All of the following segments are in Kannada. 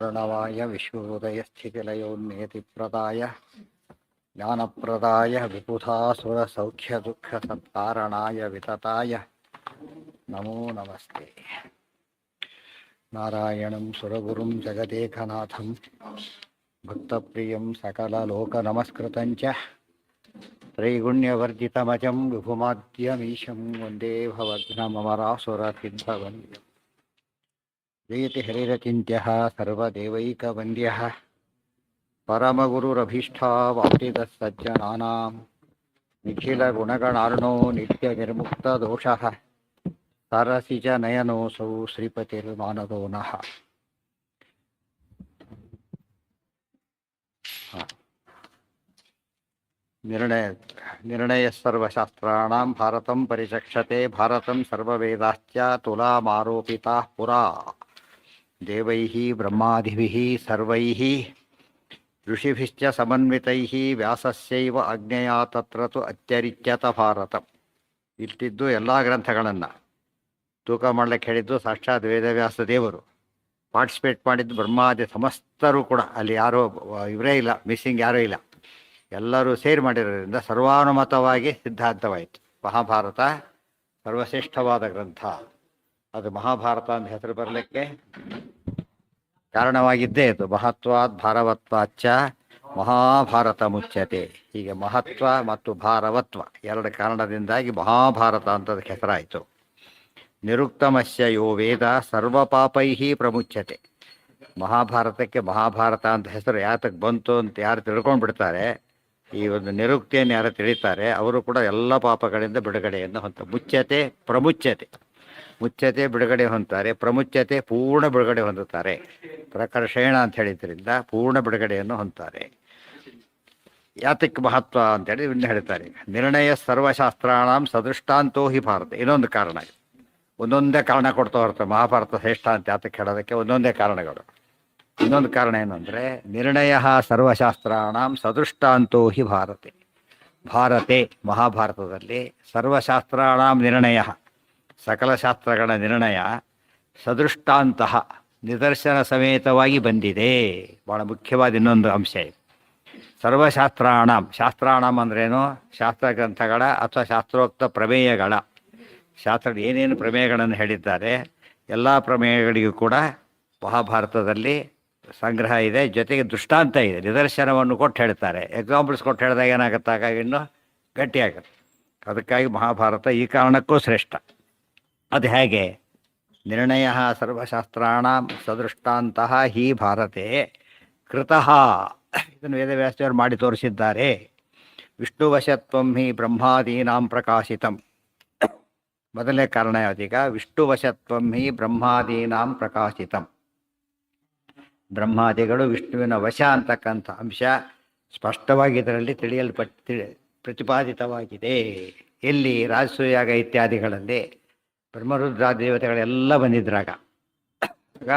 ಪ್ರಣವಾಯ ವಿಶ್ವೋದಯಸ್ಥಿತಿಲಯೋನ್ನೇತಿಪ್ರದಾಯ ಜ್ಞಾನಪ್ರದಾಯ ವಿಬುಧಾಸುರಸೌಖ್ಯದುಃಖಸತ್ಕಾರಣಾಯ ವಿತತಾಯ ನಮೋ ನಮಸ್ತೆ. ನಾರಾಯಣಂ ಸುರಗುರುಂ ಜಗದೇಕನಾಥಂ ಭಕ್ತಪ್ರಿಯಂ ಸಕಲಲೋಕನಮಸ್ಕೃತಂಚ ತ್ರೈಗುಣ್ಯವರ್ಜಿತಮಜಂ ವಿಭುಮಾದ್ಯಮೀಶಂ ವಂದೇ ಭವಘ್ನಮರಾಸುರಸಿದ್ಧವಂದ್ಯಂ. ಜಯತಿ ಹರಿರಚಿಂತ್ಯಃ ಸರ್ವದೇವೈಕವಂದ್ಯಃ ಪರಮಗುರುರಭೀಷ್ಟಾವಾಪ್ತಿದಃ ಸಜ್ಜನಾನಾಂ ನಿಖಿಲಗುಣಗಣಾರ್ಣೋ ನಿತ್ಯನಿರ್ಮುಕ್ತದೋಷಃ ಸರಸಿಜನಯನೋऽಸೌ ಶ್ರೀಪತಿರ್ಮಾನದೋ ನಃ. ನಿರ್ಣಯ ಸರ್ವಶಾಸ್ತ್ರಾಣಾಂ ಭಾರತಂ ಪರಿಚಕ್ಷತೆ ಭಾರತಂ ಸರ್ವವೇದಾಶ್ಚ ತುಲಾಮಾರೋಪಿತಾಃ ಪುರಾ ದೇವೈಃ ಬ್ರಹ್ಮಾದಿಭಿಃ ಸರ್ವೈಃ ಋಷಿಭಿಶ್ಚ ಸಮನ್ವಿತೈಃ ವ್ಯಾಸಸ್ಯೈವ ಅಜ್ಞೆಯ ತತ್ರ ತು ಅತ್ಯರಿಚ್ಯತ ಭಾರತಂ. ಇಷ್ಟಿದ್ದು ಎಲ್ಲ ಗ್ರಂಥಗಳನ್ನು ತೂಕ ಮಾಡಲಿಕ್ಕೆ ಹೇಳಿದ್ದು ಸಾಕ್ಷಾತ್ ವೇದವ್ಯಾಸ ದೇವರು. ಪಾರ್ಟಿಸಿಪೇಟ್ ಮಾಡಿದ್ದು ಬ್ರಹ್ಮಾದಿ ಸಮಸ್ತರು ಕೂಡ, ಅಲ್ಲಿ ಯಾರೋ ಇವರೇ ಇಲ್ಲ, ಮಿಸ್ಸಿಂಗ್ ಯಾರೂ ಇಲ್ಲ, ಎಲ್ಲರೂ ಸೇರಿ ಮಾಡಿರೋದ್ರಿಂದ ಸರ್ವಾನುಮತವಾಗಿ ಸಿದ್ಧಾಂತವಾಯಿತು. ಮಹಾಭಾರತ ಸರ್ವಶ್ರೇಷ್ಠವಾದ ಗ್ರಂಥ. ಅದು ಮಹಾಭಾರತ ಅಂತ ಹೆಸರು ಬರಲಿಕ್ಕೆ ಕಾರಣವಾಗಿದ್ದೇ ಇದು. ಮಹತ್ವಾದ್ ಭಾರವತ್ವಾಚ್ಚ ಮಹಾಭಾರತ ಮುಚ್ಯತೆ. ಹೀಗೆ ಮಹತ್ವ ಮತ್ತು ಭಾರವತ್ವ ಎರಡು ಕಾರಣದಿಂದಾಗಿ ಮಹಾಭಾರತ ಅಂತದಕ್ಕೆ ಹೆಸರಾಯಿತು. ನಿರುಕ್ತಮಸ್ಯ ಯೋ ವೇದ ಸರ್ವಪಾಪೈಹಿ ಪ್ರಮುಚ್ಯತೆ. ಮಹಾಭಾರತಕ್ಕೆ ಮಹಾಭಾರತ ಅಂತ ಹೆಸರು ಯಾತಕ್ಕೆ ಬಂತು ಅಂತ ಯಾರು ತಿಳ್ಕೊಂಡು ಬಿಡ್ತಾರೆ, ಈ ಒಂದು ನಿರುಕ್ತಿಯನ್ನು ಯಾರು ತಿಳಿತಾರೆ, ಅವರು ಕೂಡ ಎಲ್ಲ ಪಾಪಗಳಿಂದ ಬಿಡುಗಡೆಯನ್ನು ಹೊಂದ. ಮುಚ್ಯತೆ ಪ್ರಮುಚ್ಯತೆ. ಮುಚ್ಯತೆ ಬಿಡುಗಡೆ ಹೊಂತಾರೆ, ಪ್ರಮುಚ್ಯತೆ ಪೂರ್ಣ ಬಿಡುಗಡೆ ಹೊಂದುತ್ತಾರೆ. ಪ್ರಕರ್ಷೇಣ ಅಂತ ಹೇಳಿದ್ರಿಂದ ಪೂರ್ಣ ಬಿಡುಗಡೆಯನ್ನು ಹೊಂದುತ್ತಾರೆ. ಯಾತಕ್ಕೆ ಮಹತ್ವ ಅಂತೇಳಿ ಇನ್ನು ಹೇಳ್ತಾರೆ. ನಿರ್ಣಯ ಸರ್ವಶಾಸ್ತ್ರಾಣಾಂ ಸದೃಷ್ಟಾಂತೋ ಹಿ ಭಾರತ. ಇನ್ನೊಂದು ಕಾರಣ, ಒಂದೊಂದೇ ಕಾರಣ ಕೊಡ್ತಾ ಹೊರತಾರೆ ಮಹಾಭಾರತ ಶ್ರೇಷ್ಠ ಅಂತ ಯಾತಕ್ಕೆ ಹೇಳೋದಕ್ಕೆ ಒಂದೊಂದೇ ಕಾರಣಗಳು. ಇನ್ನೊಂದು ಕಾರಣ ಏನು ಅಂದರೆ, ನಿರ್ಣಯ ಸರ್ವಶಾಸ್ತ್ರಾಣಾಂ ಸದೃಷ್ಟಾಂತೋ ಹಿ ಭಾರತೆ. ಭಾರತೆ ಮಹಾಭಾರತದಲ್ಲಿ ಸರ್ವಶಾಸ್ತ್ರಾಣಾಂ ನಿರ್ಣಯ, ಸಕಲ ಶಾಸ್ತ್ರಗಳ ನಿರ್ಣಯ ಸದೃಷ್ಟಾಂತಹ ನಿದರ್ಶನ ಸಮೇತವಾಗಿ ಬಂದಿದೆ. ಭಾಳ ಮುಖ್ಯವಾದ ಇನ್ನೊಂದು ಅಂಶ ಇದೆ. ಸರ್ವಶಾಸ್ತ್ರಾಣಾಂ, ಶಾಸ್ತ್ರಾಣಾಂ ಅಂದ್ರೇನು? ಶಾಸ್ತ್ರ ಗ್ರಂಥಗಳ ಅಥವಾ ಶಾಸ್ತ್ರೋಕ್ತ ಪ್ರಮೇಯಗಳ, ಶಾಸ್ತ್ರ ಏನೇನು ಪ್ರಮೇಯಗಳನ್ನು ಹೇಳಿದ್ದಾರೆ ಎಲ್ಲ ಪ್ರಮೇಯಗಳಿಗೂ ಕೂಡ ಮಹಾಭಾರತದಲ್ಲಿ ಸಂಗ್ರಹ ಇದೆ. ಜೊತೆಗೆ ದೃಷ್ಟಾಂತ ಇದೆ, ನಿದರ್ಶನವನ್ನು ಕೊಟ್ಟು ಹೇಳ್ತಾರೆ. ಎಕ್ಸಾಂಪಲ್ಸ್ ಕೊಟ್ಟು ಹೇಳಿದಾಗ ಏನಾಗುತ್ತಾಗ ಇನ್ನೂ ಗಟ್ಟಿಯಾಗುತ್ತೆ. ಅದಕ್ಕಾಗಿ ಮಹಾಭಾರತ ಈ ಕಾರಣಕ್ಕೂ ಶ್ರೇಷ್ಠ. ಅದು ಹೇಗೆ? ನಿರ್ಣಯ ಸರ್ವಶಾಸ್ತ್ರಾಣಾಂ ಸದೃಷ್ಟಾಂತಹ ಹಿ ಭಾರತೆ ಕೃತಃ. ಇದನ್ನು ವೇದವ್ಯಾಸರು ಮಾಡಿ ತೋರಿಸಿದ್ದಾರೆ. ವಿಷ್ಣುವಶತ್ವಂ ಹಿ ಬ್ರಹ್ಮಾದೀನಾಂ ಪ್ರಕಾಶಿತಂ. ಮೊದಲನೇ ಕಾರಣ ಯಾವುದೀಗ? ವಿಷ್ಣುವಶತ್ವಂ ಹಿ ಬ್ರಹ್ಮಾದೀನಾಂ ಪ್ರಕಾಶಿತಂ. ಬ್ರಹ್ಮಾದಿಗಳು ವಿಷ್ಣುವಿನ ವಶ ಅಂತಕ್ಕಂಥ ಅಂಶ ಸ್ಪಷ್ಟವಾಗಿ ಇದರಲ್ಲಿ ಪ್ರತಿಪಾದಿತವಾಗಿದೆ. ಎಲ್ಲಿ? ರಾಜಸೂಯಾಗ ಇತ್ಯಾದಿಗಳಲ್ಲಿ ಬ್ರಹ್ಮರುದ್ರಾದಿ ದೇವತೆಗಳೆಲ್ಲ ಬಂದಿದ್ರಾಗ ಆಗ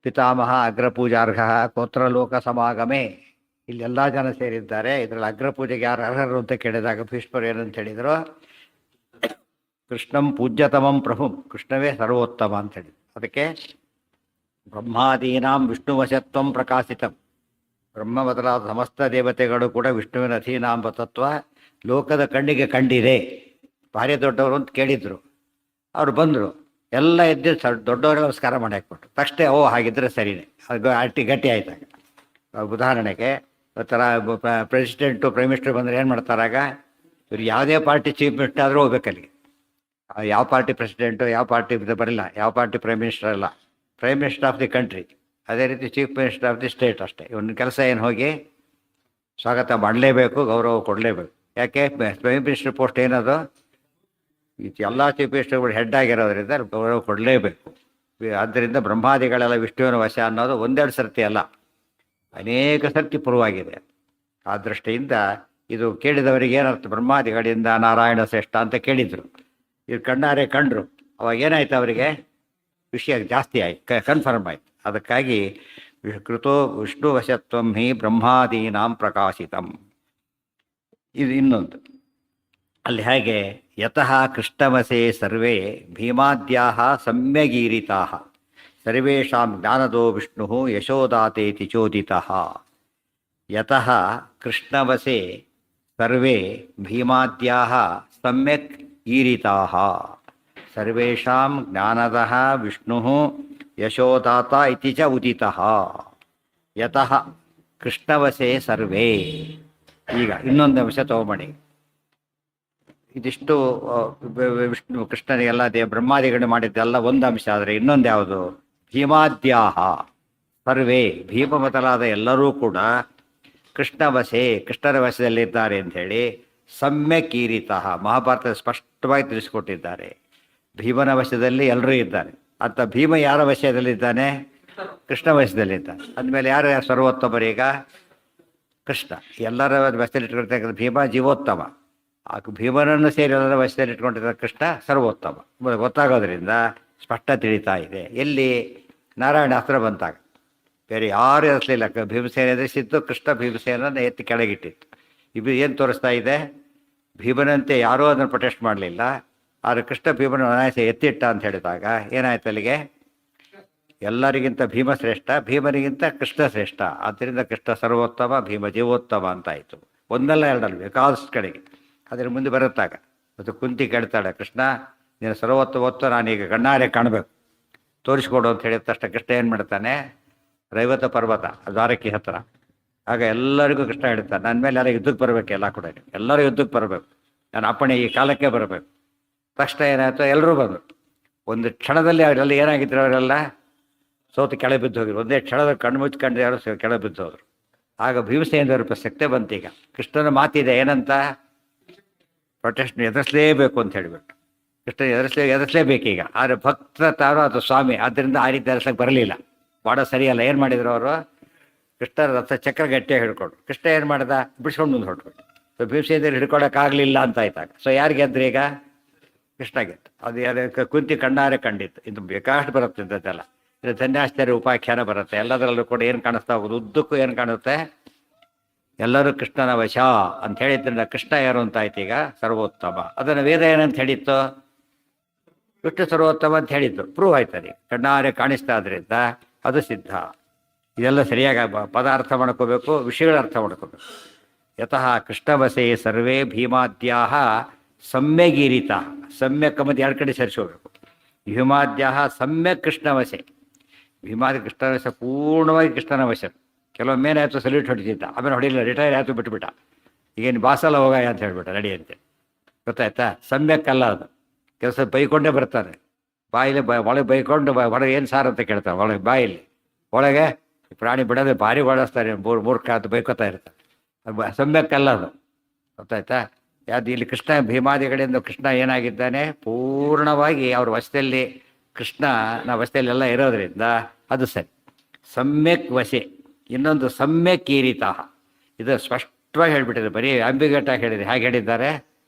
ಪಿತಾಮಹ ಅಗ್ರಪೂಜಾರ್ಹ ಕೋತ್ರಲೋಕ ಸಮಾಗಮೇ, ಇಲ್ಲೆಲ್ಲ ಜನ ಸೇರಿದ್ದಾರೆ. ಇದರಲ್ಲಿ ಅಗ್ರಪೂಜೆಗೆ ಯಾರು ಅರ್ಹರು ಅಂತ ಕೇಳಿದಾಗ ಭೀಷ್ಮರು ಏನಂತ ಹೇಳಿದರು? ಕೃಷ್ಣಂ ಪೂಜ್ಯತಮಂ ಪ್ರಭುಂ, ಕೃಷ್ಣವೇ ಸರ್ವೋತ್ತಮ ಅಂತೇಳಿ. ಅದಕ್ಕೆ ಬ್ರಹ್ಮಾದೀನಾಂ ವಿಷ್ಣುವಶತ್ವಂ ಪ್ರಕಾಶಿತಂ. ಬ್ರಹ್ಮ ಮೊದಲಾದ ಸಮಸ್ತ ದೇವತೆಗಳು ಕೂಡ ವಿಷ್ಣುವಿನ ಅಧೀನಾಂಬ ತತ್ವ ಲೋಕದ ಕಣ್ಣಿಗೆ ಕಂಡಿದೆ. ಭಾರಿ ದೊಡ್ಡವರು ಅಂತ ಕೇಳಿದರು, ಅವರು ಬಂದರು, ಎಲ್ಲ ಎದ್ದು ದೊಡ್ಡವರಿಗೆ ನಮಸ್ಕಾರ ಮಾಡಿ ಹಾಕ್ಬಿಟ್ರು. ತಕ್ಷಣ ಓ ಹಾಗಿದ್ರೆ ಸರಿನೇ, ಅದು ಗಟ್ಟಿ ಆಯ್ತಾಗ. ಉದಾಹರಣೆಗೆ ಥರ ಪ್ರೆಸಿಡೆಂಟು ಪ್ರೈಮ್ ಮಿನಿಸ್ಟರ್ ಬಂದರೆ ಏನು ಮಾಡ್ತಾರಾಗ? ಇವ್ರು ಯಾವುದೇ ಪಾರ್ಟಿ ಚೀಫ್ ಮಿನಿಸ್ಟರ್ ಆದರೂ ಹೋಗ್ಬೇಕಲ್ಲಿ. ಯಾವ ಪಾರ್ಟಿ ಪ್ರೆಸಿಡೆಂಟು, ಯಾವ ಪಾರ್ಟಿ ಬರಲ್ಲ, ಯಾವ ಪಾರ್ಟಿ ಪ್ರೈಮ್ ಮಿನಿಸ್ಟರ್ ಅಲ್ಲ, prime minister of the country. ಅದೇ ರೀತಿ chief minister of the state ಅಷ್ಟೇ. ಇವನ ಕೆಲಸ ಏನು? ಹೋಗಿ ಸ್ವಾಗತ ಮಾಡಲೇಬೇಕು, ಗೌರವ ಕೊಡಲೇಬೇಕು. ಯಾಕೆ? ಪ್ರೈಮ್ ಮಿನಿಸ್ಟರ್ ಪೋಸ್ಟ್ ಏನದು? ಎಲ್ಲ ಚೀಫ್ ಮಿನಿಸ್ಟರ್ಗಳು ಹೆಡ್ ಆಗಿರೋದ್ರಿಂದ ಗೌರವ ಕೊಡಲೇಬೇಕು. ಆದ್ದರಿಂದ ಬ್ರಹ್ಮಾದಿಗಳೆಲ್ಲ ವಿಷ್ಣುವಿನ ವಶ ಅನ್ನೋದು ಒಂದೆರಡು ಸರ್ತಿ ಅಲ್ಲ, ಅನೇಕ ಸರ್ತಿ ಪೂರ್ವವಾಗಿದೆ. ಆ ದೃಷ್ಟಿಯಿಂದ ಇದು ಕೇಳಿದವರಿಗೆ ಏನರ್ಥ? ಬ್ರಹ್ಮಾದಿಗಳಿಂದ ನಾರಾಯಣ ಶ್ರೇಷ್ಠ ಅಂತ ಕೇಳಿದರು. ಇವ್ರು ಕಣ್ಣಾರೆ ಕಂಡ್ರು. ಅವಾಗ ಏನಾಯ್ತು? ಅವರಿಗೆ ವಿಷಯ ಜಾಸ್ತಿ ಆಯ್ತು, ಕನ್ಫರ್ಮ್ ಆಯ್ತು. ಅದಕ್ಕಾಗಿ ಕೃತೋ ವಿಷ್ಣುವಶತ್ವಂ ಹಿ ಬ್ರಹ್ಮಾದೀನಾಂ ಪ್ರಕಾಶಿತಂ. ಇದು ಇನ್ನೊಂದು. ಅಲ್ಲಿ ಹೇಗೆ? ಯತಃ ಕೃಷ್ಣವಸೇ ಸರ್ವೇ ಭೀಮಾದ್ಯಾಹ ಸಮ್ಯಗೀರಿತಾಃ ಸರ್ವೇಷಾಂ ಜ್ಞಾನದೋ ವಿಷ್ಣು ಯಶೋದಾತೇತಿ ಚೋದಿತಃ ಯತಃ ಕೃಷ್ಣವಸೆ ಸರ್ವೇ ಭೀಮಾದ್ಯಾಃ ಸಮ್ಯಕ್ ಈರಿತಾಃ ಸರ್ವೇಷಾಂ ಜ್ಞಾನದಃ ವಿಷ್ಣು ಯಶೋದಾತ ಇತಿ ಚ ಉದಿತಃ ಯತಃ ಕೃಷ್ಣವಸೆ ಸರ್ವೇ. ಈಗ ಇನ್ನೊಂದು ಅಂಶ ತಗೊಂಬಡಿ. ಇದಿಷ್ಟು ವಿಷ್ಣು ಕೃಷ್ಣನಿಗೆಲ್ಲ ಬ್ರಹ್ಮಾದಿಗಳು ಮಾಡಿದ್ದೆಲ್ಲ ಒಂದು ಅಂಶ. ಆದರೆ ಇನ್ನೊಂದು ಯಾವುದು? ಭೀಮಾದ್ಯಾಹ ಸರ್ವೇ, ಭೀಮ ಮೊದಲಾದ ಎಲ್ಲರೂ ಕೂಡ ಕೃಷ್ಣವಸೆ, ಕೃಷ್ಣನ ವಶದಲ್ಲಿದ್ದಾರೆ ಅಂಥೇಳಿ ಸಮ್ಯಕ್ ಈರಿತಃ ಮಹಾಭಾರತ ಸ್ಪಷ್ಟವಾಗಿ ತಿಳಿಸಿಕೊಟ್ಟಿದ್ದಾರೆ. ಭೀಮನ ವಶದಲ್ಲಿ ಎಲ್ಲರೂ ಇದ್ದಾರೆ ಅಂತ. ಭೀಮ ಯಾರ ವಶದಲ್ಲಿದ್ದಾನೆ? ಕೃಷ್ಣ ವಶದಲ್ಲಿದ್ದಾನೆ. ಅಂದಮೇಲೆ ಯಾರು ಸರ್ವೋತ್ತಮರೀಗ? ಕೃಷ್ಣ. ಎಲ್ಲರ ವಶದಲ್ಲಿ ಇಟ್ಕೊಳ್ತಕ್ಕಂಥ ಭೀಮ ಜೀವೋತ್ತಮ. ಆ ಭೀಮನನ್ನು ಸೇರಿ ಎಲ್ಲರ ವಶದಲ್ಲಿ ಇಟ್ಕೊಂಡಿರೋ ಕೃಷ್ಣ ಸರ್ವೋತ್ತಮ ಗೊತ್ತಾಗೋದ್ರಿಂದ ಸ್ಪಷ್ಟ ತಿಳಿತಾ ಇದೆ. ಎಲ್ಲಿ? ನಾರಾಯಣ ಅಸ್ತ್ರ ಬಂತಾಗ ಬೇರೆ ಯಾರು ಎದುರಿಸಲಿಲ್ಲ. ಭೀಮಸೇನ ಎದುರಿಸಿದ್ದು ಕೃಷ್ಣ ಭೀಮಸೇನನ್ನು ಎತ್ತಿ ಕೆಳಗಿಟ್ಟಿತ್ತು. ಇದು ಏನು ತೋರಿಸ್ತಾ ಇದೆ? ಭೀಮನಂತೆ ಯಾರೂ ಅದನ್ನು ಪ್ರೊಟೆಸ್ಟ್ ಮಾಡಲಿಲ್ಲ. ಆದರೆ ಕೃಷ್ಣ ಭೀಮನ ಅನಾಯಾಸ ಎತ್ತಿಟ್ಟ ಅಂತ ಹೇಳಿದಾಗ ಏನಾಯ್ತು ಅಲ್ಲಿಗೆ? ಎಲ್ಲರಿಗಿಂತ ಭೀಮ ಶ್ರೇಷ್ಠ, ಭೀಮನಿಗಿಂತ ಕೃಷ್ಣ ಶ್ರೇಷ್ಠ. ಆದ್ದರಿಂದ ಕೃಷ್ಣ ಸರ್ವೋತ್ತಮ, ಭೀಮ ಜೀವೋತ್ತಮ ಅಂತಾಯಿತು. ಒಂದಲ್ಲ ಎರಡಲ್ಲ, ಬೇಕಾದಷ್ಟು ಕಡೆಗೆ ಅದರ ಮುಂದೆ ಬರುತ್ತಾಗ ಮತ್ತು ಕುಂತಿ ಕೇಳ್ತಾಳೆ, ಕೃಷ್ಣ ನೀನು ಸರ್ವೋತ್ತಮತ್ವ ನಾನೀಗ ಕಣ್ಣಾರೆ ಕಾಣಬೇಕು, ತೋರಿಸ್ಕೊಡು ಅಂತ ಹೇಳಿದ ತಕ್ಷಣ ಕೃಷ್ಣ ಏನು ಮಾಡ್ತಾನೆ? ರೈವತ ಪರ್ವತ ದ್ವಾರಕ್ಕೆ ಹತ್ತಿರ. ಆಗ ಎಲ್ಲರಿಗೂ ಕೃಷ್ಣ ಹೇಳ್ತಾನೆ, ನನ್ನ ಮೇಲೆ ಯಾರು ಯುದ್ಧಕ್ಕೆ ಬರಬೇಕು, ಎಲ್ಲ ಕೂಡ ಎಲ್ಲರೂ ಯುದ್ಧಕ್ಕೆ ಬರಬೇಕು, ನಾನು ಅಪ್ಪಣೆ ಈ ಕಾಲಕ್ಕೆ ಬರಬೇಕು. ತಕ್ಷಣ ಏನಾಯಿತು? ಎಲ್ಲರೂ ಬಂದರು. ಒಂದು ಕ್ಷಣದಲ್ಲಿ ಅವರೆಲ್ಲ ಏನಾಗಿದ್ರು? ಅವರೆಲ್ಲ ಸೋತು ಕೆಳ ಬಿದ್ದು ಹೋಗಿರು. ಒಂದೇ ಕ್ಷಣದಲ್ಲಿ ಕಣ್ಣು ಮುಚ್ಕೊಂಡು ಯಾರು ಕೆಳ ಬಿದ್ದು ಹೋದರು. ಆಗ ಭೀಮಸೇನರ ಪ್ರಸಕ್ತೆ ಬಂತು. ಈಗ ಕೃಷ್ಣನ ಮಾತಿದೆ ಏನಂತ? ಪ್ರೊಟೆಸ್ಟ್ ಎದುರಿಸಲೇಬೇಕು ಅಂತ ಹೇಳಿಬಿಟ್ಟು ಕೃಷ್ಣ ಎದುರಿಸಲೇಬೇಕೀಗ. ಆದರೆ ಭಕ್ತ ತಾರು ಅದು ಸ್ವಾಮಿ, ಆದ್ದರಿಂದ ಆ ರೀತಿ ಎದುರಿಸಕ್ಕೆ ಬರಲಿಲ್ಲ. ಭಾಳ ಸರಿಯಲ್ಲ. ಏನು ಮಾಡಿದ್ರು ಅವರು? ಕೃಷ್ಣನ ರಥ ಚಕ್ರ ಗಟ್ಟಿಯಾಗಿ ಹಿಡ್ಕೊಂಡು ಕೃಷ್ಣ ಏನು ಮಾಡ್ದ? ಬಿಡಿಸ್ಕೊಂಡು ಮುಂದೆ ಹೊರಟ್ಬಿಟ್ಟು. ಸೊ ಭೀಮಸೇನರು ಹಿಡ್ಕೊಳಕ್ಕಾಗಲಿಲ್ಲ ಅಂತ ಆಯ್ತಾಗ. ಸೊ ಯಾರು ಗೆದ್ರು ಈಗ? ಕೃಷ್ಣ ಗೆದ್ದು. ಅದು ಅದಕ್ಕೆ ಕುಂತಿ ಕಣ್ಣಾರೆ ಕಂಡಿತ್ತು. ಇದು ಬೇಕಾಷ್ಟು ಬರುತ್ತಿದ್ದಲ್ಲ. ಇದು ಧನ್ಯಾಶ್ಚರ್ಯ ಉಪಾಖ್ಯಾನ ಬರುತ್ತೆ. ಎಲ್ಲದರಲ್ಲೂ ಕೂಡ ಏನು ಕಾಣಿಸ್ತಾ ಹೋಗೋದು? ಉದ್ದಕ್ಕೂ ಏನು ಕಾಣುತ್ತೆ? ಎಲ್ಲರೂ ಕೃಷ್ಣನ ವಶ ಅಂತ ಹೇಳಿದ್ರಿಂದ ಕೃಷ್ಣ ಯಾರು ಅಂತ ಆಯ್ತು ಈಗ? ಸರ್ವೋತ್ತಮ. ಅದನ್ನು ವೇದ ಏನಂತ ಹೇಳಿತ್ತು? ವಿಷ್ಣು ಸರ್ವೋತ್ತಮ ಅಂತ ಹೇಳಿದ್ದು. ಪ್ರೂವ್ ಆಯ್ತದೆ, ಕಣ್ಣಾರೆ ಕಾಣಿಸ್ತಾ ಆದ್ರಿಂದ ಅದು ಸಿದ್ಧ. ಇದೆಲ್ಲ ಸರಿಯಾಗಿ ಪದ ಅರ್ಥ ಮಾಡ್ಕೋಬೇಕು, ವಿಷಯಗಳ ಅರ್ಥ ಮಾಡ್ಕೋಬೇಕು. ಯತಃ ಕೃಷ್ಣವಸೆ ಸರ್ವೇ ಭೀಮಾದ್ಯಾಹ ಸಮ್ಯಗೀರಿತ. ಸಮ್ಯಕ್ ಮತ್ತು ಎರಡು ಕಡೆ ಸೇರಿಸ್ಕೋಬೇಕು. ಭೀಮಾದ್ಯಾಹ ಸಮ್ಯಕ್ ಕೃಷ್ಣವಸೆ. ಭೀಮಾದಿ ಕೃಷ್ಣನ ವಶ, ಪೂರ್ಣವಾಗಿ ಕೃಷ್ಣನ ವಶ. ಕೆಲವೊಮ್ಮೆ ಏನಾಯಿತು? ಸಲ್ಯೂಟ್ ಹೊಡಿತಿದ್ದ, ಆಮೇಲೆ ಹೊಡಿಲಿಲ್ಲ, ರಿಟೈರ್ ಆಯಿತು, ಬಿಟ್ಬಿಟ್ಟ. ಈಗೇನು ಬಾಸಲ್ಲ ಹೋಗಾಯ ಅಂತ ಹೇಳ್ಬಿಟ್ಟ, ನಡಿಯಂತೆ. ಗೊತ್ತಾಯ್ತಾ? ಸಮ್ಯಕ್ ಅಲ್ಲ ಅದು. ಕೆಲಸ ಬೈಕೊಂಡೇ ಬರ್ತಾರೆ. ಬಾಯಿಲೆ ಒಳಗೆ ಬೈಕೊಂಡು ಒಳಗೆ ಏನು ಸಾರು ಅಂತ ಕೇಳ್ತಾರೆ. ಒಳಗೆ ಬಾಯಲ್ಲಿ ಒಳಗೆ ಪ್ರಾಣಿ ಬಿಡೋದೇ ಭಾರಿ ಬಳಸ್ತಾರೆ. ಮೂರ್ಖ ಅಂತ ಬೈಕೋತಾ ಇರ್ತಾರೆ. ಸಮ್ಯಕ್ ಅಲ್ಲ ಅದು. ಗೊತ್ತಾಯ್ತಾ? ಯಾವುದು? ಇಲ್ಲಿ ಕೃಷ್ಣ ಭೀಮಾದಿಗಳಿಂದ ಕೃಷ್ಣ ಏನಾಗಿದ್ದಾನೆ? ಪೂರ್ಣವಾಗಿ ಅವ್ರ ವಶದಲ್ಲಿ, ಕೃಷ್ಣನ ವಶದಲ್ಲಿ ಎಲ್ಲ ಇರೋದ್ರಿಂದ ಅದು ಸರಿ. ಸಮ್ಯಕ್ ವಶೆ. ಇನ್ನೊಂದು ಸಮ್ಯಕ್ ಈರಿತ. ಇದು ಸ್ಪಷ್ಟವಾಗಿ ಹೇಳಿಬಿಟ್ಟಿದೆ. ಬರೀ ಅಂಬಿಗಟ್ಟಾಗಿ ಹೇಳಿದೆ. ಹೇಗೆ ಹೇಳಿದ್ದಾರೆ?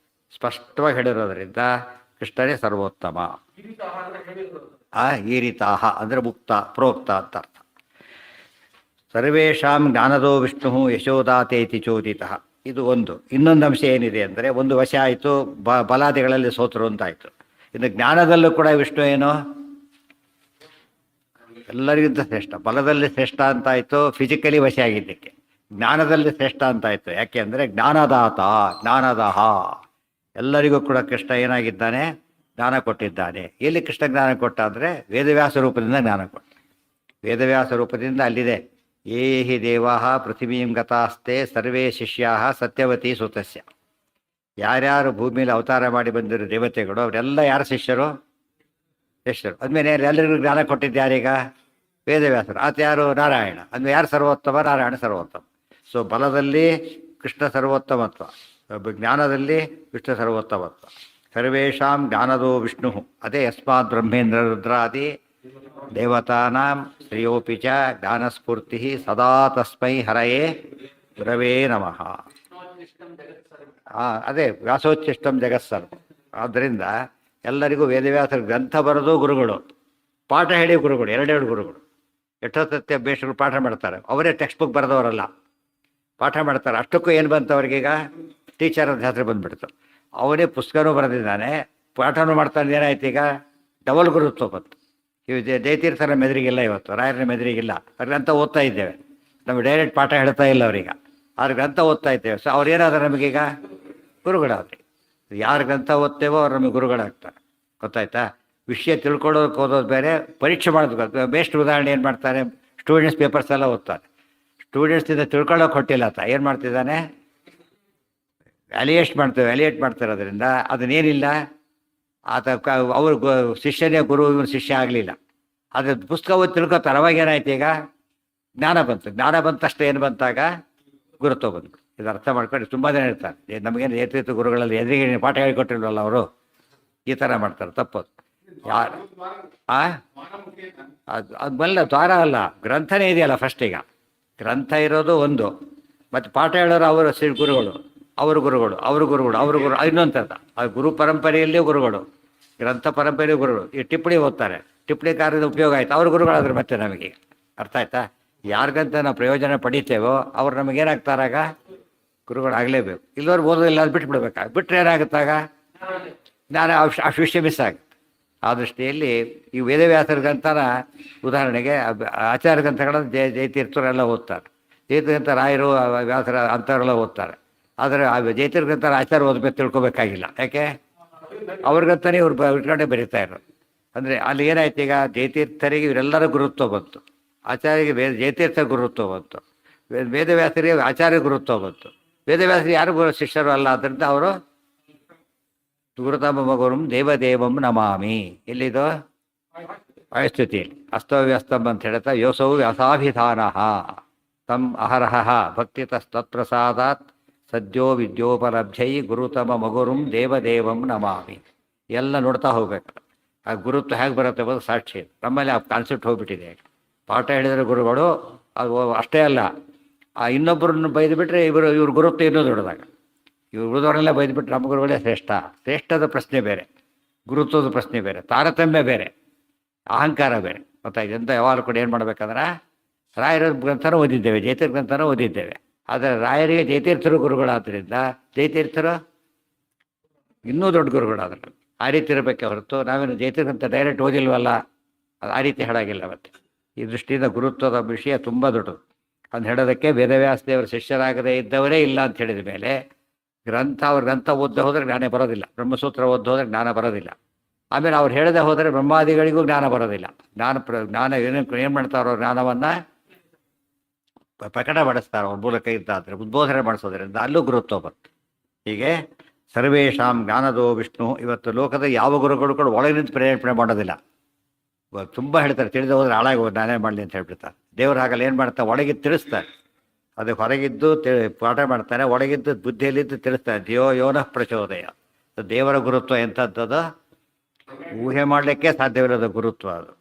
ಸ್ಪಷ್ಟವಾಗಿ ಹೇಳಿರೋದ್ರಿಂದ ಕೃಷ್ಣನೇ ಸರ್ವೋತ್ತಮ. ಈರಿತಾಹ ಅಂದರೆ ಮುಕ್ತ, ಪ್ರೋಕ್ತ ಅಂತ ಅರ್ಥ. ಸರ್ವೇಷಾಂ ಜ್ಞಾನದೋ ವಿಷ್ಣು ಯಶೋದಾತೇತಿ ಚೋದಿತಃ. ಇದು ಒಂದು. ಇನ್ನೊಂದು ಅಂಶ ಏನಿದೆ ಅಂದರೆ, ಒಂದು ವಶ ಆಯಿತು, ಬಲಾದಿಗಳಲ್ಲಿ ಸೋತರು ಅಂತಾಯಿತು. ಇನ್ನು ಜ್ಞಾನದಲ್ಲೂ ಕೂಡ ವಿಷ್ಣು ಏನು? ಎಲ್ಲರಿಗಿಂತ ಶ್ರೇಷ್ಠ. ಬಲದಲ್ಲಿ ಶ್ರೇಷ್ಠ ಅಂತಾಯಿತು, ಫಿಸಿಕಲಿ ವಶ ಆಗಿದ್ದಕ್ಕೆ. ಜ್ಞಾನದಲ್ಲಿ ಶ್ರೇಷ್ಠ ಅಂತಾಯಿತು. ಯಾಕೆ ಅಂದರೆ ಜ್ಞಾನದಾತ, ಜ್ಞಾನದಹ. ಎಲ್ಲರಿಗೂ ಕೂಡ ಕೃಷ್ಣ ಏನಾಗಿದ್ದಾನೆ? ಜ್ಞಾನ ಕೊಟ್ಟಿದ್ದಾನೆ. ಎಲ್ಲಿ ಕೃಷ್ಣ ಜ್ಞಾನ ಕೊಟ್ಟ ಅಂದರೆ ವೇದವ್ಯಾಸ ರೂಪದಿಂದ ಜ್ಞಾನ ಕೊಟ್ಟ. ವೇದವ್ಯಾಸ ರೂಪದಿಂದ ಅಲ್ಲಿದೆ, ಯೇ ಹಿ ದೇವಾ ಪೃಥಿವೀಂ ಗತಾಸ್ತೆ ಸರ್ವೇ ಶಿಷ್ಯಾ ಸತ್ಯವತಿ ಸುತಸ್ಯ. ಯಾರ್ಯಾರು ಭೂಮಿಯಲ್ಲಿ ಅವತಾರ ಮಾಡಿ ಬಂದಿರೋ ದೇವತೆಗಳು ಅವರೆಲ್ಲ ಯಾರ ಶಿಷ್ಯರು? ಶಿಷ್ಯರು. ಅಂದಮೇಲೆ ಎಲ್ಲರಿಗೂ ಜ್ಞಾನ ಕೊಟ್ಟಿದ್ದು ಯಾರೀಗ? ವೇದವ್ಯಾಸರು. ಆತ ಯಾರು? ನಾರಾಯಣ. ಅಂದಮೇಲೆ ಯಾರು ಸರ್ವೋತ್ತಮ? ನಾರಾಯಣ ಸರ್ವೋತ್ತಮ. ಸೊ ಬಲದಲ್ಲಿ ಕೃಷ್ಣ ಸರ್ವೋತ್ತಮತ್ವ, ಜ್ಞಾನದಲ್ಲಿ ವಿಷ್ಣು ಸರ್ವೋತ್ತಮತ್ವ. ಸರ್ವೇಷಾಂ ಜ್ಞಾನದೋ ವಿಷ್ಣು. ಅದೇ ಯಸ್ಮಾತ್ ಬ್ರಹ್ಮೇಂದ್ರ ರುದ್ರಾದಿ ದೇವತಾನಾಂ ಶ್ರೇಯೋಪಿ ಚ ಜ್ಞಾನಸ್ಫೂರ್ತಿ ಸದಾ ತಸ್ಮೈ ಹರಯೇ ಗುರವೇ ನಮಃ. ಅದೇ ವ್ಯಾಸೋಚ್ಚಿಷ್ಟಂ ಜಗತ್ಸರ್ವ. ಆದ್ದರಿಂದ ಎಲ್ಲರಿಗೂ ವೇದವ್ಯಾಸರು ಗ್ರಂಥ ಬರೆದು ಗುರುಗಳು, ಪಾಠ ಹೇಳಿ ಗುರುಗಳು, ಎರಡೆರಡು ಗುರುಗಳು. ಎಷ್ಟೊತ್ತತ್ತೆ ಬೇಷರು ಪಾಠ ಮಾಡ್ತಾರೆ. ಅವರೇ ಟೆಕ್ಸ್ಟ್ ಬುಕ್ ಬರೆದವರಲ್ಲ, ಪಾಠ ಮಾಡ್ತಾರೆ. ಅಷ್ಟಕ್ಕೂ ಏನು ಬಂತು ಅವ್ರಿಗೀಗ? ಟೀಚರ್ ಅಂತ ಹೆಸರು ಬಂದುಬಿಡ್ತು. ಅವನೇ ಪುಸ್ತಕನೂ ಬರೆದಿದ್ದಾನೆ, ಪಾಠನೂ ಮಾಡ್ತಾನೆ. ಏನಾಯ್ತು ಈಗ? ಡಬಲ್ ಗುರುತ್ವ ಬಂತು. ಇವು ಜಯತೀರ್ಥರ ಮೆದುರಿಗಿಲ್ಲ, ಇವತ್ತು ರಾಯರ ಮೆದುರಿಗಿಲ್ಲ. ಅವ್ರ ಗ್ರಂಥ ಓದ್ತಾ ಇದ್ದೇವೆ, ನಮಗೆ ಡೈರೆಕ್ಟ್ ಪಾಠ ಹೇಳ್ತಾ ಇಲ್ಲ ಅವ್ರೀಗ. ಅವ್ರ ಗ್ರಂಥ ಓದ್ತಾ ಇದ್ದೇವೆ. ಸೊ ಅವ್ರು ಏನಾದ್ರೆ ನಮಗೀಗ ಗುರುಗಳಾದ್ರಿ. ಯಾರ ಗ್ರಂಥ ಓದ್ತೇವೋ ಅವ್ರು ನಮಗೆ ಗುರುಗಳಾಗ್ತಾರೆ. ಗೊತ್ತಾಯ್ತಾ? ವಿಷಯ ತಿಳ್ಕೊಳ್ಳೋದಕ್ಕೆ ಓದೋದು ಬೇರೆ, ಪರೀಕ್ಷೆ ಮಾಡೋದು. ಬೆಸ್ಟ್ ಉದಾಹರಣೆ ಏನು ಮಾಡ್ತಾರೆ, ಸ್ಟೂಡೆಂಟ್ಸ್ ಪೇಪರ್ಸ್ ಎಲ್ಲ ಓದ್ತಾರೆ. ಸ್ಟೂಡೆಂಟ್ಸಿಂದ ತಿಳ್ಕೊಳ್ಳೋಕೆ ಹೊಟ್ಟಿಲ್ಲ ಆತ ಏನು ಮಾಡ್ತಿದ್ದಾನೆ, ವ್ಯಾಲಿಯೇಟ್ ಮಾಡ್ತಿರೋದ್ರಿಂದ ಅದನ್ನೇನಿಲ್ಲ, ಆತ ಅವರು ಶಿಷ್ಯನೇ ಗುರು, ಇವನು ಶಿಷ್ಯ ಆಗಲಿಲ್ಲ. ಅದ್ರ ಪುಸ್ತಕ ಓದಿ ತಿಳ್ಕೊತಾರೆ. ಅವಾಗ ಏನಾಯ್ತು, ಈಗ ಜ್ಞಾನ ಬಂತು ತಕ್ಷಣ ಏನು ಬಂತಾಗ ಗುರುತ್ವ ಬಂತು. ಇದು ಅರ್ಥ ಮಾಡ್ಕೊಂಡು ತುಂಬ ಜನ ಇರ್ತಾರೆ, ನಮಗೇನು ಏತಿತ್ತು ಗುರುಗಳಲ್ಲಿ ಎದುರಿಗೆ ಪಾಠ ಹೇಳಿಕೊಟ್ಟಿಲ್ವಲ್ಲ ಅವರು, ಈ ಥರ ಮಾಡ್ತಾರೆ. ತಪ್ಪದು. ಯಾರು ಅದು ಬಲ್ಲ ದ್ವಾರ ಅಲ್ಲ, ಗ್ರಂಥನೇ ಇದೆಯಲ್ಲ ಫಸ್ಟ್. ಈಗ ಗ್ರಂಥ ಇರೋದು ಒಂದು, ಮತ್ತು ಪಾಠ ಹೇಳೋರು ಅವರು ಗುರುಗಳು, ಅವರು ಗುರು ಇನ್ನೊಂಥದ್ದು. ಆ ಗುರು ಪರಂಪರೆಯಲ್ಲೇ ಗುರುಗಳು, ಗ್ರಂಥ ಪರಂಪರೆಯೇ ಗುರುಗಳು. ಈ ಟಿಪ್ಪಣಿ ಓದ್ತಾರೆ, ಟಿಪ್ಪಣಿ ಕಾರ್ಯದ ಉಪಯೋಗ ಆಯ್ತು, ಅವರು ಗುರುಗಳಾದ್ರೆ ಮತ್ತೆ ನಮಗೆ ಅರ್ಥ ಆಯ್ತಾ. ಯಾರಿಗಂತ ನಾವು ಪ್ರಯೋಜನ ಪಡಿತೇವೋ ಅವ್ರು ನಮಗೇನಾಗ್ತಾರಾಗ ಗುರುಗಳಾಗಲೇಬೇಕು. ಇಲ್ಲವ್ರು ಓದೋದಿಲ್ಲ, ಅದು ಬಿಟ್ಬಿಡ್ಬೇಕಾಗ ಬಿಟ್ಟರೆ ಏನಾಗುತ್ತಾಗ ಜ್ಞಾನ ಅಷ್ಟು ವಿಷಯ ಮಿಸ್ ಆಗುತ್ತೆ. ಆ ದೃಷ್ಟಿಯಲ್ಲಿ ಈ ವೇದವ್ಯಾಸರ ಗ್ರಂಥನ ಉದಾಹರಣೆಗೆ ಆಚಾರ್ಯ ಗ್ರಂಥಗಳನ್ನು ಜಯತೀರ್ಥರೆಲ್ಲ ಓದ್ತಾರೆ. ಜಯತೀರ್ಥ ರಾಯರು ವ್ಯಾಸರ ಅಂಥವರೆಲ್ಲ ಓದ್ತಾರೆ. ಆದರೆ ಆ ಜಯತೀರ್ಥ ಗ್ರಂಥ ಆಚಾರ್ಯ ಓದ್ಬೇಕು ತಿಳ್ಕೊಬೇಕಾಗಿಲ್ಲ. ಯಾಕೆ ಅವ್ರಿಗಂತಾನೆ ಇವ್ರು ಇಟ್ಕೊಂಡೇ ಬರೀತಾ ಇರೋರು. ಅಂದರೆ ಅಲ್ಲಿ ಏನಾಯ್ತು, ಈಗ ಜಯತೀರ್ಥರಿಗೆ ಇವರೆಲ್ಲರ ಗುರುತ್ವ ಬಂತು, ಆಚಾರ್ಯರಿಗೆ ಜಯತೀರ್ಥ ಗುರುತ್ವ ಬಂತು, ವೇದವ್ಯಾಸರಿಗೆ ಆಚಾರ್ಯ ಗುರುತ್ವ ಬಂತು. ವೇದವ್ಯಾಸರಿಗೆ ಯಾರು ಶಿಷ್ಯರು ಅಲ್ಲ, ಆದ್ದರಿಂದ ಅವರು ಗುರುತಮ ಮಗುರುಂ ದೇವದೇವಂ ನಮಾಮಿ. ಎಲ್ಲಿದು ವಾಯುಸ್ತುತಿಯಲ್ಲಿ ಅಸ್ತವ್ಯಸ್ತಂ ಅಂತ ಹೇಳ್ತಾ ಯೋಸೌ ವ್ಯಾಸಾಭಿಧಾನ ತಂ ಅಹರಹ ಭಕ್ತಿತಸ್ತತ್ಪ್ರಸಾದಾತ್ ಸದ್ಯೋ ವಿದ್ಯೋಪಲಬ್ಧೈ ಗುರುತಮ ಮಗುರುಂ ದೇವದೇವಂ ನಮಾಮಿ. ಎಲ್ಲ ನೋಡ್ತಾ ಹೋಗ್ಬೇಕು. ಆ ಗುರುತ್ವ ಹೇಗೆ ಬರುತ್ತೆ ಅನ್ನೋದು ಸಾಕ್ಷಿ. ನಮ್ಮಲ್ಲಿ ಆ ಕಾನ್ಸೆಪ್ಟ್ ಹೋಗ್ಬಿಟ್ಟಿದೆ. ಪಾಠ ಹೇಳಿದರೆ ಗುರುಗಳು, ಅದು ಅಷ್ಟೇ ಅಲ್ಲ, ಆ ಇನ್ನೊಬ್ಬರನ್ನು ಬೈದು ಬಿಟ್ಟರೆ ಇವ್ರ ಗುರುತ್ವ ಇನ್ನೂ ದೊಡ್ಡದಾಗ. ಇವ್ರು ಉಳಿದವರೆಲ್ಲ ಬೈದುಬಿಟ್ರೆ ನಮ್ಮ ಗುರುಗಳೇ ಶ್ರೇಷ್ಠದ ಪ್ರಶ್ನೆ ಬೇರೆ, ಗುರುತ್ವದ ಪ್ರಶ್ನೆ ಬೇರೆ, ತಾರತಮ್ಯ ಬೇರೆ, ಅಹಂಕಾರ ಬೇರೆ. ಗೊತ್ತಾಗಿದೆ ಅಂತ ಯಾವಾಗಲೂ ಕೂಡ ಏನು ಮಾಡಬೇಕಂದ್ರೆ, ರಾಯರ ಗ್ರಂಥನೂ ಓದಿದ್ದೇವೆ, ಜಯತೀರ್ಥ ಗ್ರಂಥನೂ ಓದಿದ್ದೇವೆ. ಆದರೆ ರಾಯರಿಗೆ ಜಯತೀರ್ಥರು ಗುರುಗಳಾದ್ದರಿಂದ ಜಯತೀರ್ಥರು ಇನ್ನೂ ದೊಡ್ಡ ಗುರುಗಳಾದ್ರು. ಆ ರೀತಿ ಇರಬೇಕೆ ಹೊರತು ನಾವೇನು ಜಯತೀರ್ಥ ಅಂತ ಡೈರೆಕ್ಟ್ ಓದಿಲ್ವಲ್ಲ, ಅದು ಆ ರೀತಿ ಹೇಳಾಗಿಲ್ಲ. ಮತ್ತೆ ಈ ದೃಷ್ಟಿಯಿಂದ ಗುರುತ್ವದ ವಿಷಯ ತುಂಬ ದೊಡ್ಡದು. ಅದನ್ನು ಹೇಳೋದಕ್ಕೆ ವೇದವ್ಯಾಸ ದೇವರ ಶಿಷ್ಯರಾಗದೇ ಇದ್ದವರೇ ಇಲ್ಲ ಅಂತ ಹೇಳಿದ ಮೇಲೆ ಅವ್ರ ಗ್ರಂಥ ಓದ್ದೆ ಹೋದರೆ ಜ್ಞಾನ ಬರೋದಿಲ್ಲ, ಬ್ರಹ್ಮಸೂತ್ರ ಓದ್ದೆ ಹೋದರೆ ಜ್ಞಾನ ಬರೋದಿಲ್ಲ. ಆಮೇಲೆ ಅವ್ರು ಹೇಳದೆ ಹೋದರೆ ಬ್ರಹ್ಮಾದಿಗಳಿಗೂ ಜ್ಞಾನ ಬರೋದಿಲ್ಲ. ಜ್ಞಾನ ಏನು ಮಾಡ್ತಾರೋ ಜ್ಞಾನವನ್ನು ಪ್ರಕಟಪಡಿಸ್ತಾರೆ ಅವ್ರ ಮೂಲಕ ಇದ್ದಾದರೆ, ಉದ್ಬೋಧನೆ ಮಾಡಿಸೋದ್ರಿಂದ ಅಲ್ಲೂ ಗುರುತ್ವ ಬಂತು. ಹೀಗೆ ಸರ್ವೇಷಾಂ ಜ್ಞಾನದೋ ವಿಷ್ಣು. ಇವತ್ತು ಲೋಕದ ಯಾವ ಗುರುಗಳು ಕೂಡ ಒಳಗೆ ನಿಂತು ಪ್ರೇರೇಪಣೆ ಮಾಡೋದಿಲ್ಲ. ತುಂಬ ಹೇಳ್ತಾರೆ, ತಿಳಿದು ಹೋದ್ರೆ ಹಾಳಾಗಿ ಹೋಗಿ ನಾನೇ ಮಾಡಲಿ ಅಂತ ಹೇಳ್ಬಿಡ್ತಾರೆ. ದೇವ್ರು ಹಾಗಲ್ಲ, ಏನು ಮಾಡ್ತಾರೆ, ಒಳಗಿದ್ದು ತಿಳಿಸ್ತಾರೆ. ಅದು ಹೊರಗಿದ್ದು ಪಾಠ ಮಾಡ್ತಾನೆ, ಒಳಗಿದ್ದು ಬುದ್ಧಿಯಲ್ಲಿದ್ದು ತಿಳಿಸ್ತಾನೆ. ಯೋನಃ ಪ್ರಚೋದಯ. ದೇವರ ಗುರುತ್ವ ಎಂಥದ್ದು, ಊಹೆ ಮಾಡಲಿಕ್ಕೆ ಸಾಧ್ಯವಿಲ್ಲದ ಗುರುತ್ವ ಅದು.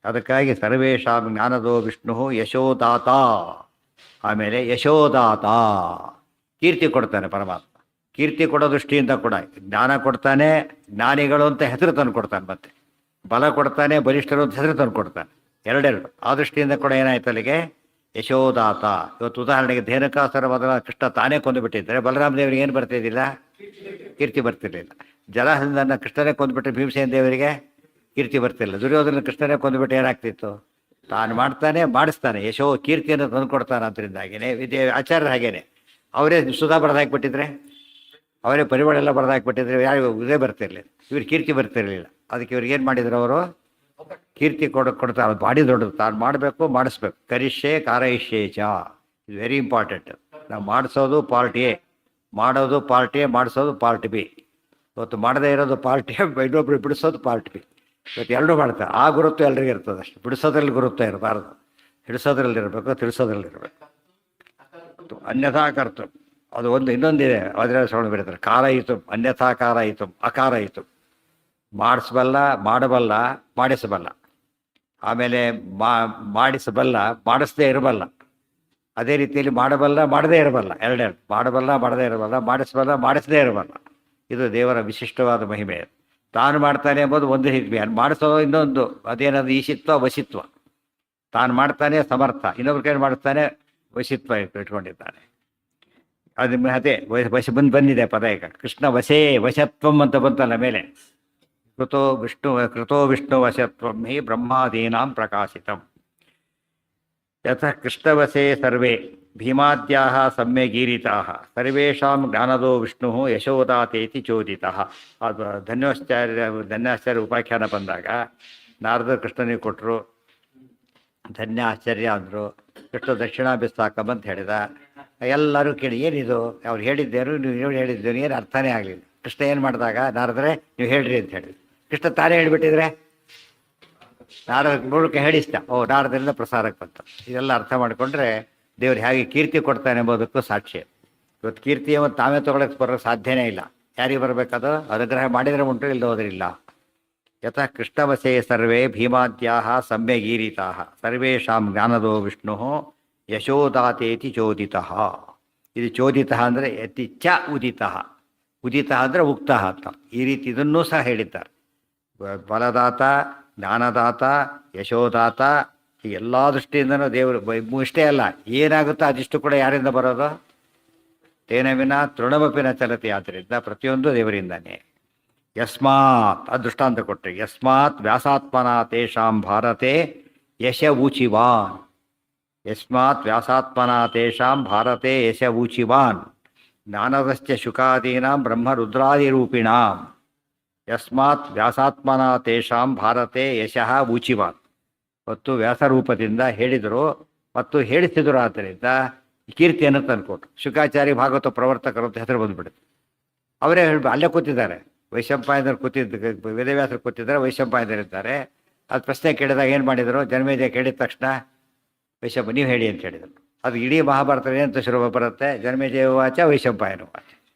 ಅದಕ್ಕಾಗಿ ಸರ್ವೇಷಾಂ ಜ್ಞಾನದೋ ವಿಷ್ಣು ಯಶೋದಾತ. ಆಮೇಲೆ ಯಶೋದಾತ, ಕೀರ್ತಿ ಕೊಡ್ತಾನೆ ಪರಮಾತ್ಮ. ಕೀರ್ತಿ ಕೊಡೋ ದೃಷ್ಟಿಯಿಂದ ಕೂಡ ಜ್ಞಾನ ಕೊಡ್ತಾನೆ, ಜ್ಞಾನಿಗಳು ಅಂತ ಹೆಸರು ತಂದು ಕೊಡ್ತಾನೆ. ಮತ್ತೆ ಬಲ ಕೊಡ್ತಾನೆ, ಬಲಿಷ್ಠರು ಅಂತ ಹೆಸರು ತಂದು ಕೊಡ್ತಾನೆ. ಎರಡೆರಡು. ಆ ದೃಷ್ಟಿಯಿಂದ ಕೂಡ ಏನಾಯ್ತು ಅಲ್ಲಿಗೆ ಯಶೋದಾತ. ಇವತ್ತು ಉದಾಹರಣೆಗೆ ಧೇನುಕಾಸುರ ಮೊದಲ ಕೃಷ್ಣ ತಾನೇ ಕೊಂದುಬಿಟ್ಟಿದ್ದರೆ ಬಲರಾಮ ದೇವರಿಗೆ ಏನು ಬರ್ತಿದ್ದಿಲ್ಲ, ಕೀರ್ತಿ ಬರ್ತಿರ್ಲಿಲ್ಲ. ಜಲಹಂದನ ಕೃಷ್ಣನೇ ಕೊಂದುಬಿಟ್ರೆ ಭೀಮಸೇನ ದೇವರಿಗೆ ಕೀರ್ತಿ ಬರ್ತಿಲ್ಲ. ದುರ್ಯೋಧನ ಕೃಷ್ಣನೇ ಕೊಂದುಬಿಟ್ಟು ಏನಾಗ್ತಿತ್ತು, ತಾನು ಮಾಡ್ತಾನೆ, ಮಾಡಿಸ್ತಾನೆ, ಯಶೋ ಕೀರ್ತಿಯನ್ನು ತಂದು ಕೊಡ್ತಾನೆ. ಅದರಿಂದಾಗಿಯೇ ಆಚಾರ್ಯರು ಹಾಗೇನೆ, ಅವರೇ ಸುಧಾ ಬರೆದಾಕ್ಬಿಟ್ಟಿದ್ರೆ, ಅವರೇ ಪರಿಮಳ ಎಲ್ಲ ಬರೆದಾಕ್ಬಿಟ್ಟಿದ್ರೆ ಯಾರಿಗೂ ಇದೇ ಬರ್ತಿರ್ಲಿಲ್ಲ, ಇವ್ರಿಗೆ ಕೀರ್ತಿ ಬರ್ತಿರ್ಲಿಲ್ಲ. ಅದಕ್ಕೆ ಇವ್ರಿಗೆ ಏನು ಮಾಡಿದ್ರು, ಅವರು ಕೀರ್ತಿ ಕೊಡ್ತಾರೆ. ಅದು ಬಾಡಿ ದೊಡ್ಡದು, ತಾನು ಮಾಡಬೇಕು, ಮಾಡಿಸ್ಬೇಕು. ಕರಿಷ್ಯೆ ಕಾರಯಿಷ್ಯೆ ಚ, ಇದು ವೆರಿ ಇಂಪಾರ್ಟೆಂಟ್. ನಾವು ಮಾಡಿಸೋದು ಪಾರ್ಟ್ ಎ, ಮಾಡೋದು ಪಾರ್ಟ್ ಎ, ಮಾಡಿಸೋದು ಪಾರ್ಟ್ ಬಿ. ಇವತ್ತು ಮಾಡದೇ ಇರೋದು ಪಾರ್ಟ್ ಎ, ಇನ್ನೊಬ್ರು ಬಿಡಿಸೋದು ಪಾರ್ಟ್ ಬಿ. ಇವತ್ತು ಎರಡೂ ಮಾಡ್ತಾರೆ. ಆ ಗುರುತ್ವ ಎಲ್ರಿಗೂ ಇರ್ತದೆ ಅಷ್ಟೇ. ಬಿಡಿಸೋದ್ರಲ್ಲಿ ಗುರುತ್ವ ಇರಬಾರ್ದು, ಹಿಡಿಸೋದ್ರಲ್ಲಿ ಇರಬೇಕು, ತಿಳಿಸೋದ್ರಲ್ಲಿ ಇರಬೇಕು. ಅನ್ಯಥಾ ಕರ್ತು ಅದು ಒಂದು. ಇನ್ನೊಂದಿದೆ, ಅದರಲ್ಲಿ ಸೌಂಡ್ ಬರೀತಾರೆ, ಕಾರ ಇತು, ಅನ್ಯಥಾ ಕಾರ ಇತು, ಅಕಾರ ಇತು. ಮಾಡಿಸಬಲ್ಲ, ಮಾಡಬಲ್ಲ, ಮಾಡಿಸಬಲ್ಲ. ಆಮೇಲೆ ಮಾಡಿಸಬಲ್ಲ, ಮಾಡಿಸದೇ ಇರಬಲ್ಲ. ಅದೇ ರೀತಿಯಲ್ಲಿ ಮಾಡಬಲ್ಲ, ಮಾಡದೇ ಇರಬಲ್ಲ. ಎರಡೆರಡು. ಮಾಡಬಲ್ಲ, ಮಾಡದೇ ಇರಬಲ್ಲ, ಮಾಡಿಸಬಲ್ಲ, ಮಾಡಿಸದೇ ಇರಬಲ್ಲ. ಇದು ದೇವರ ವಿಶಿಷ್ಟವಾದ ಮಹಿಮೆ. ತಾನು ಮಾಡ್ತಾನೆ ಎಂಬುದು ಒಂದು ಹಿರಿಮೆ, ಮಾಡಿಸೋದು ಇನ್ನೊಂದು. ಅದೇನದು ಈಶಿತ್ವ, ವಶಿತ್ವ. ತಾನು ಮಾಡ್ತಾನೆ ಸಮರ್ಥ, ಇನ್ನೊಬ್ರ ಕೈ ಮಾಡ್ತಾನೆ ವಶಿತ್ವ ಇಟ್ಕೊಂಡಿದ್ದಾನೆ. ಅದು ಅದೇ ಬಂದಿದೆ ಪದ. ಈಗ ಕೃಷ್ಣ ವಶೇ ವಶತ್ವಂ ಅಂತ ಬಂತಲ್ಲ ಮೇಲೆ, ಕೃತೋ ವಿಷ್ಣುವಶತ್ವಂ ಹಿ ಬ್ರಹ್ಮಾದೀನಾಂ ಪ್ರಕಾಶಿತಂ ಯತಃ ಕೃಷ್ಣವಶೇ ಸರ್ವೇ ಭೀಮಾದ್ಯಾಃ ಸಮ್ಯಗೀರಿತಾಃ ಸರ್ವೇಷಾಂ ಜ್ಞಾನದೋ ವಿಷ್ಣು ಯಶೋದಾತೇತಿ ಚೋದಿತಃ. ಅದು ಧನ್ಯಾಶ್ಚರ್ಯ ಉಪಾಖ್ಯಾನ ಬಂದಾಗ ನಾರದರು ಕೃಷ್ಣನಿಗೆ ಕೊಟ್ಟರು, ಧನ್ಯ ಆಶ್ಚರ್ಯ ಅಂದರು. ಕೃಷ್ಣ ದಕ್ಷಿಣಾಭಿಸ್ತಾಕಂ ಅಂತ ಹೇಳಿದ. ಎಲ್ಲರೂ ಕೇಳಿ ಏನಿದು ಅವ್ರು ಹೇಳಿದ್ದೇನು ನೀವು ಹೇಳಿದ್ದೇನು ಏನು ಅರ್ಥನೇ ಆಗಲಿಲ್ಲ. ಕೃಷ್ಣ ಏನು ಮಾಡಿದಾಗ ನಾರದರೆ ನೀವು ಹೇಳ್ರಿ ಅಂತ ಹೇಳಿದ್ರು. ಕೃಷ್ಣ ತಾನೇ ಹೇಳಿಬಿಟ್ಟಿದ್ರೆ ನಾರದ ಮೂಲಕ ಹೇಳಿಸ್ತ ನಾರದರಿಂದ ಪ್ರಸಾರಕ್ಕೆ ಬಂತು. ಇದೆಲ್ಲ ಅರ್ಥ ಮಾಡಿಕೊಂಡ್ರೆ ದೇವ್ರು ಹೇಗೆ ಕೀರ್ತಿ ಕೊಡ್ತಾನೆ ಎಂಬುದಕ್ಕೂ ಸಾಕ್ಷಿ. ಇವತ್ತು ಕೀರ್ತಿಯನ್ನು ತಾವೇ ತೊಗೊಳಕ್ಕೆ ಬರೋಕ್ಕೆ ಸಾಧ್ಯನೇ ಇಲ್ಲ. ಯಾರಿಗೆ ಬರಬೇಕದು? ಅನುಗ್ರಹ ಮಾಡಿದರೆ ಉಂಟು, ಇಲ್ಲದೆ ಹೋದ್ರಿಲ್ಲ. ಯತಃ ಕೃಷ್ಣವಶೇ ಸರ್ವೇ ಭೀಮಾದ್ಯಾಃ ಸಮ್ಯಗೀರಿತಾಃ ಸರ್ವೇಷಾಂ ಜ್ಞಾನದೋ ವಿಷ್ಣು ಯಶೋದಾತೇತಿ ಚೋದಿತಃ. ಇದು ಚೋದಿತಃ ಅಂದರೆ ಯತಿ ಚ ಉದಿತಃ. ಉದಿತಃ ಅಂದರೆ ಉಕ್ತಃ ಅಂತ. ಈ ರೀತಿ ಇದನ್ನೂ ಸಹ ಹೇಳಿದ್ದಾರೆ. ಬಲದಾತ, ಜ್ಞಾನದಾತ, ಯಶೋದಾತ, ಈ ಎಲ್ಲ ದೃಷ್ಟಿಯಿಂದನೂ ದೇವರು ಇಷ್ಟೇ ಅಲ್ಲ, ಏನಾಗುತ್ತೋ ಅದಿಷ್ಟು ಕೂಡ ಯಾರಿಂದ ಬರೋದು? ತೇನ ವಿನ ತೃಣಮಪಿನ ಚಲತಿ. ಆದ್ದರಿಂದ ಪ್ರತಿಯೊಂದು ದೇವರಿಂದಾನೆ. ಯಸ್ಮಾತ್ ಅದು ದೃಷ್ಟಾಂತ ಕೊಟ್ಟರೆ, ಯಸ್ಮಾತ್ ವ್ಯಾಸಾತ್ಮನ ತೇಷಾಂ ಭಾರತೆ ಯಶ ಊಚಿವಾನ್. ಯಸ್ಮಾತ್ ವ್ಯಾಸಾತ್ಮನ ತೇಷಾಂ ಭಾರತೆ ಯಶ ಊಚಿವಾನ್ ಜ್ಞಾನದಶ್ಚ ಶುಕಾದೀನಾಂ ಬ್ರಹ್ಮರುದ್ರಾದಿರೂಪಿಣಾಂ. ಯಸ್ಮಾತ್ ವ್ಯಾಸಾತ್ಮನ ತೇಷಾಂ ಭಾರತೆ ಯಶಃ ಊಚಿವಾನ್. ಮತ್ತು ವ್ಯಾಸರೂಪದಿಂದ ಹೇಳಿದರು ಮತ್ತು ಹೇಳಿಸಿದರು. ಆದ್ದರಿಂದ ಕೀರ್ತಿಯನ್ನು ತಂದುಕೊಟ್ರು. ಶುಕಾಚಾರ್ಯ ಭಾಗವತ ಪ್ರವರ್ತಕರು ಅಂತ ಹೆಸರು ಬಂದುಬಿಡುತ್ತೆ. ಅವರೇ ಅಲ್ಲೇ ಕೂತಿದ್ದಾರೆ. ವೈಶಂಪಾಯನರು ವೇದವ್ಯಾಸರು ಕೂತಿದ್ದಾರೆ, ವೈಶಂಪಾಯನರಿದ್ದಾರೆ. ಅದು ಪ್ರಶ್ನೆ ಕೇಳಿದಾಗ ಏನು ಮಾಡಿದರು? ಜನ್ಮೇಜಯ ಕೇಳಿದ ತಕ್ಷಣ ವೈಶಂಪ ನೀವು ಹೇಳಿ ಅಂತ ಹೇಳಿದರು. ಅದು ಇಡೀ ಮಹಾಭಾರತ ಏನಂತ ಶುರು ಬರುತ್ತೆ? ಜನ್ಮೇಜಯ ವಾಚ ವೈಶಂಪಾಯನ ವಾಚ.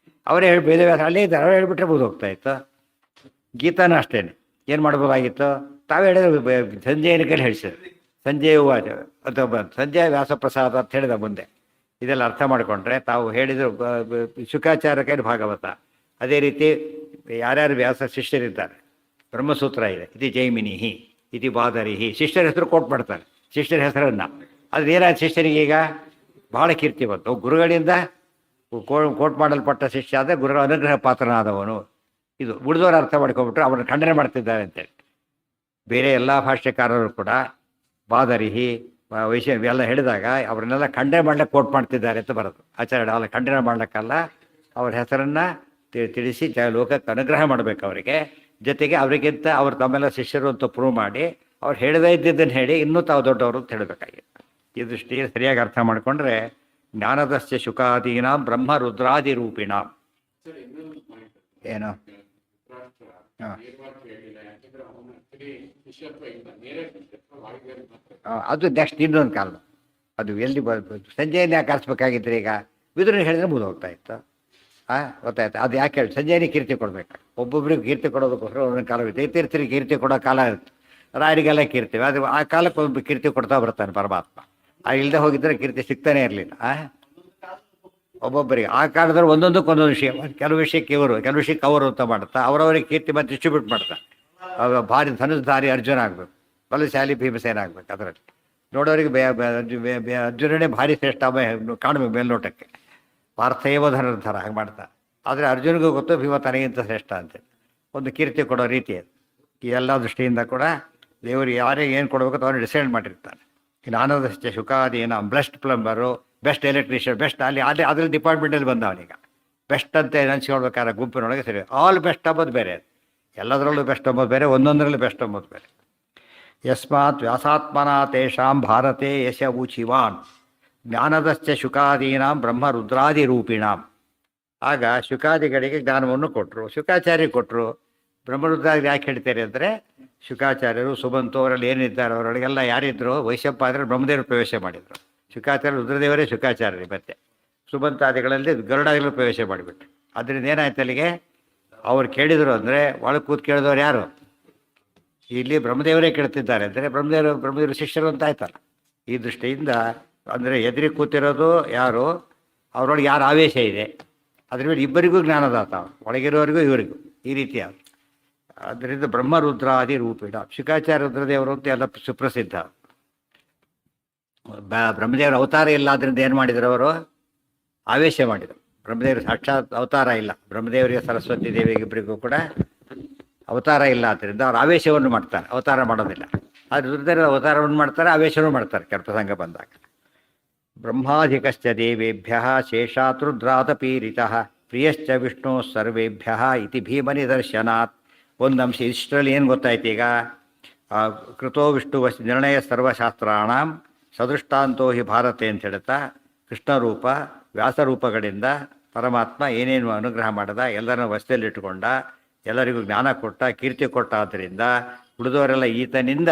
ಅವರೇ ಹೇಳಿ ವೇದವ್ಯಾಸ ಅಲ್ಲೇ ಇದ್ದಾರೆ, ಅವರೇ ಹೇಳಿಬಿಟ್ರೆ ಬೋದು ಹೋಗ್ತಾ ಇತ್ತು. ಗೀತಾನು ಅಷ್ಟೇ ಏನು ಮಾಡ್ಬೋದಾಗಿತ್ತು? ತಾವೇ ಹೇಳಿದ್ರೆ ಸಂಜಯನ ಕೈಲಿ ಹೇಳಿಸಿದ್ರು. ಸಂಜಯ ವಾಚ ಅಥವಾ ಸಂಜಯ ವ್ಯಾಸಪ್ರಸಾದ ಅಂತ ಹೇಳಿದ ಮುಂದೆ. ಇದೆಲ್ಲ ಅರ್ಥ ಮಾಡಿಕೊಂಡ್ರೆ ತಾವು ಹೇಳಿದರು ಶುಕಾಚಾರ್ಯ ಕೈಲಿ ಭಾಗವತ. ಅದೇ ರೀತಿ ಯಾರ್ಯಾರು ವ್ಯಾಸ ಶಿಷ್ಯರಿದ್ದಾರೆ, ಬ್ರಹ್ಮಸೂತ್ರ ಇದೆ, ಇದು ಜೈಮಿನಿಹಿ, ಇದು ಬಾದರಿಹಿ. ಶಿಷ್ಯರ ಹೆಸರು ಕೋಟ್ ಮಾಡ್ತಾರೆ, ಶಿಷ್ಯರ ಹೆಸರನ್ನು. ಅದು ಏನಾಯ್ತು ಶಿಷ್ಯರಿಗೆ? ಈಗ ಬಹಳ ಕೀರ್ತಿ ಬಂತು. ಗುರುಗಳಿಂದ ಕೋಟ್ ಮಾಡಲ್ಪಟ್ಟ ಶಿಷ್ಯ ಆದರೆ ಗುರುಗಳ ಅನುಗ್ರಹ ಪಾತ್ರನಾದವನು. ಇದು ಉಳಿದವರು ಅರ್ಥ ಮಾಡ್ಕೊಂಡ್ಬಿಟ್ರೆ ಅವರನ್ನು ಖಂಡನೆ ಮಾಡ್ತಿದ್ದಾರೆ ಅಂತೇಳಿ. ಬೇರೆ ಎಲ್ಲ ಭಾಷ್ಯಕಾರರು ಕೂಡ ಬಾದರಿಹಿ ಎಲ್ಲ ಹೇಳಿದಾಗ ಅವರನ್ನೆಲ್ಲ ಖಂಡನೆ ಮಾಡ್ಲಿಕ್ಕೆ ಕೋಟ್ ಮಾಡ್ತಿದ್ದಾರೆ ಅಂತ ಬರೋದು. ಆಚಾರ್ಯ ಅಲ್ಲ, ಖಂಡನೆ ಮಾಡ್ಲಿಕ್ಕಲ್ಲ, ಅವ್ರ ಹೆಸರನ್ನು ತಿಳಿಸಿ ಲೋಕಕ್ಕೆ ಅನುಗ್ರಹ ಮಾಡಬೇಕು ಅವರಿಗೆ. ಜೊತೆಗೆ ಅವರಿಗಿಂತ ಅವ್ರು ತಮ್ಮೆಲ್ಲ ಶಿಷ್ಯರು ಅಂತ ಪ್ರೂವ್ ಮಾಡಿ ಅವ್ರು ಹೇಳದೇ ಇದ್ದಿದ್ದನ್ನು ಹೇಳಿ ಇನ್ನೂ ತಾವು ದೊಡ್ಡವರು ಅಂತ ಹೇಳಬೇಕಾಗಿದೆ. ಈ ದೃಷ್ಟಿಗೆ ಸರಿಯಾಗಿ ಅರ್ಥ ಮಾಡಿಕೊಂಡ್ರೆ ಜ್ಞಾನದಸ್ಯ ಶುಕಾದೀನಾಂ ಬ್ರಹ್ಮ ರುದ್ರಾದಿ ರೂಪಿಣಾಂ. ಏನು ಅದು ನೆಕ್ಸ್ಟ್ ಇನ್ನೊಂದು ಕಾರಣ. ಅದು ಎಲ್ಲಿ ಸಂಜೆಯನ್ನು ಯಾಕೆ ಆರಿಸ್ಬೇಕಾಗಿದ್ರೆ ಈಗ ವಿದುರನಿಗೆ ಹೇಳಿದ್ರೆ ಮುಗಿದು ಹೋಗ್ತಾ ಇತ್ತು. ಗೊತ್ತಾಯ್ತು. ಅದು ಯಾಕೆ ಹೇಳಿ ಸಂಜೆನೇ ಕೀರ್ತಿ ಕೊಡಬೇಕು. ಒಬ್ಬೊಬ್ಬರಿಗೆ ಕೀರ್ತಿ ಕೊಡೋದಕ್ಕೋಸ್ಕರ ಒಂದೊಂದು ಕಾಲವಿದೆ. ತೀರ್ಥರಿಗೆ ಕೀರ್ತಿ ಕೊಡೋ ಕಾಲ ಇರುತ್ತೆ, ರಾಯರಿಗೆಲ್ಲ ಕೀರ್ತಿ. ಅದು ಆ ಕಾಲಕ್ಕೆ ಒಬ್ಬ ಕೀರ್ತಿ ಕೊಡ್ತಾ ಬರ್ತಾನೆ ಪರಮಾತ್ಮ. ಇಲ್ಲದೆ ಹೋಗಿದ್ರೆ ಕೀರ್ತಿ ಸಿಗ್ತಾನೆ ಇರಲಿಲ್ಲ. ಒಬ್ಬೊಬ್ಬರಿಗೆ ಆ ಕಾಲದಲ್ಲಿ ಒಂದೊಂದಕ್ಕೊಂದೊಂದು ವಿಷಯ, ಕೆಲವು ವಿಷಯಕ್ಕೆ ಇವರು, ಕೆಲವು ವಿಷಯಕ್ಕೆ ಅವರು ಅಂತ ಮಾಡ್ತಾ ಅವರವರಿಗೆ ಕೀರ್ತಿ ಮತ್ತು ಡಿಸ್ಟ್ರಿಬ್ಯೂಟ್ ಮಾಡ್ತಾರೆ. ಭಾರಿ ಧನುರ್ಧಾರಿ ಅರ್ಜುನ ಆಗಬೇಕು, ಬಲಶಾಲಿ ಭೀಮಸೇನ ಆಗಬೇಕು. ಅದರಲ್ಲಿ ನೋಡೋರಿಗೆ ಅರ್ಜುನನೇ ಭಾರಿ ಶ್ರೇಷ್ಠ ಕಾಣಬೇಕು ಮೇಲ್ನೋಟಕ್ಕೆ. ಪಾರ್ಥೇವ ಧನುರ್ಧರ ಹಾಗೆ ಮಾಡ್ತಾರೆ. ಆದರೆ ಅರ್ಜುನಿಗೂ ಗೊತ್ತು ಭೀಮ ತನಗಿಂತ ಶ್ರೇಷ್ಠ ಅಂತೇಳಿ ಒಂದು ಕೀರ್ತಿ ಕೊಡೋ ರೀತಿ ಅದು. ಈ ಎಲ್ಲ ದೃಷ್ಟಿಯಿಂದ ಕೂಡ ದೇವರು ಯಾರಿಗೆ ಏನು ಕೊಡಬೇಕು ಅಂತ ಅವ್ರು ಡಿಸೈಡ್ ಮಾಡಿರ್ತಾನೆ. ಜ್ಞಾನದಷ್ಟೇ ಶುಕಾದೀನ best plumber, best electrician, best ಅದ್ರಲ್ಲಿ ಡಿಪಾರ್ಟ್ಮೆಂಟಲ್ಲಿ ಬಂದವನೀಗ ಬೆಸ್ಟ್ ಅಂತ ನೆನೆಸ್ಕೊಳ್ಬೇಕಾದ್ರೆ ಗುಂಪಿನೊಳಗೆ ಸರಿ. ಆಲ್ ಬೆಸ್ಟ್ ಅಂಬೋದು ಬೇರೆ, ಎಲ್ಲದರಲ್ಲೂ ಬೆಸ್ಟ್ ಅಂಬೋದು ಬೇರೆ, ಒಂದೊಂದರಲ್ಲಿ ಬೆಸ್ಟ್ ಅಂಬೋದು ಬೇರೆ. ಯಸ್ಮಾತ್ ವ್ಯಾಸಾತ್ಮನ ತೇಷಾಂ ಭಾರತೆ ಯಶ ಊಚಿವಾನ್ ಜ್ಞಾನದಶ್ಚ ಶುಕಾದೀನಾಂ ಬ್ರಹ್ಮ ರುದ್ರಾದಿ ರೂಪಿಣಾಂ. ಆಗ ಶುಕಾದಿಗಳಿಗೆ ಜ್ಞಾನವನ್ನು ಕೊಟ್ಟರು, ಶುಕಾಚಾರ್ಯ ಕೊಟ್ಟರು. ಬ್ರಹ್ಮರುದ್ರಾದಿ ಯಾಕೆ ಹೇಳ್ತಾರೆ ಅಂದರೆ ಶುಕಾಚಾರ್ಯರು ಸುಬಂತು ಅವರಲ್ಲಿ ಏನಿದ್ದಾರೆ ಅವರೊಳಗೆಲ್ಲ ಯಾರಿದ್ರು? ವೈಶಂಪಾಯನರು ಬ್ರಹ್ಮದೇವರು ಪ್ರವೇಶ ಮಾಡಿದರು. ಶುಕಾಚಾರ್ಯ ರುದ್ರದೇವರೇ ಶುಕಾಚಾರ್ಯರು. ಮತ್ತೆ ಸುಬಂತಾದಿಗಳಲ್ಲಿ ಗರುಡಾದಿಗಳು ಪ್ರವೇಶ ಮಾಡಿಬಿಟ್ರು. ಅದರಿಂದ ಏನಾಯ್ತು ಅಲ್ಲಿಗೆ? ಅವ್ರು ಕೇಳಿದರು ಅಂದರೆ ಒಳಗೆ ಕೂತ್ ಕೇಳಿದವ್ರು ಯಾರು? ಇಲ್ಲಿ ಬ್ರಹ್ಮದೇವರೇ ಕೇಳ್ತಿದ್ದಾರೆ ಅಂದರೆ ಬ್ರಹ್ಮದೇವರು ಶಿಷ್ಯರು ಅಂತ ಆಯ್ತಲ್ಲ. ಈ ದೃಷ್ಟಿಯಿಂದ ಅಂದರೆ ಎದುರಿ ಕೂತಿರೋದು ಯಾರು, ಅವರೊಳಗೆ ಯಾರು ಆವೇಶ ಇದೆ, ಅದ್ರ ಮೇಲೆ ಇಬ್ಬರಿಗೂ ಜ್ಞಾನದಾತ, ಒಳಗಿರೋರಿಗೂ ಇವರಿಗೂ ಈ ರೀತಿಯ. ಅದರಿಂದ ಬ್ರಹ್ಮರುದ್ರಾದಿ ರೂಪಿಣ ಶುಕಾಚಾರ್ಯ ರುದ್ರದೇವರು ಅಂತ ಎಲ್ಲ ಸುಪ್ರಸಿದ್ಧ. ಬ್ರಹ್ಮದೇವರ ಅವತಾರ ಇಲ್ಲ, ಅದರಿಂದ ಏನು ಮಾಡಿದರು ಅವರು? ಆವೇಶ ಮಾಡಿದರು. ಬ್ರಹ್ಮದೇವರು ಸಾಕ್ಷಾತ್ ಅವತಾರ ಇಲ್ಲ. ಬ್ರಹ್ಮದೇವರಿಗೆ ಸರಸ್ವತಿ ದೇವಿಗೆ ಇಬ್ಬರಿಗೂ ಕೂಡ ಅವತಾರ ಇಲ್ಲ ಆದ್ದರಿಂದ ಅವ್ರು ಆವೇಶವನ್ನು ಮಾಡ್ತಾರೆ, ಅವತಾರ ಮಾಡೋದಿಲ್ಲ. ಆದರೆ ರುದ್ರದೇವರು ಅವತಾರವನ್ನು ಮಾಡ್ತಾರೆ, ಆವೇಶವನ್ನು ಮಾಡ್ತಾರೆ ಕೆಲ ಪ್ರಸಂಗ ಬಂದಾಗ. ಬ್ರಹ್ಮಾಧಿಕಶ್ಚ ದೇವೇಭ್ಯ ಶೇಷಾತ್ ರುದ್ರಾದಪೀರಿತಃ ಪ್ರಿಯಶ್ಚ ವಿಷ್ಣು ಸರ್ವೇಭ್ಯ ಇತಿ ಭೀಮನಿದರ್ಶನಾತ್. ಒಂದು ಅಂಶ ಇಷ್ಟರಲ್ಲಿ ಏನು ಗೊತ್ತಾಯ್ತು ಈಗ? ಕೃತೋ ವಿಷ್ಣು ನಿರ್ಣಯ ಸರ್ವಶಾಸ್ತ್ರಾಣಂ ಸದೃಷ್ಟಾಂತೋ ಹಿ ಭಾರತೆ ಅಂತ ಹೇಳ್ತಾ ಕೃಷ್ಣರೂಪ ವ್ಯಾಸರೂಪಗಳಿಂದ ಪರಮಾತ್ಮ ಏನೇನು ಅನುಗ್ರಹ ಮಾಡದ, ಎಲ್ಲರನ್ನ ವಶದಲ್ಲಿಟ್ಟುಕೊಂಡ, ಎಲ್ಲರಿಗೂ ಜ್ಞಾನ ಕೊಟ್ಟ, ಕೀರ್ತಿ ಕೊಟ್ಟ. ಆದ್ದರಿಂದ ಉಳಿದವರೆಲ್ಲ ಈತನಿಂದ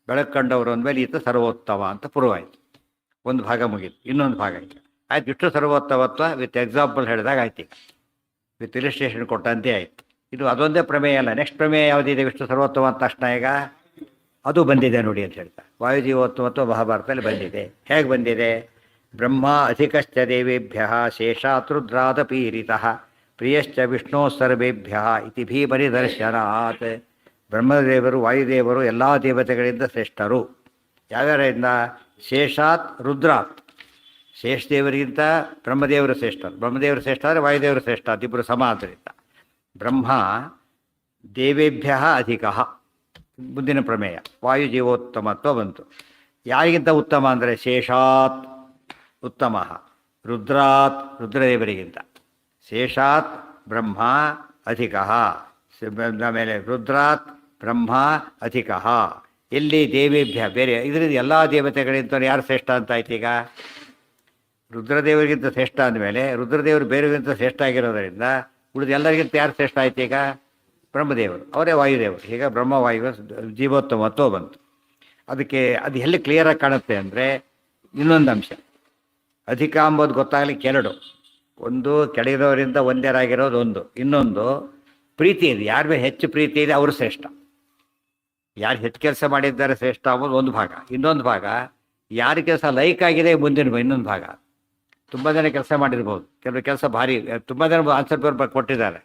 ಬೆಳಕಂಡವರು ಅಂದಮೇಲೆ ಈತ ಸರ್ವೋತ್ತಮ ಅಂತ ಪೂರ್ವಾಯಿತು. ಒಂದು ಭಾಗ ಮುಗೀತು. ಇನ್ನೊಂದು ಭಾಗ ಈಗ ಆಯ್ತು. ವಿಷ್ಣು ಸರ್ವೋತ್ತಮತ್ವ ವಿತ್ ಎಕ್ಸಾಂಪಲ್ ಹೇಳಿದಾಗ ಆಯ್ತು, ಈಗ ವಿತ್ ಇಲಿಸ್ಟ್ರೇಷನ್ ಕೊಟ್ಟಂತೆ ಆಯಿತು. ಇದು ಅದೊಂದೇ ಪ್ರಮೇಯ ಅಲ್ಲ, ನೆಕ್ಸ್ಟ್ ಪ್ರಮೇಯ ಯಾವುದಿದೆ? ವಿಷ್ಣು ಸರ್ವೋತ್ತಮ ಅಂತ ತಕ್ಷಣ ಈಗ ಅದು ಬಂದಿದೆ ನೋಡಿ ಅಂತ ಹೇಳ್ತಾರೆ. ವಾಯುಜೀವೋತ್ತಮತ್ವ ಮಹಾಭಾರತದಲ್ಲಿ ಬಂದಿದೆ. ಹೇಗೆ ಬಂದಿದೆ? ಬ್ರಹ್ಮ ಅಧಿಕಶ್ಚ ದೇವೇಭ್ಯ ಶೇಷಾತ್ ರುದ್ರಾದಪೀರಿತಃ ಪ್ರಿಯಶ್ಚ ವಿಷ್ಣು ಸರ್ವೇಭ್ಯ ಇತಿ ಭೀಮನಿದರ್ಶನಾತ್. ಬ್ರಹ್ಮದೇವರು ವಾಯುದೇವರು ಎಲ್ಲ ದೇವತೆಗಳಿಂದ ಶ್ರೇಷ್ಠರು. ಯಾವ್ಯಾರಿಂದ? ಶೇಷಾತ್ ರುದ್ರಾತ್. ಶೇಷದೇವರಿಗಿಂತ ಬ್ರಹ್ಮದೇವರು ಶ್ರೇಷ್ಠರು. ಬ್ರಹ್ಮದೇವರು ಶ್ರೇಷ್ಠ ಅಂದರೆ ವಾಯುದೇವರು ಶ್ರೇಷ್ಠ, ಅದಿಬ್ಬರು ಸಮ. ಆದ್ದರಿಂದ ಬ್ರಹ್ಮ ದೇವೇಭ್ಯ ಅಧಿಕ. ಮುಂದಿನ ಪ್ರಮೇಯ ವಾಯುಜೀವೋತ್ತಮತ್ವ ಬಂತು. ಯಾರಿಗಿಂತ ಉತ್ತಮ ಅಂದರೆ ಶೇಷಾತ್ ಉತ್ತಮ, ರುದ್ರಾತ್ ರುದ್ರದೇವರಿಗಿಂತ. ಶೇಷಾತ್ ಬ್ರಹ್ಮ ಅಧಿಕ, ಆಮೇಲೆ ರುದ್ರಾತ್ ಬ್ರಹ್ಮ ಅಧಿಕ. ಎಲ್ಲಿ? ದೇವೇಭ್ಯ. ಬೇರೆ ಇದರಿಂದ ಎಲ್ಲ ದೇವತೆಗಳಿಂತ ಯಾರು ಶ್ರೇಷ್ಠ ಅಂತ ಆಯ್ತು ಈಗ? ರುದ್ರದೇವರಿಗಿಂತ ಶ್ರೇಷ್ಠ ಅಂದಮೇಲೆ ರುದ್ರದೇವರು ಬೇರೆಗಿಂತ ಶ್ರೇಷ್ಠ ಆಗಿರೋದರಿಂದ ಉಳಿದ ಎಲ್ಲರಿಗಿಂತ ಯಾರು ಶ್ರೇಷ್ಠ ಆಯ್ತು ಈಗ? ಬ್ರಹ್ಮದೇವರು, ಅವರೇ ವಾಯುದೇವರು. ಈಗ ಬ್ರಹ್ಮವಾಯು ಜೀವೋತ್ತಮತ್ವ ಬಂತು. ಅದಕ್ಕೆ ಅದು ಎಲ್ಲಿ ಕ್ಲಿಯರಾಗಿ ಕಾಣುತ್ತೆ ಅಂದರೆ ಇನ್ನೊಂದು ಅಂಶ. ಅಧಿಕ ಅಂಬೋದು ಗೊತ್ತಾಗಲಿಕ್ಕೆ ಎರಡು. ಒಂದು ಕೆಳಗಿರೋರಿಂದ ಒಂದೇರಾಗಿರೋದು ಒಂದು, ಇನ್ನೊಂದು ಪ್ರೀತಿ ಇದೆ. ಯಾರ ಮೇಲೆ ಹೆಚ್ಚು ಪ್ರೀತಿ ಇದೆ ಅವರು ಶ್ರೇಷ್ಠ. ಯಾರು ಹೆಚ್ಚು ಕೆಲಸ ಮಾಡಿದ್ದಾರೆ ಶ್ರೇಷ್ಠ ಅಂಬೋದು ಒಂದು ಭಾಗ. ಇನ್ನೊಂದು ಭಾಗ ಯಾರ ಕೆಲಸ ಲೈಕ್ ಆಗಿದೆ ಮುಂದಿನ ಇನ್ನೊಂದು ಭಾಗ. ತುಂಬ ಜನ ಕೆಲಸ ಮಾಡಿರ್ಬೋದು, ಕೆಲವು ಕೆಲಸ ಭಾರಿ, ತುಂಬ ಜನ ಆನ್ಸರ್ ಪೇಪರ್ ಕೊಟ್ಟಿದ್ದಾರೆ,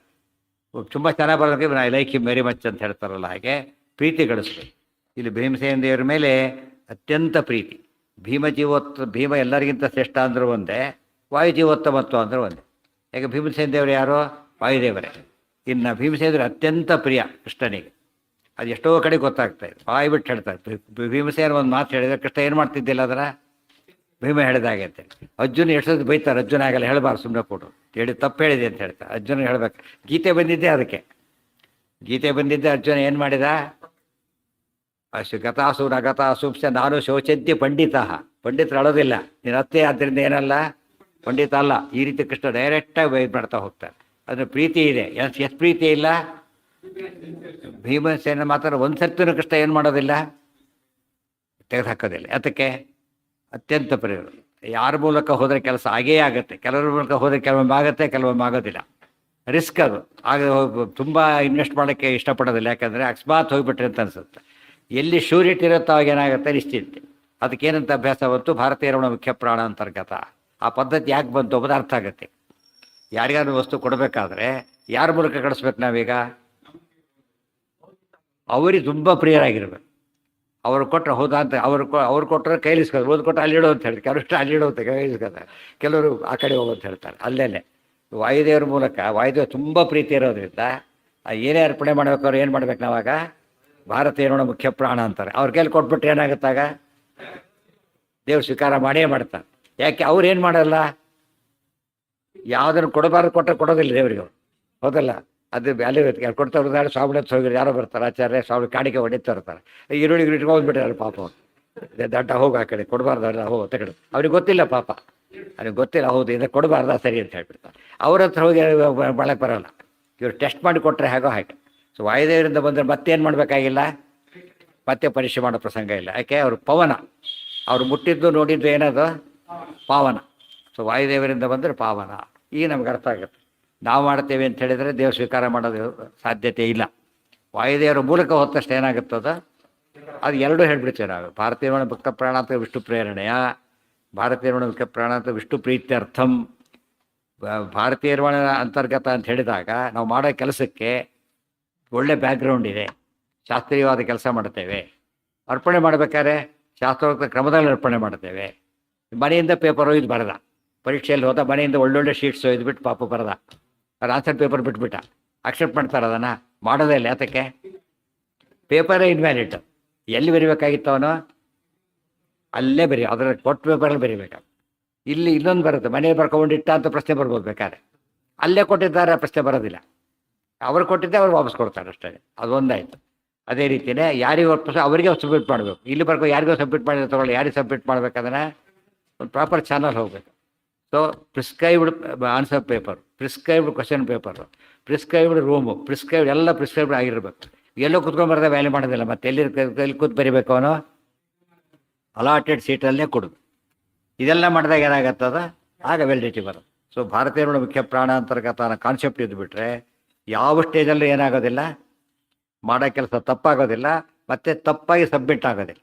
ತುಂಬ ಚೆನ್ನಾಗಿ ಬರೋದಕ್ಕೆ I like him very much ಅಂತ ಹೇಳ್ತಾರಲ್ಲ, ಹಾಗೆ ಪ್ರೀತಿ ಗಳಿಸ್ಬೇಕು. ಇಲ್ಲಿ ಭೀಮಸೇನ ದೇವರ ಮೇಲೆ ಅತ್ಯಂತ ಪ್ರೀತಿ. ಭೀಮ ಎಲ್ಲರಿಗಿಂತ ಶ್ರೇಷ್ಠ ಅಂದರೂ ಒಂದೇ, ವಾಯುಜೀವೋತ್ತಮತ್ವ ಅಂದ್ರೆ ಒಂದೇ. ಯಾಕೆ? ಭೀಮಸೇನ ದೇವರು ಯಾರು? ವಾಯುದೇವರೇ. ಇನ್ನು ಭೀಮಸೇನ ದೇವರು ಅತ್ಯಂತ ಪ್ರಿಯ ಕೃಷ್ಣನಿಗೆ. ಅದು ಎಷ್ಟೋ ಕಡೆ ಗೊತ್ತಾಗ್ತಾ ಇದೆ. ಬಾಯ್ಬಿಟ್ಟು ಹೇಳ್ತಾರೆ. ಭೀಮಸೇನ ಒಂದು ಮಾತು ಹೇಳಿದರೆ ಕೃಷ್ಣ ಏನು ಮಾಡ್ತಿದ್ದಿಲ್ಲ ಅದರ ಭೀಮ ಹೇಳಿದಾಗೆ ಅಂತ. ಅರ್ಜುನ ಎಷ್ಟೊತ್ತು ಬೈತಾರೆ, ಅರ್ಜುನ ಆಗಲ್ಲ ಹೇಳಬಾರ್ದು, ಸುಮ್ಮನೆ ಕೊಡು ಹೇಳಿ ತಪ್ಪು ಹೇಳಿದೆ ಅಂತ ಹೇಳ್ತಾರೆ. ಅರ್ಜುನ ಹೇಳ್ಬೇಕು. ಗೀತೆ ಬಂದಿದ್ದೆ ಅದಕ್ಕೆ. ಗೀತೆ ಬಂದಿದ್ದೆ ಅರ್ಜುನ ಏನು ಮಾಡಿದ? ಗತಾಸು ನಗತಾಸುಂಶ ನಾನು ಶೋಚಂತಿ ಪಂಡಿತ. ಪಂಡಿತರು ಅಳೋದಿಲ್ಲ, ನೀನು ಅತ್ತೆ ಆದ್ದರಿಂದ ಏನಲ್ಲ ಪಂಡಿತ ಅಲ್ಲ. ಈ ರೀತಿ ಕೃಷ್ಣ ಡೈರೆಕ್ಟಾಗಿ ಇದು ಮಾಡ್ತಾ ಹೋಗ್ತಾರೆ. ಅದ್ರ ಪ್ರೀತಿ ಇದೆ. ಎಷ್ಟು ಪ್ರೀತಿ ಇಲ್ಲ? ಭೀಮಸೇನ ಮಾತ್ರ ಒಂದು ಸರ್ತಿನೂ ಕೃಷ್ಣ ಏನು ಮಾಡೋದಿಲ್ಲ, ತೆಗೆದು ಹಾಕೋದಿಲ್ಲ. ಅದಕ್ಕೆ ಅತ್ಯಂತ ಪ್ರಿಯ. ಯಾರ ಮೂಲಕ ಹೋದರೆ ಕೆಲಸ ಆಗೇ ಆಗುತ್ತೆ. ಕೆಲವ್ರ ಮೂಲಕ ಹೋದರೆ ಕೆಲವೊಮ್ಮೆ ಆಗುತ್ತೆ, ಕೆಲವೊಮ್ಮೆ ಆಗೋದಿಲ್ಲ. ರಿಸ್ಕ್ ಅದು. ಆಗ ತುಂಬ ಇನ್ವೆಸ್ಟ್ ಮಾಡೋಕ್ಕೆ ಇಷ್ಟಪಡೋದಿಲ್ಲ. ಯಾಕಂದರೆ ಅಕಸ್ಮಾತ್ ಹೋಗಿಬಿಟ್ರೆ ಅಂತ ಅನಿಸುತ್ತೆ. ಎಲ್ಲಿ ಶ್ಯೂರಿಟಿ ಇರುತ್ತೋ ಅವಾಗ ಏನಾಗುತ್ತೆ? ನಿಶ್ಚಿಂತೆ. ಅದಕ್ಕೇನಂತ ಅಭ್ಯಾಸ ಬಂತು? ಭಾರತೀಯ ರಮಣ ಮುಖ್ಯ ಪ್ರಾಣ ಅಂತರ್ಗತ. ಆ ಪದ್ಧತಿ ಯಾಕೆ ಬಂತು ಅನ್ನೋದು ಅರ್ಥ ಆಗುತ್ತೆ. ಯಾರಿಗಾದ್ರು ವಸ್ತು ಕೊಡಬೇಕಾದ್ರೆ ಯಾರ ಮೂಲಕ ಕಳಿಸ್ಬೇಕು ನಾವೀಗ? ಅವರಿಗೆ ತುಂಬ ಪ್ರಿಯರಾಗಿರ್ಬೇಕು. ಅವ್ರು ಕೊಟ್ಟರೆ ಹೌದಾ ಅಂತ ಅವ್ರು ಕೊಟ್ಟರೆ ಕೈಲಿಸ್ಕೋದು. ಓದ್ ಕೊಟ್ಟರೆ ಅಲ್ಲಿಡೋ ಅಂತ ಹೇಳ್ತಾರೆ. ಕೆಲವಷ್ಟು ಅಲ್ಲಿಡೋ ಅಂತ ಕೈಲಿಸ್ಕೋತಾರೆ, ಕೆಲವರು ಆ ಕಡೆ ಹೋಗೋ ಅಂತ ಹೇಳ್ತಾರೆ. ಅಲ್ಲೇನೆ ವಾಯುದೇವ್ರ ಮೂಲಕ ವಾಯುದೇವ ತುಂಬ ಪ್ರೀತಿ ಇರೋದ್ರಿಂದ ಏನೇ ಅರ್ಪಣೆ ಮಾಡ್ಬೇಕು ಅವ್ರು ಏನು ಮಾಡ್ಬೇಕು ನಾವಾಗ? ಭಾರತೀಯ ರಮಣ ಮುಖ್ಯ ಪ್ರಾಣ ಅಂತಾರೆ. ಅವ್ರ ಕೈಲಿ ಕೊಟ್ಬಿಟ್ರೆ ಏನಾಗುತ್ತಾಗ? ದೇವ್ರು ಸ್ವೀಕಾರ ಮಾಡೇ ಮಾಡ್ತಾರೆ. ಯಾಕೆ? ಅವ್ರು ಏನು ಮಾಡಲ್ಲ, ಯಾವುದನ್ನು ಕೊಡಬಾರ್ದು ಕೊಟ್ಟರೆ ಕೊಡೋದಿಲ್ಲ ದೇವರಿಗೆ. ಹೌದಲ್ಲ? ಅದು ವ್ಯಾಲ್ಯೂ ಇರುತ್ತೆ. ಕೊಡ್ತಾ ಹೋದ್ರೆ ಸ್ವಾಮಿ ಹೋಗಿರಿ ಯಾರೋ ಬರ್ತಾರೆ, ಆಚಾರ್ಯ ಸ್ವಾಮಿ ಕಾಣಿಕೆ ಹೊಡಿತಾ ಇರ್ತಾರೆ. ಈರುಳ್ಳಿ ಇಟ್ಕೊಂಡ್ಬಿಟ್ಟಾರೆ ಪಾಪ. ದಡ್ಡ ಹೋಗಿ ಆ ಕಡೆ ಕೊಡಬಾರ್ದು, ಅಲ್ಲ ಹೋಗೋ ಕಡೆ. ಅವ್ರಿಗೆ ಗೊತ್ತಿಲ್ಲ ಪಾಪ, ಅವ್ರಿಗೆ ಗೊತ್ತಿಲ್ಲ. ಹೌದು ಇದನ್ನು ಕೊಡಬಾರ್ದ ಸರಿ ಅಂತ ಹೇಳ್ಬಿಡ್ತಾರೆ. ಅವ್ರ ಹತ್ರ ಹೋಗಿ ಬಳಕೆ ಬರೋಲ್ಲ. ಇವ್ರು ಟೆಸ್ಟ್ ಮಾಡಿ ಕೊಟ್ಟರೆ ಹೇಗೋ ಹಾಗೆ. ಸೊ ವಾಯುದೇವರಿಂದ ಬಂದರೆ ಮತ್ತೇನು ಮಾಡಬೇಕಾಗಿಲ್ಲ, ಮತ್ತೆ ಪರೀಕ್ಷೆ ಮಾಡೋ ಪ್ರಸಂಗ ಇಲ್ಲ. ಯಾಕೆ? ಅವರು ಪವನ. ಅವರು ಮುಟ್ಟಿದ್ದು ನೋಡಿದ್ದು ಏನದು? ಪಾವನ. ಸೊ ವಾಯುದೇವರಿಂದ ಬಂದರೆ ಪಾವನ. ಈಗ ನಮ್ಗೆ ಅರ್ಥ ಆಗುತ್ತೆ. ನಾವು ಮಾಡ್ತೇವೆ ಅಂತ ಹೇಳಿದರೆ ದೇವ್ರ ಸ್ವೀಕಾರ ಮಾಡೋದು ಸಾಧ್ಯತೆ ಇಲ್ಲ. ವಾಯುದೇವರ ಮೂಲಕ ಹೊತ್ತಷ್ಟು ಏನಾಗುತ್ತದ ಅದು ಎರಡೂ ಹೇಳ್ಬಿಡ್ತೇವೆ ನಾವು. ಭಾರತೀಯ ರಮಣ ಭಕ್ತ ಪ್ರಾಣ ಅಂತ ವಿಷ್ಣು ಪ್ರೇರಣೆಯ, ಭಾರತೀಯ ರಮಣ ಮುಖ್ಯ ಪ್ರಾಣ ಅಂತ ವಿಷ್ಣು ಪ್ರೀತ್ಯರ್ಥಂ. ಭಾರತೀಯ ರಮಣ ಅಂತರ್ಗತ ಅಂತ ಹೇಳಿದಾಗ ನಾವು ಮಾಡೋ ಕೆಲಸಕ್ಕೆ ಒಳ್ಳೆ ಬ್ಯಾಕ್ಗ್ರೌಂಡ್ ಇದೆ, ಶಾಸ್ತ್ರೀಯವಾದ ಕೆಲಸ ಮಾಡ್ತೇವೆ. ಅರ್ಪಣೆ ಮಾಡಬೇಕಾದ್ರೆ ಶಾಸ್ತ್ರೋಕ್ತ ಕ್ರಮದಲ್ಲಿ ಅರ್ಪಣೆ ಮಾಡ್ತೇವೆ. ಮನೆಯಿಂದ ಪೇಪರ್ ಒಯ್ದು ಬರೆದ, ಪರೀಕ್ಷೆಯಲ್ಲಿ ಹೋದ ಮನೆಯಿಂದ ಒಳ್ಳೊಳ್ಳೆ ಶೀಟ್ಸ್ ಒಯ್ದುಬಿಟ್ಟು ಪಾಪ ಬರೆದ, ಅದು ಆನ್ಸರ್ ಪೇಪರ್ ಬಿಟ್ಬಿಟ್ಟ. ಅಕ್ಸೆಪ್ಟ್ ಮಾಡ್ತಾರೆ ಅದನ್ನು? ಮಾಡೋದೇ ಇಲ್ಲ. ಯಾತಕ್ಕೆ? ಪೇಪರೇ ಇನ್ವ್ಯಾಲಿಡ್. ಎಲ್ಲಿ ಬರಿಬೇಕಾಗಿತ್ತು ಅವನು? ಅಲ್ಲೇ ಬರಿ, ಅದರ ಕೊಟ್ಟು ಪೇಪರಲ್ಲಿ ಬರಿಬೇಕು. ಇಲ್ಲಿ ಇನ್ನೊಂದು ಬರುತ್ತೆ, ಮನೇಲಿ ಬರ್ಕೊಂಡಿಟ್ಟ ಅಂತ ಪ್ರಶ್ನೆ ಬರ್ಬೋದು ಬೇಕಾದ್ರೆ. ಅಲ್ಲೇ ಕೊಟ್ಟಿದ್ದಾರೆ ಪ್ರಶ್ನೆ ಬರೋದಿಲ್ಲ. ಅವ್ರು ಕೊಟ್ಟಿದ್ದೆ ಅವ್ರು ವಾಪಸ್ ಕೊಡ್ತಾರೆ ಅಷ್ಟೇ. ಅದೊಂದಾಯಿತು. ಅದೇ ರೀತಿಯೇ ಯಾರಿಗೆ ವಾಪಸ್ ಅವರಿಗೆ ಸಬ್ಮಿಟ್ ಮಾಡಬೇಕು. ಇಲ್ಲಿ ಬರ್ಕೊ ಯಾರಿಗೋ ಸಬ್ಮಿಟ್ ಮಾಡಿದ್ರೆ ತೊಗೊಳ್ಳಿ, ಯಾರಿಗೆ ಸಬ್ಮಿಟ್ ಮಾಡ್ಬೇಕಾದ್ರೆ ಒಂದು ಪ್ರಾಪರ್ ಚಾನಲ್ ಹೋಗಬೇಕು. So prescribed answer paper, prescribed question paper, prescribed room, prescribed ಎಲ್ಲ ಪ್ರಿಸ್ಕ್ರೈಬ್ಡ್ ಆಗಿರಬೇಕು. ಎಲ್ಲೋ ಕುತ್ಕೊಂಡು ಬರೋದೇ ವ್ಯಾಲ್ಯೂ ಮಾಡೋದಿಲ್ಲ. ಮತ್ತೆ ಎಲ್ಲಿ ಕೂತ್ ಬರಿಬೇಕು ಅವನು? ಅಲಾಟೆಡ್ ಸೀಟಲ್ಲೇ ಕೊಡು. ಇದೆಲ್ಲ ಮಾಡಿದಾಗ ಏನಾಗತ್ತದ? ಆಗ ವ್ಯಾಲಿಡಿಟಿ ಬರೋದು. ಸೊ ಭಾರತೀಯರ ಮುಖ್ಯ ಪ್ರಾಣ ಅಂತರ್ಗತ ಕಾನ್ಸೆಪ್ಟ್ ಇದ್ದುಬಿಟ್ರೆ ಯಾವ ಸ್ಟೇಜಲ್ಲೂ ಏನಾಗೋದಿಲ್ಲ, ಮಾಡೋ ಕೆಲಸ ತಪ್ಪಾಗೋದಿಲ್ಲ, ಮತ್ತು ತಪ್ಪಾಗಿ ಸಬ್ಮಿಟ್ ಆಗೋದಿಲ್ಲ,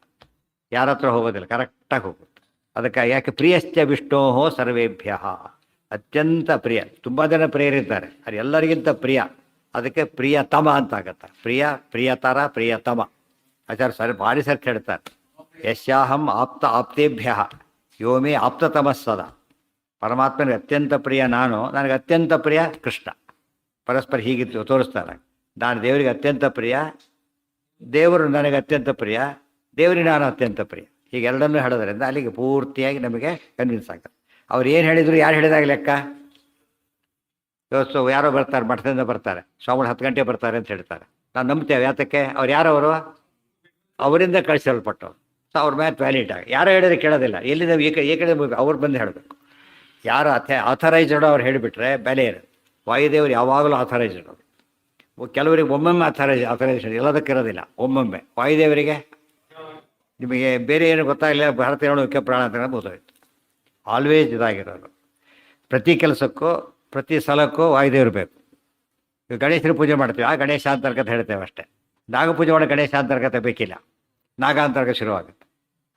ಯಾರ ಹತ್ರ ಹೋಗೋದಿಲ್ಲ, ಕರೆಕ್ಟಾಗಿ ಹೋಗುತ್ತೆ. ಅದಕ್ಕೆ ಯಾಕೆ ಪ್ರಿಯಶ್ಚ ವಿಷ್ಣೋ ಸರ್ವೇಭ್ಯ, ಅತ್ಯಂತ ಪ್ರಿಯ. ತುಂಬ ಜನ ಪ್ರಿಯರಿದ್ದಾರೆ, ಅದು ಎಲ್ಲರಿಗಿಂತ ಪ್ರಿಯ. ಅದಕ್ಕೆ ಪ್ರಿಯತಮ ಅಂತ ಆಗತ್ತೆ. ಪ್ರಿಯ, ಪ್ರಿಯತರ, ಪ್ರಿಯತಮ. ಆಚಾರ್ಯ ಸರಿ ಭಾರಿ ಸರ್ತಿ ಹೇಳ್ತಾರೆ, ಯಶ್ಯಾಹಂ ಆಪ್ತ ಆಪ್ತೇಭ್ಯ ಯೋ ಮೇ ಆಪ್ತತಮ ಸದಾ. ಪರಮಾತ್ಮನಿಗೆ ಅತ್ಯಂತ ಪ್ರಿಯ ನಾನು, ನನಗೆ ಅತ್ಯಂತ ಪ್ರಿಯ ಕೃಷ್ಣ. ಪರಸ್ಪರ ಹೀಗಿತ್ತು ತೋರಿಸ್ತಾರೆ. ನಾನು ದೇವರಿಗೆ ಅತ್ಯಂತ ಪ್ರಿಯ, ದೇವರು ನನಗೆ ಅತ್ಯಂತ ಪ್ರಿಯ, ದೇವರಿಗೆ ನಾನು ಅತ್ಯಂತ ಪ್ರಿಯ. ಹೀಗೆರಡನ್ನೂ ಹೇಳೋದ್ರಿಂದ ಅಲ್ಲಿಗೆ ಪೂರ್ತಿಯಾಗಿ ನಮಗೆ ಕನ್ವಿನ್ಸ್ ಆಗುತ್ತೆ. ಅವ್ರು ಏನು ಹೇಳಿದ್ರು, ಯಾರು ಹೇಳಿದಾಗ ಲೆಕ್ಕ? ಇವತ್ತು ಯಾರೋ ಬರ್ತಾರೆ, ಮಠದಿಂದ ಬರ್ತಾರೆ, ಸ್ವಾಮಿಗಳು 10 ಗಂಟೆ ಬರ್ತಾರೆ ಅಂತ ಹೇಳ್ತಾರೆ. ನಾವು ನಂಬ್ತೇವೆ. ಯಾತಕ್ಕೆ? ಅವ್ರು ಯಾರವರು? ಅವರಿಂದ ಕಳಿಸಲ್ಪಟ್ಟವ್ರು. ಸೊ ಅವ್ರ ಮ್ಯಾತ್ ವ್ಯಾಲಿಡ್ ಆಗಿ ಯಾರೋ ಹೇಳಿದ್ರೆ ಕೇಳೋದಿಲ್ಲ. ಎಲ್ಲಿಂದ ಏಕಡೆ ಅವ್ರು ಬಂದು ಹೇಳಬೇಕು. ಯಾರು ಆಥರೈಸ್ಡ್ ಅವ್ರು ಹೇಳಿಬಿಟ್ರೆ ಬೆಲೆ ಇರೋದು. ವಾಯುದೇವರು ಯಾವಾಗಲೂ ಆಥರೈಸ್ಡ್ ಅವರು. ಕೆಲವರಿಗೆ ಒಮ್ಮೊಮ್ಮೆ ಆಥರೈಸೇಷನ್ ಎಲ್ಲದಕ್ಕಿರೋದಿಲ್ಲ, ಒಮ್ಮೊಮ್ಮೆ. ವಾಯುದೇವರಿಗೆ ನಿಮಗೆ ಬೇರೆ ಏನು ಗೊತ್ತಾಗಲಿಲ್ಲ, ಭಾರತೀಯ ಮುಖ್ಯ ಪ್ರಾಣ ಅಂತ ಗೊತ್ತಾಯಿತು. ಆಲ್ವೇಸ್ ಇದಾಗಿರೋರು. ಪ್ರತಿ ಕೆಲಸಕ್ಕೂ ಪ್ರತಿ ಸಲಕ್ಕೂ ವಾಯುದೇವರು ಬೇಕು. ಈಗ ಗಣೇಶನ ಪೂಜೆ ಮಾಡ್ತೀವಿ, ಆ ಗಣೇಶ ಅಂತರ್ಗತ ಹೇಳ್ತೇವೆ ಅಷ್ಟೇ. ನಾಗ ಪೂಜೆ ಮಾಡೋ ಗಣೇಶ ಅಂತರ್ಗತ ಬೇಕಿಲ್ಲ, ನಾಗ ಅಂತರ್ಗತ ಶುರುವಾಗುತ್ತೆ.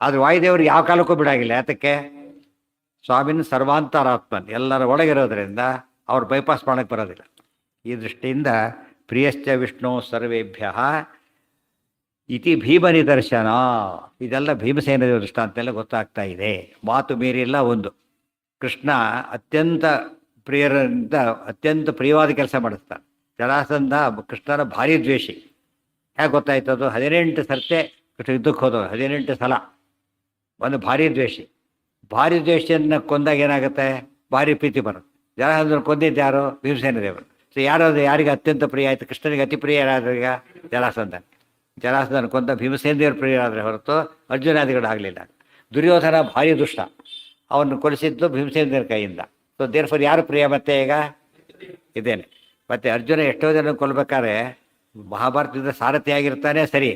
ಆದರೆ ವಾಯುದೇವ್ರಿಗೆ ಯಾವ ಕಾಲಕ್ಕೂ ಬಿಡಾಗಿಲ್ಲ. ಯಾತಕ್ಕೆ? ಸ್ವಾಮಿನ ಸರ್ವಾಂತರಾತ್ಮನ್, ಎಲ್ಲರ ಒಳಗಿರೋದ್ರಿಂದ ಅವ್ರು ಬೈಪಾಸ್ ಮಾಡೋಕ್ಕೆ ಬರೋದಿಲ್ಲ. ಈ ದೃಷ್ಟಿಯಿಂದ ಪ್ರಿಯಶ್ಚ ವಿಷ್ಣು ಸರ್ವೇಭ್ಯ ಇತಿ ಭೀಮ ನಿದರ್ಶನ. ಇದೆಲ್ಲ ಭೀಮಸೇನ ದೃಷ್ಟಾಂತೆಲ್ಲ ಗೊತ್ತಾಗ್ತಾ ಇದೆ. ಮಾತು ಮೀರಿಲ್ಲ ಒಂದು. ಕೃಷ್ಣ ಅತ್ಯಂತ ಪ್ರಿಯರಿಂದ ಅತ್ಯಂತ ಪ್ರಿಯವಾದ ಕೆಲಸ ಮಾಡಿಸ್ತಾನೆ. ಜರಾಸಂಧ ಕೃಷ್ಣನ ಭಾರಿ ದ್ವೇಷಿ. ಹೇಗೆ ಗೊತ್ತಾಯ್ತದು? 18 ಸರ್ತೆ ಕೃಷ್ಣ ಯುದ್ಧಕ್ಕೆ ಹೋದವರು, 18 ಸಲ. ಒಂದು ಭಾರಿ ದ್ವೇಷಿ. ಭಾರಿ ದ್ವೇಷಿಯನ್ನು ಕೊಂದಾಗ ಏನಾಗುತ್ತೆ? ಭಾರಿ ಪ್ರೀತಿ ಬರುತ್ತೆ. ಜರಾಸಂಧನ ಕೊಂದಿದ್ದು ಯಾರು? ಭೀಮಸೇನ ದೇವರು. ಸೊ ಯಾರಿಗೆ ಅತ್ಯಂತ ಪ್ರಿಯ ಆಯಿತು? ಕೃಷ್ಣನಿಗೆ ಅತಿ ಪ್ರಿಯ ಯಾರಾದ್ರು? ಈಗ ಜರಾಸಂಧ. ಜರಾಸಂಧನ ಕೊಂದ ಭೀಮಸೇನ ದೇವರು ಪ್ರಿಯರಾದರೆ ಹೊರತು ಅರ್ಜುನಾದಿಗಳು ಆಗಲಿಲ್ಲ. ದುರ್ಯೋಧನ ಭಾರಿ ದುಷ್ಟ, ಅವನು ಕೊಲಿಸಿದ್ದು ಭೀಮಸೇನ ದೇವರ ಕೈಯಿಂದ. ಸೊ ದೇರ್ಫೋರ್ ಯಾರು ಪ್ರಿಯ? ಮತ್ತೆ ಈಗ ಇದೇನೆ. ಮತ್ತು ಅರ್ಜುನ ಎಷ್ಟೋ ಜನ ಕೊಲ್ಬೇಕಾದ್ರೆ ಮಹಾಭಾರತದಿಂದ ಸಾರಥಿಯಾಗಿರ್ತಾನೆ ಸರಿ,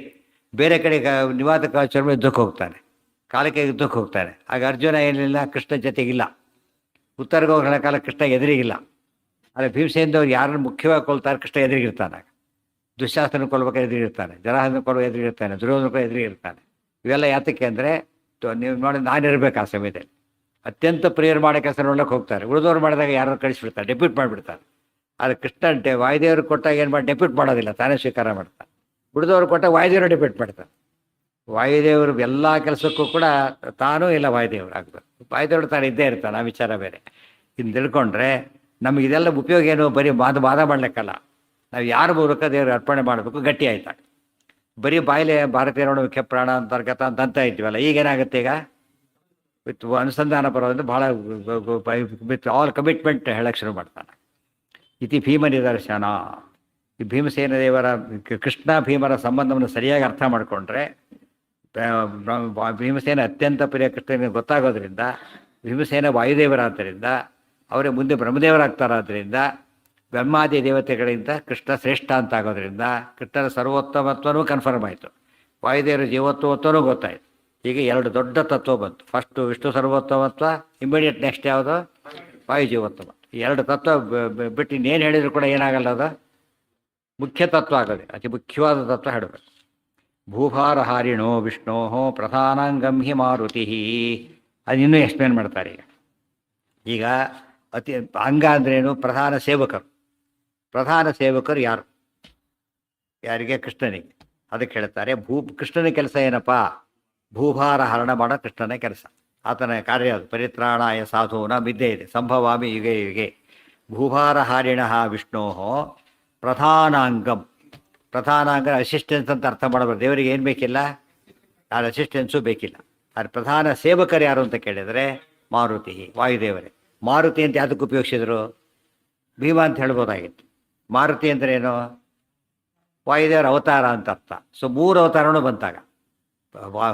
ಬೇರೆ ಕಡೆ ನಿವಾತಕ ಚರ್ಮ ಯುದ್ಧಕ್ಕೆ ಹೋಗ್ತಾನೆ, ಕಾಲಕ್ಕೆ ಯುದ್ಧಕ್ಕೆ ಹೋಗ್ತಾನೆ. ಆಗ ಅರ್ಜುನ ಏನಿಲ್ಲ, ಕೃಷ್ಣ ಜೊತೆಗಿಲ್ಲ. ಉತ್ತರಗೆ ಹೋಗೋಣ ಕಾಲ ಕೃಷ್ಣ ಎದುರಿಗಿಲ್ಲ. ಆದರೆ ಭೀಮಸೇನದವ್ರು ಯಾರನ್ನು ಮುಖ್ಯವಾಗಿ ಕೊಲ್ತಾರೆ, ಕೃಷ್ಣ ಎದುರಿಗಿರ್ತಾನೆ. ದುಶ್ಯಾಸನ ಕೊಲ್ಬೇಕಾದ್ರೆ ಎದುರಿಗಿರ್ತಾನೆ, ಜರಾಸಂಧನ ಕೊಲ್ವ ಎದುರಿಗಿರ್ತಾನೆ, ದುರ್ಯೋಧನ ಕೂಡ ಎದುರಿಗಿರ್ತಾನೆ. ಇವೆಲ್ಲ ಯಾತಕ್ಕೆ ಅಂದರೆ ನೀವು ನೋಡಿ, ನಾನಿರ್ಬೇಕು ಆ ಸಮಯದಲ್ಲಿ. ಅತ್ಯಂತ ಪ್ರಿಯರು ಮಾಡೋ ಕೆಲಸ ನೋಡ್ಲಿಕ್ಕೆ ಹೋಗ್ತಾರೆ. ಉಳಿದವ್ರು ಮಾಡಿದಾಗ ಯಾರು ಕಳಿಸ್ಬಿಡ್ತಾರೆ, ಡೆಪ್ಯೂಟ್ ಮಾಡಿಬಿಡ್ತಾರೆ. ಆದರೆ ಕೃಷ್ಣ ವಾಯುದೇವರು ಕೊಟ್ಟಾಗ ಏನು ಮಾಡಿ ಡೆಪ್ಯೂಟ್ ಮಾಡೋದಿಲ್ಲ, ತಾನೇ ಸ್ವೀಕಾರ ಮಾಡ್ತಾರೆ. ಉಳಿದವ್ರು ಕೊಟ್ಟಾಗ ವಾಯುದೇವರು ಡೆಪ್ಯೂಟ್ ಮಾಡ್ತಾರೆ. ವಾಯುದೇವರು ಎಲ್ಲ ಕೆಲಸಕ್ಕೂ ಕೂಡ ತಾನೂ ಇಲ್ಲ ವಾಯುದೇವರು ಆಗಬೇಕು. ವಾಯುದೇವರು ತಾನು ಇದ್ದೇ ಇರ್ತಾನೆ, ಆ ವಿಚಾರ ಬೇರೆ. ಇನ್ನು ತಿಳ್ಕೊಂಡ್ರೆ ನಮಗೆ ಇದೆಲ್ಲ ಉಪಯೋಗ ಏನು? ಬರೀ ವಾದ ಮಾಡಲಿಕ್ಕಲ್ಲ. ನಾವು ಯಾರ ಮೂಲಕ ದೇವರು ಅರ್ಪಣೆ ಮಾಡಬೇಕು, ಗಟ್ಟಿ ಆಯ್ತಾಗ. ಬರೀ ಬಾಯಿಲೆ ಭಾರತೀಯ ಮುಖ್ಯ ಪ್ರಾಣ ಅಂತರ್ಗತ ಅಂತ ಇದ್ವಲ್ಲ, ಈಗೇನಾಗುತ್ತೆ? ಈಗ ವಿತ್ ಅನುಸಂಧಾನ ಬರೋದ್ರಿಂದ ಭಾಳ ವಿತ್ ಆಲ್ ಕಮಿಟ್ಮೆಂಟ್ ಹೇಳಕ್ಕೆ ಶುರು ಮಾಡ್ತಾನೆ. ಇತಿ ಭೀಮ ನಿದರ್ಶನ. ಈ ಭೀಮಸೇನ ದೇವರ ಕೃಷ್ಣ ಭೀಮರ ಸಂಬಂಧವನ್ನು ಸರಿಯಾಗಿ ಅರ್ಥ ಮಾಡಿಕೊಂಡ್ರೆ ಭೀಮಸೇನ ಅತ್ಯಂತ ಪ್ರಿಯ ಕೃಷ್ಣನಿಗೆ ಗೊತ್ತಾಗೋದ್ರಿಂದ, ಭೀಮಸೇನ ವಾಯುದೇವರಾದ್ದರಿಂದ ಅವರೇ ಮುಂದೆ ಬ್ರಹ್ಮದೇವರಾಗ್ತಾರಾದ್ದರಿಂದ, ಬ್ರಹ್ಮಾದಿ ದೇವತೆಗಳಿಂದ ಕೃಷ್ಣ ಶ್ರೇಷ್ಠ ಅಂತ ಆಗೋದ್ರಿಂದ ಕೃಷ್ಣನ ಸರ್ವೋತ್ತಮತ್ವನೂ ಕನ್ಫರ್ಮ್ ಆಯಿತು, ವಾಯುದೇವರ ಜೀವೋತ್ತಮತ್ವನೂ ಗೊತ್ತಾಯಿತು. ಹೀಗೆ 2 ದೊಡ್ಡ ತತ್ವ ಬಂತು. ಫಸ್ಟು ವಿಷ್ಣು ಸರ್ವೋತ್ತಮತ್ವ, ಇಮಿಡಿಯೇಟ್ ನೆಕ್ಸ್ಟ್ ಯಾವುದು? ವಾಯು ಜೀವೋತ್ತಮ. ಈ 2 ತತ್ವ ಬಿಟ್ಟು ಇನ್ನೇನು ಹೇಳಿದ್ರು ಕೂಡ ಏನಾಗಲ್ಲ, ಅದು ಮುಖ್ಯ ತತ್ವ ಆಗೋದೆ. ಅತಿ ಮುಖ್ಯವಾದ ತತ್ವ ಹೇಳಬೇಕು. ಭೂಭಾರಹಾರಿಣೋ ವಿಷ್ಣೋ ಪ್ರಧಾನಾಂಗಂ ಹಿ ಮಾರುತಿ. ಅದು ಇನ್ನೂ ಎಕ್ಸ್ಪ್ಲೇನ್ ಮಾಡ್ತಾರೆ. ಈಗ ಅತಿ ಅಂಗ ಅಂದ್ರೇನು? ಪ್ರಧಾನ ಸೇವಕರು. ಪ್ರಧಾನ ಸೇವಕರು ಯಾರು? ಯಾರಿಗೆ? ಕೃಷ್ಣನಿಗೆ. ಅದಕ್ಕೆ ಹೇಳ್ತಾರೆ ಕೃಷ್ಣನ ಕೆಲಸ ಏನಪ್ಪ? ಭೂಭಾರ ಹರಣ ಮಾಡೋ ಕೃಷ್ಣನ ಕೆಲಸ, ಆತನ ಕಾರ್ಯ ಅದು. ಪರಿತ್ರಾಣಾಯ ಸಾಧೂನ ಬಿದ್ದೇ ಇದೆ, ಸಂಭವಾಮಿ ಯುಗೆ ಯುಗೆ. ಭೂಭಾರ ಹಾರಿಣ ವಿಷ್ಣೋ ಪ್ರಧಾನಾಂಗಂ. ಪ್ರಧಾನ ಅಂದರೆ ಅಸಿಸ್ಟೆನ್ಸ್ ಅಂತ ಅರ್ಥ ಮಾಡಬಾರ್ದು. ದೇವರಿಗೆ ಏನು ಬೇಕಿಲ್ಲ, ಯಾರ ಅಸಿಸ್ಟೆನ್ಸು ಬೇಕಿಲ್ಲ. ಆದರೆ ಪ್ರಧಾನ ಸೇವಕರು ಯಾರು ಅಂತ ಕೇಳಿದರೆ ಮಾರುತಿ, ವಾಯುದೇವರೇ. ಮಾರುತಿ ಅಂತ ಯಾವುದಕ್ಕೆ ಉಪಯೋಗಿಸಿದ್ರು? ಭೀಮ ಅಂತ ಹೇಳ್ಬೋದಾಗಿತ್ತು. ಮಾರುತಿ ಅಂದರೆ ಏನು? ವಾಯುದೇವರ ಅವತಾರ ಅಂತ ಅರ್ಥ. ಸೊ 3 ಅವತಾರನೂ ಬಂತಾಗ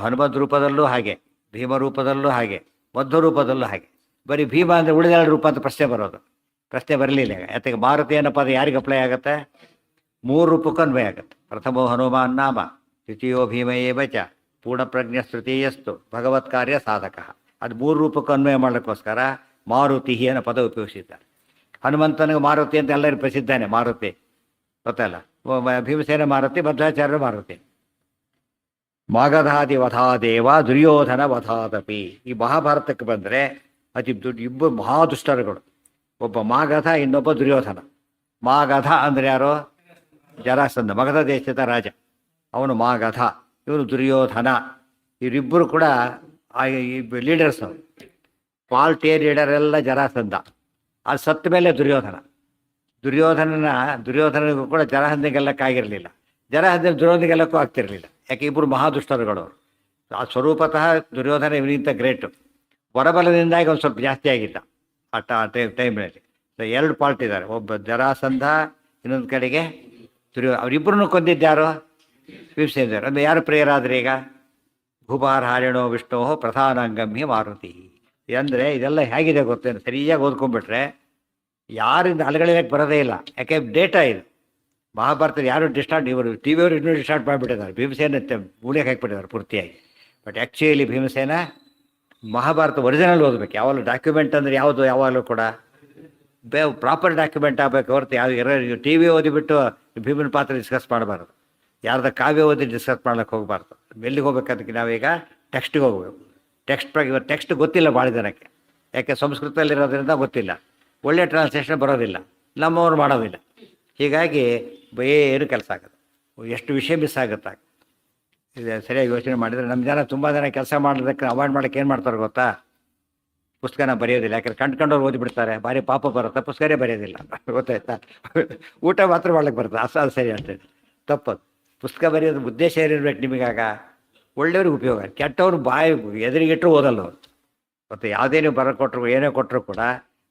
ಹನುಮದ್ ರೂಪದಲ್ಲೂ ಹಾಗೆ, ಭೀಮ ರೂಪದಲ್ಲೂ ಹಾಗೆ, ಮಧ್ವ ರೂಪದಲ್ಲೂ ಹಾಗೆ. ಬರೀ ಭೀಮ ಅಂದರೆ ಉಳಿದೆರಡು ರೂಪ ಅಂತ ಪ್ರಶ್ನೆ ಬರಲಿಲ್ಲ. ಯಾಕೆ ಮಾರುತಿ ಅನ್ನೋ ಪದ ಯಾರಿಗೆ ಅಪ್ಲೈ ಆಗುತ್ತೆ? 3 ರೂಪಕ್ಕೂ ಅನ್ವಯ ಆಗುತ್ತೆ. ಪ್ರಥಮೋ ಹನುಮಾನ್ ನಾಮ, ದ್ವಿತೀಯೋ ಭೀಮ ಏವ ಚ, ಪೂರ್ಣಪ್ರಜ್ಞ ತೃತೀಯಸ್ತು ಭಗವತ್ ಕಾರ್ಯ ಸಾಧಕ. ಅದು 3 ರೂಪಕ್ಕೂ ಅನ್ವಯ ಮಾಡಲಿಕ್ಕೋಸ್ಕರ ಮಾರುತಿ ಅನ್ನೋ ಪದ ಉಪಯೋಗಿಸಿದ್ದಾರೆ. ಹನುಮಂತನಿಗೆ ಮಾರುತಿ ಅಂತ ಎಲ್ಲರಿಗೂ ಪ್ರಸಿದ್ಧಾನೆ, ಮಾರುತಿ ಗೊತ್ತಲ್ಲ. ಭೀಮಸೇನ ಮಾರುತಿ, ಭದ್ರಾಚಾರ್ಯ ಮಾರುತಿ. ಮಾಗಧಾದಿ ವಧಾದೇವ ದುರ್ಯೋಧನ ವಧಾದಪಿ. ಈ ಮಹಾಭಾರತಕ್ಕೆ ಬಂದರೆ ಅತಿ ಇಬ್ಬರು ಮಹಾದುಷ್ಟರುಗಳು. ಒಬ್ಬ ಮಾಗಧ, ಇನ್ನೊಬ್ಬ ದುರ್ಯೋಧನ. ಮಾಗಧ ಅಂದರೆ ಯಾರು? ಜರಾಸಂಧ, ಮಗಧ ದೇಶದ ರಾಜ, ಅವನು ಮಾಗಧ. ಇವನು ದುರ್ಯೋಧನ. ಇವರಿಬ್ಬರು ಕೂಡ ಲೀಡರ್ಸ್. ಪಾಲ್ಟೇ ಲೀಡರ್ ಎಲ್ಲ ಜರಾಸಂಧ. ಅದು ಸತ್ತ ಮೇಲೆ ದುರ್ಯೋಧನನಿಗೂ ಕೂಡ ಜರಾಸಂಧ ಗೆಲ್ಲಕ್ಕಾಗಿರಲಿಲ್ಲ. ಜರಾಸಂಧ ದುರ್ಯೋಧನ ಗೆಲ್ಲಕ್ಕೂ ಆಗ್ತಿರಲಿಲ್ಲ. ಯಾಕೆ? ಇಬ್ಬರು ಮಹಾದುಷ್ಟರುಗಳು. ಆ ಸ್ವರೂಪತಃ ದುರ್ಯೋಧನ ಇವನಿಗಿಂತ ಗ್ರೇಟು. ವರಬಲದಿಂದಾಗಿ ಒಂದು ಸ್ವಲ್ಪ ಜಾಸ್ತಿ ಆಗಿದ್ದ ಆ ಟೈಮ್ನಲ್ಲಿ. 2 ಪಾರ್ಟ್ ಇದ್ದಾರೆ. ಒಬ್ಬ ಜರಾಸಂಧ, ಇನ್ನೊಂದು ಕಡೆಗೆ ಅವರಿಬ್ಬರನ್ನು ಕೊಂದಿದ್ದಾರೋ ಭೀಮಸೇನ. ಅಂದರೆ ಯಾರು ಪ್ರಿಯರಾದ್ರೆ ಈಗ? ಭೂಭಾರ ಹಾರಿಣೋ ವಿಷ್ಣೋ ಪ್ರಧಾನಾಂಗಮ್ಯ ಮಾರುತಿ. ಅಂದರೆ ಇದೆಲ್ಲ ಹೇಗಿದೆ ಗೊತ್ತೇನು? ಸರಿಯಾಗಿ ಓದ್ಕೊಂಡ್ಬಿಟ್ರೆ ಯಾರಿಂದ ಅಲಗಳಿಲಕ್ಕೆ ಬರೋದೇ ಇಲ್ಲ. ಯಾಕೆ? ಡೇಟಾ ಇದು. ಮಹಾಭಾರತದಲ್ಲಿ ಯಾರು ಇವರು ಟಿವಿಯವರು ಇನ್ನೂ ಡಿಸ್ಟಾರ್ಟ್ ಮಾಡಿಬಿಟ್ಟಿದ್ದಾರೆ. ಭೀಮಸೇನ ಉಳಿಯಕ್ಕೆ ಹಾಕಿಬಿಟ್ಟಿದ್ದಾರೆ ಪೂರ್ತಿಯಾಗಿ. But actually Bhimasena Mahabharata original ಓದಬೇಕು. ಯಾವಾಗಲೂ ಡಾಕ್ಯುಮೆಂಟ್ ಅಂದರೆ ಯಾವುದು? ಯಾವಾಗಲೂ ಕೂಡ ಪ್ರಾಪರ್ ಡಾಕ್ಯುಮೆಂಟ್ ಆಗಬೇಕು ಹೊರತು ಯಾವುದು ಟಿ ವಿ ಓದಿಬಿಟ್ಟು ಭೀಮನ ಪಾತ್ರ ಡಿಸ್ಕಸ್ ಮಾಡಬಾರ್ದು. ಯಾರ್ದ ಕಾವ್ಯ ಓದಿ ಡಿಸ್ಕಸ್ ಮಾಡ್ಲಿಕ್ಕೆ ಹೋಗಬಾರ್ದು. ಎಲ್ಲಿಗೆ ಹೋಗ್ಬೇಕಂತಕ್ಕೆ ನಾವೀಗ ಟೆಕ್ಸ್ಟಿಗೆ ಹೋಗ್ಬೇಕು. ಟೆಕ್ಸ್ಟ್ ಗೊತ್ತಿಲ್ಲ ಭಾಳ ಜನಕ್ಕೆ. ಯಾಕೆ? ಸಂಸ್ಕೃತದಲ್ಲಿರೋದ್ರಿಂದ ಗೊತ್ತಿಲ್ಲ. ಒಳ್ಳೆ ಟ್ರಾನ್ಸ್ಲೇಷನ್ ಬರೋದಿಲ್ಲ, ನಮ್ಮವ್ರು ಮಾಡೋದಿಲ್ಲ. ಹೀಗಾಗಿ ಏನು ಕೆಲಸ ಆಗುತ್ತೆ, ಎಷ್ಟು ವಿಷಯ ಮಿಸ್ ಆಗುತ್ತೆ. ಇದು ಸರಿಯಾಗಿ ಯೋಚನೆ ಮಾಡಿದರೆ ನಮ್ಮ ಜನ ತುಂಬ ಜನ ಕೆಲಸ ಮಾಡೋದಕ್ಕೆ ಅವಾಯ್ಡ್ ಮಾಡೋಕ್ಕೆ ಏನು ಮಾಡ್ತಾರೆ ಗೊತ್ತಾ? ಪುಸ್ತಕನ ಬರೆಯೋದಿಲ್ಲ. ಯಾಕಂದ್ರೆ ಕಂಡ್ಕೊಂಡವ್ರು ಓದಿಬಿಡ್ತಾರೆ, ಭಾರಿ ಪಾಪ ಬರುತ್ತೆ, ಪುಸ್ತಕನೇ ಬರೆಯೋದಿಲ್ಲ. ಗೊತ್ತಾಯ್ತಾ? ಊಟ ಮಾತ್ರ ಮಾಡ್ಲಿಕ್ಕೆ ಬರುತ್ತೆ, ಅದು ಸರಿ ಅಷ್ಟೇ. ತಪ್ಪದು. ಪುಸ್ತಕ ಬರೆಯೋದು ಉದ್ದೇಶ ಏನಿರ್ಬೇಕು ನಿಮಗಾಗ? ಒಳ್ಳೆಯವ್ರಿಗೆ ಉಪಯೋಗ. ಕೆಟ್ಟವ್ರು ಬಾಯಿ ಎದುರಿಗಿಟ್ಟರು ಓದಲ್ಲ ಅವರು. ಮತ್ತು ಯಾವುದೇ ನೀವು ಬರೋ ಕೊಟ್ಟರು ಏನೇ ಕೊಟ್ಟರು ಕೂಡ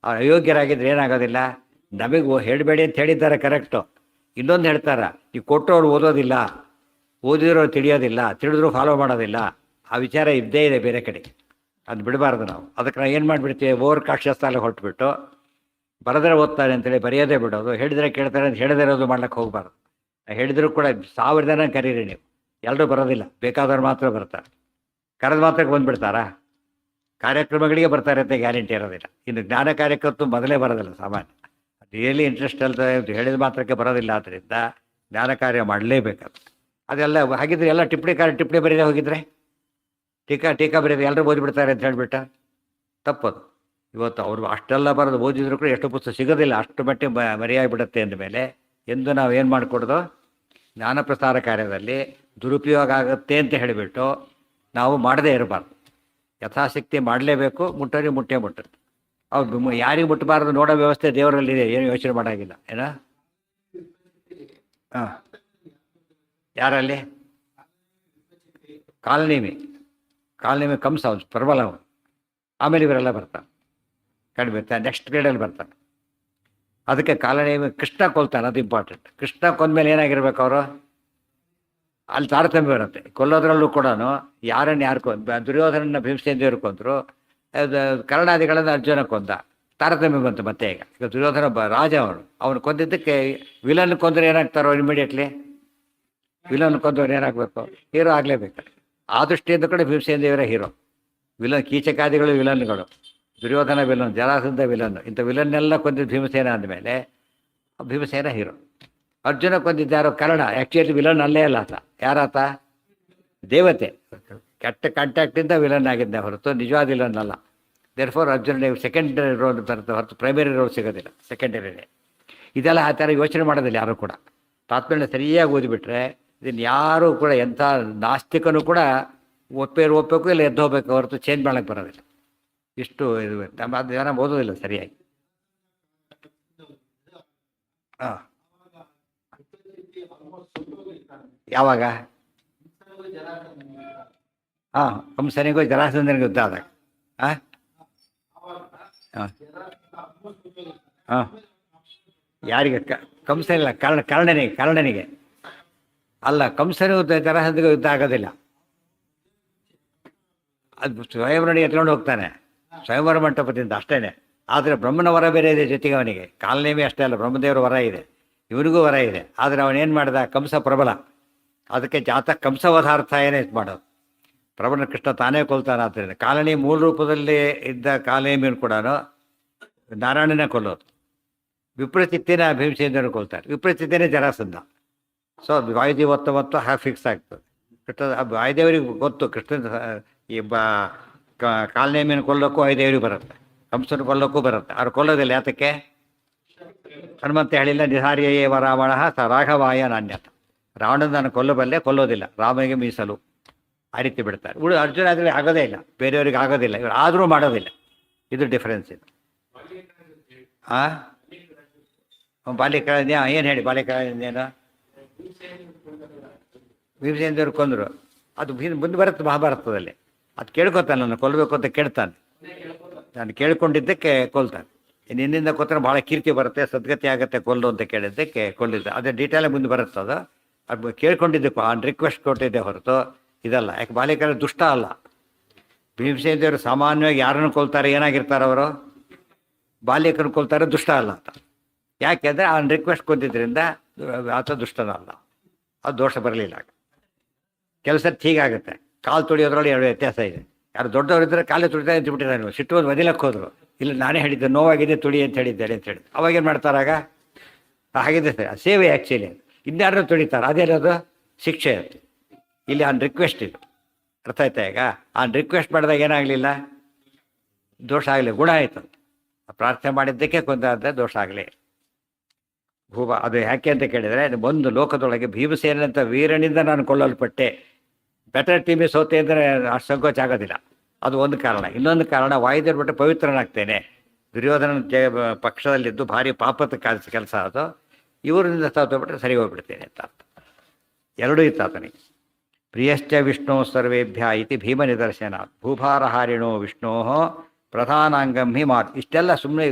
ಅವ್ರು ಅಯೋಗ್ಯರಾಗಿದ್ರೆ ಏನಾಗೋದಿಲ್ಲ. ನಮಗೆ ಹೇಳಬೇಡಿ ಅಂತ ಹೇಳಿದ್ದಾರೆ, ಕರೆಕ್ಟು. ಇನ್ನೊಂದು ಹೇಳ್ತಾರೆ, ನೀವು ಕೊಟ್ಟರು ಅವ್ರು ಓದೋದಿಲ್ಲ, ಓದಿದ್ರು ತಿಳಿಯೋದಿಲ್ಲ, ತಿಳಿದ್ರು ಫಾಲೋ ಮಾಡೋದಿಲ್ಲ. ಆ ವಿಚಾರ ಇದ್ದೇ ಇದೆ ಬೇರೆ ಕಡೆ. ಅದು ಬಿಡಬಾರ್ದು ನಾವು. ಅದಕ್ಕೆ ನಾವು ಏನು ಮಾಡಿಬಿಡ್ತೀವಿ? ಓವರ್ ಕಾನ್ಷಿಯಸ್ ಎಲ್ಲ ಹೊರಟುಬಿಟ್ಟು ಬರೆದ್ರೆ ಓದ್ತಾರೆ ಅಂತೇಳಿ ಬರೆಯೋದೇ ಬಿಡೋದು. ಹೇಳಿದರೆ ಕೇಳ್ತಾರೆ ಅಂತ ಹೇಳದೇ ಇರೋದು ಮಾಡ್ಲಿಕ್ಕೆ ಹೋಗಬಾರ್ದು. ಹೇಳಿದ್ರು ಕೂಡ 1000 ಜನ ಕರೀರಿ ನೀವು, ಎಲ್ಲರೂ ಬರೋದಿಲ್ಲ, ಬೇಕಾದವ್ರು ಮಾತ್ರ ಬರ್ತಾರೆ. ಕರೆದ ಮಾತ್ರಕ್ಕೆ ಬಂದುಬಿಡ್ತಾರಾ? ಕಾರ್ಯಕ್ರಮಗಳಿಗೆ ಬರ್ತಾರೆ ಅಂತ ಗ್ಯಾರಂಟಿ ಇರೋದಿಲ್ಲ. ಇನ್ನು ಜ್ಞಾನ ಕಾರ್ಯಕ್ಕಂತೂ ಮೊದಲೇ ಬರೋದಿಲ್ಲ ಸಾಮಾನ್ಯ. ರಿಯಲಿ ಇಂಟ್ರೆಸ್ಟ್ ಅಲ್ದ ಹೇಳಿದ ಮಾತ್ರಕ್ಕೆ ಬರೋದಿಲ್ಲ. ಆದ್ದರಿಂದ ಜ್ಞಾನ ಕಾರ್ಯ ಮಾಡಲೇಬೇಕಾದ್ರೆ ಅದೆಲ್ಲ ಹಾಗಿದ್ರೆ ಎಲ್ಲ ಟಿಪ್ಪಣಿ ಬರೀದೇ ಹೋಗಿದ್ರೆ ಟೀಕಾ ಬರೀದೆ ಎಲ್ಲರೂ ಓದಿಬಿಡ್ತಾರೆ ಅಂತ ಹೇಳಿಬಿಟ್ಟ ತಪ್ಪದು. ಇವತ್ತು ಅವರು ಅಷ್ಟೆಲ್ಲ ಬರೋದು ಓದಿದ್ರು ಕೂಡ ಎಷ್ಟು ಪುಸ್ತಕ ಸಿಗೋದಿಲ್ಲ, ಅಷ್ಟು ಮಟ್ಟಿಗೆ ಮರೆಯಾಗಿಬಿಡುತ್ತೆ ಅಂದಮೇಲೆ ಎಂದು ನಾವು ಏನು ಮಾಡಿಕೊಡೋದು? ಜ್ಞಾನ ಪ್ರಸಾರ ಕಾರ್ಯದಲ್ಲಿ ದುರುಪಯೋಗ ಆಗುತ್ತೆ ಅಂತ ಹೇಳಿಬಿಟ್ಟು ನಾವು ಮಾಡದೇ ಇರಬಾರ್ದು. ಯಥಾಶಕ್ತಿ ಮಾಡಲೇಬೇಕು. ಮುಟ್ಟೋರಿಗೆ ಮುಟ್ಟುತ್ತೆ. ಅವ್ರು ಯಾರಿಗೆ ಮುಟ್ಟಬಾರ್ದು ನೋಡೋ ವ್ಯವಸ್ಥೆ ದೇವರಲ್ಲಿದೆ, ಏನು ಯೋಚನೆ ಮಾಡೋಂಗಿಲ್ಲ. ಏನೋ ಹಾಂ, ಯಾರಲ್ಲಿ ಕಾಲನೇಮಿ ಕಂಸ ಅವನು ಪ್ರಬಲ ಅವನು. ಆಮೇಲೆ ಇವರೆಲ್ಲ ಬರ್ತಾನೆ, ಕಡಿಮೆ ನೆಕ್ಸ್ಟ್ ಗ್ರೇಡಲ್ಲಿ ಬರ್ತಾನೆ. ಅದಕ್ಕೆ ಕಾಲನೇಮಿ ಕೃಷ್ಣ ಕೊಲ್ತಾನೆ, ಅದು ಇಂಪಾರ್ಟೆಂಟ್. ಕೃಷ್ಣ ಕೊಂದ್ಮೇಲೆ ಏನಾಗಿರ್ಬೇಕು ಅವರು? ಅಲ್ಲಿ ತಾರತಮ್ಯ ಬರುತ್ತೆ. ಕೊಲ್ಲೋದ್ರಲ್ಲೂ ಕೂಡ ಯಾರನ್ನು ಯಾರು ದುರ್ಯೋಧನನ ಭೀಮಸೇನ ದೇವರು ಕೊಂದರು, ಕರ್ಣಾದಿಗಳನ್ನು ಅರ್ಜುನ ಕೊಂದ. ತಾರತಮ್ಯ ಬಂತು ಮತ್ತೆ. ಈಗ ದುರ್ಯೋಧನ ರಾಜ ಅವನು ಕೊಂದಿದ್ದಕ್ಕೆ ವಿಲನ್ ಕೊಂದರೆ ಏನಾಗ್ತಾರೋ ಇಮಿಡಿಯೇಟ್ಲಿ? ವಿಲನ್ ಕೊಂದವ್ರು ಏನಾಗಬೇಕು? ಹೀರೋ ಆಗಲೇಬೇಕು. ಆ ದೃಷ್ಟಿಯಿಂದ ಕೂಡ ಭೀಮಸೇನ ದೇವರೇ ಹೀರೋ. ಕೀಚಕಾದಿಗಳು ವಿಲನ್ಗಳು, ದುರ್ಯೋಧನ ವಿಲನ್, ಜರಾಸಂಧ ವಿಲನ್. ಇಂಥ ವಿಲನ್ನೆಲ್ಲ ಕೊಂದಿದ್ದು ಭೀಮಸೇನ ಅಂದಮೇಲೆ ಭೀಮಸೇನ ಹೀರೋ. ಅರ್ಜುನ ಕೊಂದಿದ್ದಾರೋ ಕರ್ಣ. ಆ್ಯಕ್ಚುಲಿ ವಿಲನ್ ಅಲ್ಲೇ ಅಲ್ಲ ಆತ. ಯಾರಾತ? ದೇವತೆ. ಕೆಟ್ಟ ಕಾಂಟ್ಯಾಕ್ಟಿಂದ ವಿಲನ್ ಆಗಿದ್ದ ಹೊರತು ನಿಜವಾದ ವಿಲನ್ ಅಲ್ಲ. ದೇರ್ಫೋರ್ ಅರ್ಜುನ ಸೆಕೆಂಡರಿ ರೋಲ್ ಬರುತ್ತೆ ಹೊರತು ಪ್ರೈಮರಿ ರೋಲ್ ಸಿಗೋದಿಲ್ಲ, ಸೆಕೆಂಡರಿನೇ. ಇದೆಲ್ಲ ಆ ಥರ ಯೋಚನೆ ಮಾಡೋದಿಲ್ಲ ಯಾರು ಕೂಡ. ತಾತ್ಪರ್ಯ ಸರಿಯಾಗಿ ಓದಿಬಿಟ್ರೆ ಇದನ್ನು ಯಾರೂ ಕೂಡ ಎಂಥ ನಾಸ್ತಿಕನೂ ಕೂಡ ಒಪ್ಪಬೇಕು, ಇಲ್ಲ ಎದ್ದು ಹೋಗ್ಬೇಕು ಹೊರತು ಚೇಂಜ್ ಮಾಡೋಕ್ಕೆ ಬರೋದಿಲ್ಲ. ಇಷ್ಟು ಇದು ನಮ್ಮ ಜನ ಓದೋದಿಲ್ಲ ಸರಿಯಾಗಿ. ಹಾಂ, ಯಾವಾಗ? ಹಾಂ, ಕಂಸನಿಗೂ ಜರಾಸಂಧನಿಗೂ ಯುದ್ಧ ಆದಾಗ. ಹಾಂ ಹಾಂ ಹಾಂ ಯಾರಿಗೆ? ಕಂಸನಿಲ್ಲ, ಕರ್ಣನಿಗೆ ಅಲ್ಲ. ಕಂಸನಿಗೂ ಜರಾಸಂಧನಿಗೂ ಯುದ್ಧ ಆಗೋದಿಲ್ಲ. ಅದು ಸ್ವಯಂವರಣ ಎತ್ಕೊಂಡು ಹೋಗ್ತಾನೆ ಸ್ವಯಂವರ ಮಂಟಪದಿಂದ ಅಷ್ಟೇ. ಆದರೆ ಬ್ರಹ್ಮನ ವರ ಬೇರೆ ಇದೆ ಜೊತೆಗೆ. ಅವನಿಗೆ ಕಾಲನೇಮಿ ಅಷ್ಟೇ ಅಲ್ಲ, ಬ್ರಹ್ಮದೇವರ ವರ ಇದೆ, ಇವನಿಗೂ ವರ ಇದೆ. ಆದರೆ ಅವನೇನು ಮಾಡ್ದ? ಕಂಸ ಪ್ರಬಲ, ಅದಕ್ಕೆ ಕಂಸವಧಾರ್ಥ ಏನೇ ಇದು ಮಾಡೋದು. ಪ್ರಬಲ ಕೃಷ್ಣ ತಾನೇ ಕೊಲ್ತಾನೆ. ಆದ್ದರಿಂದ ಕಾಲನಿ ಮೂಲ ರೂಪದಲ್ಲಿ ಇದ್ದ ಕಾಲನೇಮಿಯನ್ನು ಕೂಡ ನಾರಾಯಣನೇ ಕೊಲ್ಲೋದು. ವಿಪರೀತಿನ ಭೀಮಸೇನರು ಕೊಲ್ತಾರೆ. ವಿಪರೀತಿನೇ ಜರಾಸಂಧ. ಸೊ ವಾಯುದೇವತ್ವ ಫಿಕ್ಸ್ ಆಗ್ತದೆ. ಕೃಷ್ಣ ವಾಯುದೇವರಿಗೆ ಗೊತ್ತು, ಕೃಷ್ಣನ ಈ ಕಾಲನೇಮಿಯನ್ನು ಕೊಲ್ಲೋಕ್ಕೂ ವಾಯುದೇವರಿಗೆ ಬರುತ್ತೆ, ಕಂಸನ ಕೊಲ್ಲೋಕ್ಕೂ ಬರುತ್ತೆ. ಅವ್ರು ಕೊಲ್ಲೋದಿಲ್ಲ. ಯಾತಕ್ಕೆ? ಹನುಮಂತ ಹೇಳಿಲ್ಲ, ನಿಹಾರ್ಯೇವ ರಾವಣ ಸ ರಾಘವಾಯ ನಾಣ್ಯತ. ರಾವಣನ ನಾನು ಕೊಲ್ಲಬಲ್ಲೆ, ಕೊಲ್ಲೋದಿಲ್ಲ, ರಾಮನಿಗೆ ಮೀಸಲು. ಆ ರೀತಿ ಬಿಡ್ತಾರೆ. ಅರ್ಜುನ ಆದರೆ ಆಗೋದೇ ಇಲ್ಲ, ಬೇರೆಯವ್ರಿಗೆ ಆಗೋದಿಲ್ಲ, ಇವರು ಆದರೂ ಮಾಡೋದಿಲ್ಲ. ಇದು ಡಿಫ್ರೆನ್ಸ್ ಇದು. ಬಾಲ್ಯಕಾಲ ಏನು ಹೇಳಿ? ಬಾಲ್ಯಕಾಲೇನು ಭೀಮಸೇನದೇವ್ರು ಕೊಂದರು. ಅದು ಮುಂದೆ ಬರುತ್ತೆ ಮಹಾಭಾರತದಲ್ಲಿ. ಅದು ಕೇಳ್ಕೊತಾನೆ, ನಾನು ಕೊಲ್ಲಬೇಕು ಅಂತ ಕೇಳ್ತಾನೆ. ನಾನು ಕೇಳ್ಕೊಂಡಿದ್ದಕ್ಕೆ ಕೊಲ್ತಾನೆ. ನಿನ್ನಿಂದ ಕೊತ್ತರೆ ಭಾಳ ಕೀರ್ತಿ ಬರುತ್ತೆ, ಸದ್ಗತಿ ಆಗುತ್ತೆ ಕೊಲ್ಲು ಅಂತ ಕೇಳಿದ್ದಕ್ಕೆ ಕೊಲ್ಲಿದ್ದೆ. ಅದೇ ಡೀಟೇಲಾಗಿ ಮುಂದೆ ಬರುತ್ತೆ. ಅದು ಕೇಳ್ಕೊಂಡಿದ್ದಕ್ಕೂ ಆ ರಿಕ್ವೆಸ್ಟ್ ಕೊಟ್ಟಿದ್ದೆ ಹೊರತು ಇದಲ್ಲ. ಯಾಕೆ? ಬಾಲ್ಯಕಾಲ ದುಷ್ಟ ಅಲ್ಲ. ಭೀಮಸೇನದೇವರು ಸಾಮಾನ್ಯವಾಗಿ ಯಾರನ್ನು ಕೊಲ್ತಾರೆ? ಏನಾಗಿರ್ತಾರೆ ಅವರು? ಬಾಲ್ಯಕರನ್ನು ಕೊಲ್ತಾರೆ, ದುಷ್ಟ ಅಲ್ಲ ಅಂತ. ಯಾಕೆಂದರೆ ಅವನು ರಿಕ್ವೆಸ್ಟ್ ಕೊಟ್ಟಿದ್ದರಿಂದ ಆತ ದುಷ್ಟನಲ್ಲ. ಅದು ದೋಷ ಬರಲಿಲ್ಲ. ಕೆಲಸ ಹೀಗಾಗುತ್ತೆ. ಕಾಲು ತುಳಿಯೋದ್ರಲ್ಲಿ ಎರಡು ವ್ಯತ್ಯಾಸ ಇದೆ. ಯಾರು ದೊಡ್ಡವರಿದ್ದರೆ ಕಾಲೇ ತುಳಿತಾ ನಿಂತುಬಿಟ್ಟಿದ್ದಾರೆ. ನೀವು ಸಿಟ್ಟು ಒಂದು ಒದಿಲಕ್ಕೆ ಹೋದರು, ಇಲ್ಲ ನಾನೇ ಹೇಳಿದ್ದೆ ನೋವಾಗಿದೆ ತುಳಿ ಅಂತ ಹೇಳಿದ್ದೇನೆ ಅಂತ ಹೇಳಿದ್ದು. ಅವಾಗೇನು ಮಾಡ್ತಾರಾಗ? ಹಾಗಿದೆ ಸರ್, ಸೇವೆ ಆ್ಯಕ್ಚುಲಿ. ಇನ್ಯಾರು ತುಳಿತಾರೆ, ಅದೇನದು ಶಿಕ್ಷೆ ಅದು. ಇಲ್ಲಿ ಆನ್ ರಿಕ್ವೆಸ್ಟ್ ಇದು. ಅರ್ಥ ಆಯ್ತಾ? ಈಗ ಆನ್ ರಿಕ್ವೆಸ್ಟ್ ಮಾಡಿದಾಗ ಏನಾಗಲಿಲ್ಲ, ದೋಷ ಆಗಲಿ, ಗುಣ ಆಯಿತು. ಪ್ರಾರ್ಥನೆ ಮಾಡಿದ್ದಕ್ಕೆ ಕೊಂದಾದ ದೋಷ ಆಗಲಿ. ಅದು ಯಾಕೆ ಅಂತ ಕೇಳಿದರೆ, ಒಂದು ಲೋಕದೊಳಗೆ ಭೀಮಸೇನಂತ ವೀರನಿಂದ ನಾನು ಕೊಳ್ಳಲ್ಪಟ್ಟೆ, ಬೆಟರ್ ಟೀಮಿ ಸೋತೆ ಅಂದರೆ ಅಷ್ಟು ಸಂಕೋಚ ಆಗೋದಿಲ್ಲ. ಅದು ಒಂದು ಕಾರಣ. ಇನ್ನೊಂದು ಕಾರಣ, ವಾಯುದೇವ್ರ ಬಿಟ್ಟು ಪವಿತ್ರನಾಗ್ತೇನೆ. ದುರ್ಯೋಧನ ಪಕ್ಷದಲ್ಲಿದ್ದು ಭಾರಿ ಪಾಪದ ಕೆಲಸ ಅದು. ಇವರಿಂದ ಸೋತೋಗ್ಬಿಟ್ರೆ ಸರಿ ಹೋಗ್ಬಿಡ್ತೇನೆ ಅಂತ ಅರ್ಥ. ಎರಡೂ ಇತ್ತು ಆತನಿಗೆ. ಪ್ರಿಯಶ್ಚ ವಿಷ್ಣು ಸರ್ವೇಭ್ಯ ಇತಿ ಭೀಮ ನಿದರ್ಶನ. ಭೂಭಾರಹಾರಿಣೋ ವಿಷ್ಣೋ ಪ್ರಧಾನಾಂಗಂ ಹಿ ಮಾತು. ಇಷ್ಟೆಲ್ಲ ಸುಮ್ಮನೆ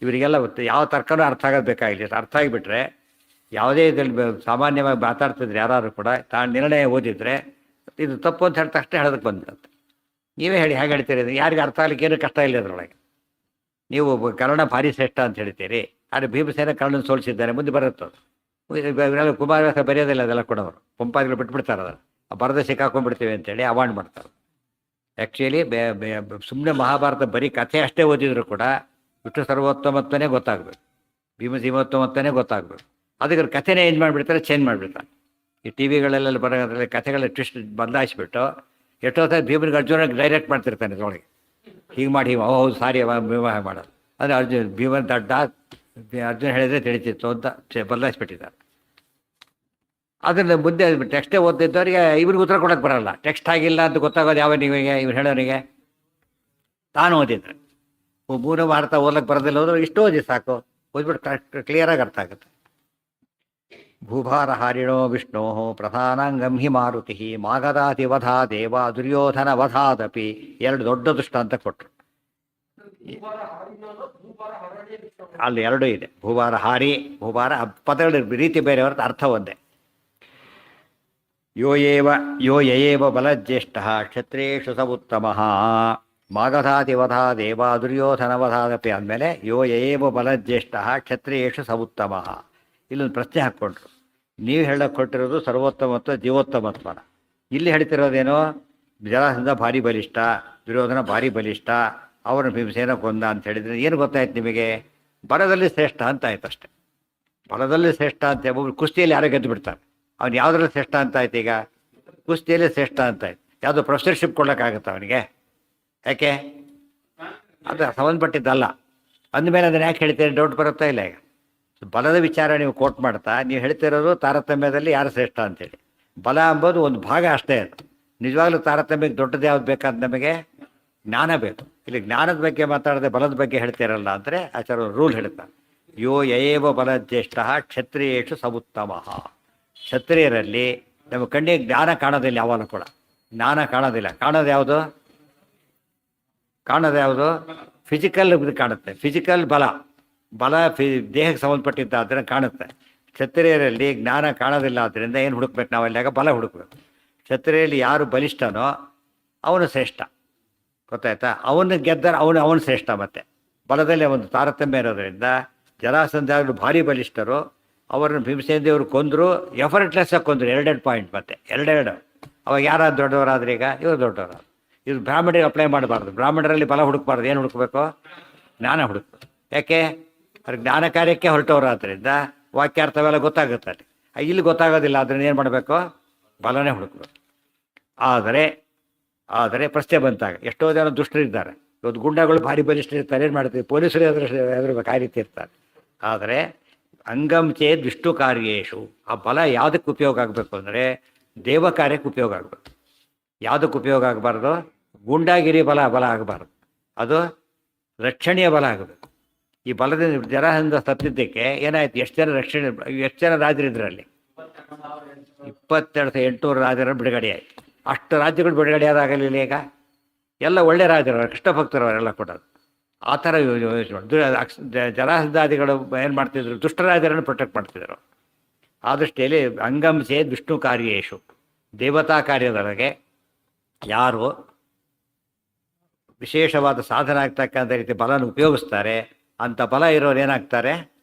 ಇವರಿಗೆಲ್ಲ ಯಾವ ತರ್ಕನೂ ಅರ್ಥ ಆಗೋದು ಬೇಕಾಗಿಲ್ಲ. ಅರ್ಥ ಆಗಿಬಿಟ್ರೆ ಯಾವುದೇ ಇದರಲ್ಲಿ ಸಾಮಾನ್ಯವಾಗಿ ಮಾತಾಡ್ತಿದ್ರೆ ಯಾರು ಕೂಡ ತಾನು ನಿರ್ಣಯ ಓದಿದರೆ ಇದು ತಪ್ಪು ಅಂತ ಹೇಳಿದ ತಕ್ಷಣ ಹೇಳೋದಕ್ಕೆ ಬಂದ್ಬಿಡುತ್ತೆ. ನೀವೇ ಹೇಳಿ, ಹೇಗೆ ಹೇಳ್ತೀರಿ? ಯಾರಿಗೆ ಅರ್ಥ ಆಗ್ಲಿಕ್ಕೆ ಏನೂ ಕಷ್ಟ ಇಲ್ಲ ಅದರೊಳಗೆ. ನೀವು ಕರ್ಣ ಭಾರಿ ಶ್ರೇಷ್ಠ ಅಂತ ಹೇಳ್ತೀರಿ, ಆದರೆ ಭೀಮಸೇನ ಕರ್ಣನ ಸೋಲಿಸಿದ್ದಾರೆ, ಮುಂದೆ ಬರುತ್ತೆ. ಇವರೆಲ್ಲ ಕುಮಾರವ್ಯಾಸ ಬರೆಯೋದಿಲ್ಲ, ಅದೆಲ್ಲ ಕೂಡ ಅವರು ಪಂಪಾದಿಗಳು ಬಿಟ್ಬಿಡ್ತಾರೆ. ಅದನ್ನು ಬರೆದ ಸಿಕ್ಕಾಕೊಂಡ್ಬಿಡ್ತೀವಿ ಅಂತೇಳಿ ಅವಾಯ್ಡ್ ಮಾಡ್ತಾರೆ. ಆ್ಯಕ್ಚುಲಿ ಸುಮ್ಮನೆ ಮಹಾಭಾರತ ಬರೀ ಕಥೆ ಅಷ್ಟೇ ಓದಿದ್ರು ಕೂಡ ವಿಷ್ಣು ಸರ್ವೋತ್ತಮತ್ವನೇ ಗೊತ್ತಾಗಬೇಕು, ಭೀಮಸೀಮೋತ್ತಮತ್ವನೇ ಗೊತ್ತಾಗಬೇಕು. ಅದಕ್ಕೆ ಕಥೆನೇ ಏನು ಮಾಡಿಬಿಡ್ತಾರೆ, ಚೇಂಜ್ ಮಾಡಿಬಿಡ್ತಾರೆ. ಈ ಟಿ ವಿಗಳಲ್ಲೆಲ್ಲ ಬರೋದ್ರಲ್ಲಿ ಕಥೆಗಳ ಟ್ವಿಸ್ಟ್ ಬದಲಾಯಿಸ್ಬಿಟ್ಟು ಎಷ್ಟೋ ಭೀಮನಿಗೆ ಅರ್ಜುನಿಗೆ ಡೈರೆಕ್ಟ್ ಮಾಡ್ತಿರ್ತಾನೆ ಇದರೊಳಗೆ. ಹೀಗೆ ಮಾಡಿ ಹೌದು ಸಾರಿ ವಿವಾಹ ಮಾಡೋದು ಅಂದರೆ ಭೀಮನ ದಡ್ಡ, ಅರ್ಜುನ ಹೇಳಿದರೆ ತಿಳಿತಿತ್ತು ಅಂತ ಬದಲಾಯಿಸ್ಬಿಟ್ಟಿದ್ದಾರೆ. ಅದನ್ನು ಮುಂದೆ ಟೆಕ್ಸ್ಟೇ ಓದ್ತಿದ್ದವರಿಗೆ ಇವ್ರಿಗೆ ಉತ್ತರ ಕೊಡೋಕ್ಕೆ ಬರೋಲ್ಲ. ಟೆಕ್ಸ್ಟ್ ಆಗಿಲ್ಲ ಅಂತ ಗೊತ್ತಾಗೋದು ಯಾವನಿಗೆ? ಇವ್ರು ಹೇಳೋನಿಗೆ ತಾನು ಓದಿದ್ರೆ. ಮೂರು ಭಾರತ ಓದಕ್ಕೆ ಬರೋದಿಲ್ಲ ಹೋದ್ರೆ ಇಷ್ಟು ಓದಿ ಸಾಕು, ಓದ್ಬಿಟ್ಟು ಕ್ಲಿಯರಾಗಿ ಅರ್ಥ ಆಗುತ್ತೆ. ಭೂಭಾರಹಾರಿಣೋ ವಿಷ್ಣೋ ಪ್ರಧಾನಾಂಗಂ ಹಿ ಮಾರುತಿ ಮಾಗಧಾತಿ ವಧಾ ದೇವ ದುರ್ಯೋಧನ ವಧಾದಪಿ. ಎರಡು ದೊಡ್ಡ ದುಷ್ಟ ಅಂತ ಕೊಟ್ಟರು. ಅಲ್ಲಿ ಎರಡೂ ಇದೆ. ಭೂಭಾರ ಹಾರಿ, ಭೂಭಾರ ಪದಗಳ ರೀತಿ ಬೇರೆ ಹೊರತು ಅರ್ಥ ಒಂದೇ. ಯೋ ಯಯೇವ ಬಲಜ್ಯೇಷ್ಠ ಕ್ಷತ್ರೇಷು ಸ ಉತ್ತಮಃ ಮಾಗಧಾತಿ ವಧಾ ದೇವ ದುರ್ಯೋಧನ ವಧಾದಪಿ ಅಂದಮೇಲೆ ಯೋ ಯಯೇವ ಬಲಜ್ಯೇಷ್ಠ ಕ್ಷತ್ರೇಷು ಸ ಉತ್ತಮಃ. ಇಲ್ಲೊಂದು ಪ್ರಶ್ನೆ ಹಾಕ್ಕೊಂಡ್ರು. ನೀವು ಹೇಳಕ್ಕೆ ಕೊಟ್ಟಿರೋದು ಸರ್ವೋತ್ತಮತ್ವ ಜೀವೋತ್ತಮತ್ವನ. ಇಲ್ಲಿ ಹೇಳ್ತಿರೋದೇನೋ ಜರಾಸಂಧ ಭಾರಿ ಬಲಿಷ್ಠ, ದುರ್ಯೋಧನ ಭಾರಿ ಬಲಿಷ್ಠ, ಅವರ ಭೀಮಸೇನ ಕೊಂದ ಅಂತ ಹೇಳಿದ್ರೆ ಏನು ಗೊತ್ತಾಯ್ತು ನಿಮಗೆ? ಬಲದಲ್ಲಿ ಶ್ರೇಷ್ಠ ಅಂತ ಆಯ್ತು ಅಷ್ಟೆ. ಬಲದಲ್ಲಿ ಶ್ರೇಷ್ಠ ಅಂತ ಒಬ್ಬರು ಕುಸ್ತಿಯಲ್ಲಿ ಯಾರೋ ಗೆದ್ದು ಬಿಡ್ತಾರೆ, ಅವ್ನು ಯಾವುದ್ರಲ್ಲಿ ಶ್ರೇಷ್ಠ ಅಂತ ಆಯ್ತು? ಈಗ ಕುಸ್ತಿಯಲ್ಲಿ ಶ್ರೇಷ್ಠ ಅಂತ ಆಯ್ತು. ಯಾವುದೋ ಪ್ರೊಫೆಸರ್ಶಿಪ್ ಕೊಡೋಕ್ಕಾಗತ್ತೆ ಅವನಿಗೆ? ಯಾಕೆ? ಅದು ಸಂಬಂಧಪಟ್ಟಿದ್ದಲ್ಲ. ಅಂದಮೇಲೆ ಅದನ್ನು ಯಾಕೆ ಹೇಳ್ತೀರಿ? ಡೌಟ್ ಬರುತ್ತಾ ಇಲ್ಲ? ಈಗ ಬಲದ ವಿಚಾರ ನೀವು ಕೋಟ್ ಮಾಡ್ತಾ ನೀವು ಹೇಳ್ತಿರೋದು ತಾರತಮ್ಯದಲ್ಲಿ ಯಾರು ಶ್ರೇಷ್ಠ ಅಂತೇಳಿ. ಬಲ ಅಂಬೋದು ಒಂದು ಭಾಗ ಅಷ್ಟೇ. ಅದು ನಿಜವಾಗ್ಲೂ ತಾರತಮ್ಯಕ್ಕೆ ದೊಡ್ಡದು ಯಾವ್ದು ಬೇಕಾದ ನಮಗೆ? ಜ್ಞಾನ ಬೇಕು. ಇಲ್ಲಿ ಜ್ಞಾನದ ಬಗ್ಗೆ ಮಾತಾಡದೆ ಬಲದ ಬಗ್ಗೆ ಹೇಳ್ತಿರಲ್ಲ ಅಂದರೆ ಆಚಾರ್ಯ ರೂಲ್ ಹೇಳ್ತಾರೆ. ಯೋ ಯಯೇವ ಬಲಜ್ಯೇಷ್ಠ ಕ್ಷತ್ರಿಯೇಷು ಸವುತ್ತಮಃ. ಕ್ಷತ್ರಿಯರಲ್ಲಿ ನಮ್ಮ ಕಣ್ಣಿಗೆ ಜ್ಞಾನ ಕಾಣೋದಿಲ್ಲ ಯಾವಾಗಲೂ ಕೂಡ. ಜ್ಞಾನ ಕಾಣೋದಿಲ್ಲ. ಕಾಣೋದು ಯಾವುದು ಫಿಸಿಕಲ್ ಇದು ಕಾಣುತ್ತೆ. ಫಿಸಿಕಲ್ ಬಲ ದೇಹಕ್ಕೆ ಸಂಬಂಧಪಟ್ಟಿದ್ದ ಅದನ್ನು ಕಾಣುತ್ತೆ. ಕ್ಷತ್ರಿಯರಲ್ಲಿ ಜ್ಞಾನ ಕಾಣೋದಿಲ್ಲ. ಆದ್ದರಿಂದ ಏನು ಹುಡುಕ್ಬೇಕು ನಾವು ಅಲ್ಲಿಯಾಗ? ಬಲ ಹುಡುಕ್ಬೇಕು. ಕ್ಷತ್ರಿಯಲ್ಲಿ ಯಾರು ಬಲಿಷ್ಠನೋ ಅವನು ಶ್ರೇಷ್ಠ. ಗೊತ್ತಾಯ್ತಾ? ಅವನು ಗೆದ್ದರೆ ಅವನು ಶ್ರೇಷ್ಠ. ಮತ್ತು ಬಲದಲ್ಲಿ ಒಂದು ತಾರತಮ್ಯ ಇರೋದ್ರಿಂದ ಜರಾಸಂಧಾಗಳು ಭಾರಿ ಬಲಿಷ್ಠರು. ಅವರನ್ನು ಭೀಮಸೇನ ದೇವರು ಕೊಂದರು, ಎಫರ್ಟ್ಲೆಸ್ ಆಗಿ ಕೊಂದರು. 2 ಪಾಯಿಂಟ್. ಮತ್ತೆ 2 ಅವಾಗ ಯಾರು ದೊಡ್ಡವರಾದ್ರೆ? ಈಗ ಇವರು ದೊಡ್ಡವರು. ಇದು ಬ್ರಾಹ್ಮಣರಿಗೆ ಅಪ್ಲೈ ಮಾಡಬಾರ್ದು. ಬ್ರಾಹ್ಮಣರಲ್ಲಿ ಬಲ ಹುಡುಕಬಾರ್ದು. ಏನು ಹುಡುಕಬೇಕು? ಜ್ಞಾನ ಹುಡುಕಬೇಕು. ಯಾಕೆ? ಅವ್ರಿಗೆ ಜ್ಞಾನ ಕಾರ್ಯಕ್ಕೆ ಹೊರಟವರು. ಆದ್ದರಿಂದ ವಾಕ್ಯಾರ್ಥವೆಲ್ಲ ಗೊತ್ತಾಗುತ್ತೆ ಅಲ್ಲಿ. ಇಲ್ಲಿ ಗೊತ್ತಾಗೋದಿಲ್ಲ. ಅದನ್ನು ಏನು ಮಾಡಬೇಕು? ಬಲನೇ ಹುಡುಕಬೇಕು. ಆದರೆ ಪ್ರಶ್ನೆ ಬಂತಾಗ ಎಷ್ಟೋ ಜನ ದುಷ್ಟರಿದ್ದಾರೆ. ಇವತ್ತು ಗುಂಡಗಳು ಭಾರಿ ಬಲಿಷ್ಠರಿರ್ತಾರೆ. ಏನು ಮಾಡ್ತೀವಿ? ಪೊಲೀಸರು ಹೆದರ್ಬೇಕು. ಆ ರೀತಿ ಇರ್ತಾರೆ. ಆದರೆ ಅಂಗಂ ಚೇದ್ ವಿಷ್ಣು ಕಾರ್ಯೇಶು, ಆ ಬಲ ಯಾವುದಕ್ಕೆ ಉಪಯೋಗ ಆಗಬೇಕು ಅಂದರೆ ದೇವ ಕಾರ್ಯಕ್ಕೆ ಉಪಯೋಗ ಆಗಬೇಕು. ಯಾವುದಕ್ಕೆ ಉಪಯೋಗ ಆಗಬಾರ್ದು? ಗೂಂಡಾಗಿರಿ ಬಲ ಆಗಬಾರ್ದು. ಅದು ರಕ್ಷಣೀಯ ಬಲ ಆಗಬೇಕು. ಈ ಬಲದಿಂದ ಜರಾಸಂಧ ಸತ್ತಿದ್ದಕ್ಕೆ ಏನಾಯ್ತು? ಎಷ್ಟು ಜನ ರಾಜರಿದ್ರಲ್ಲಿ? 22,800 ರಾಜರ ಬಿಡುಗಡೆ ಆಯಿತು. ಅಷ್ಟು ರಾಜ್ಯಗಳು ಬಿಡುಗಡೆ ಆದಾಗಲಿಲ್ಲ. ಈಗ ಎಲ್ಲ ಒಳ್ಳೆ ರಾಜರು, ಕೃಷ್ಣ ಭಕ್ತರವರೆಲ್ಲ ಕೊಡೋದು. ಆ ಥರ ಜರಾಸಂಧಾದಿಗಳು ಏನು ಮಾಡ್ತಿದ್ರು? ದುಷ್ಟರಾಜರನ್ನು ಪ್ರೊಟೆಕ್ಟ್ ಮಾಡ್ತಿದ್ರು. ಆ ದೃಷ್ಟಿಯಲ್ಲಿ ಅಂಗಂ ಚೇದ್ ವಿಷ್ಣು ಕಾರ್ಯೇಶು, ದೇವತಾ ಕಾರ್ಯದೊಳಗೆ ಯಾರು ವಿಶೇಷವಾದ ಸಾಧನ ಆಗ್ತಕ್ಕಂಥ ರೀತಿ ಬಲನ ಉಪಯೋಗಿಸ್ತಾರೆ, ಅಂಥ ಬಲ ಇರೋರು ಏನಾಗ್ತಾರೆ?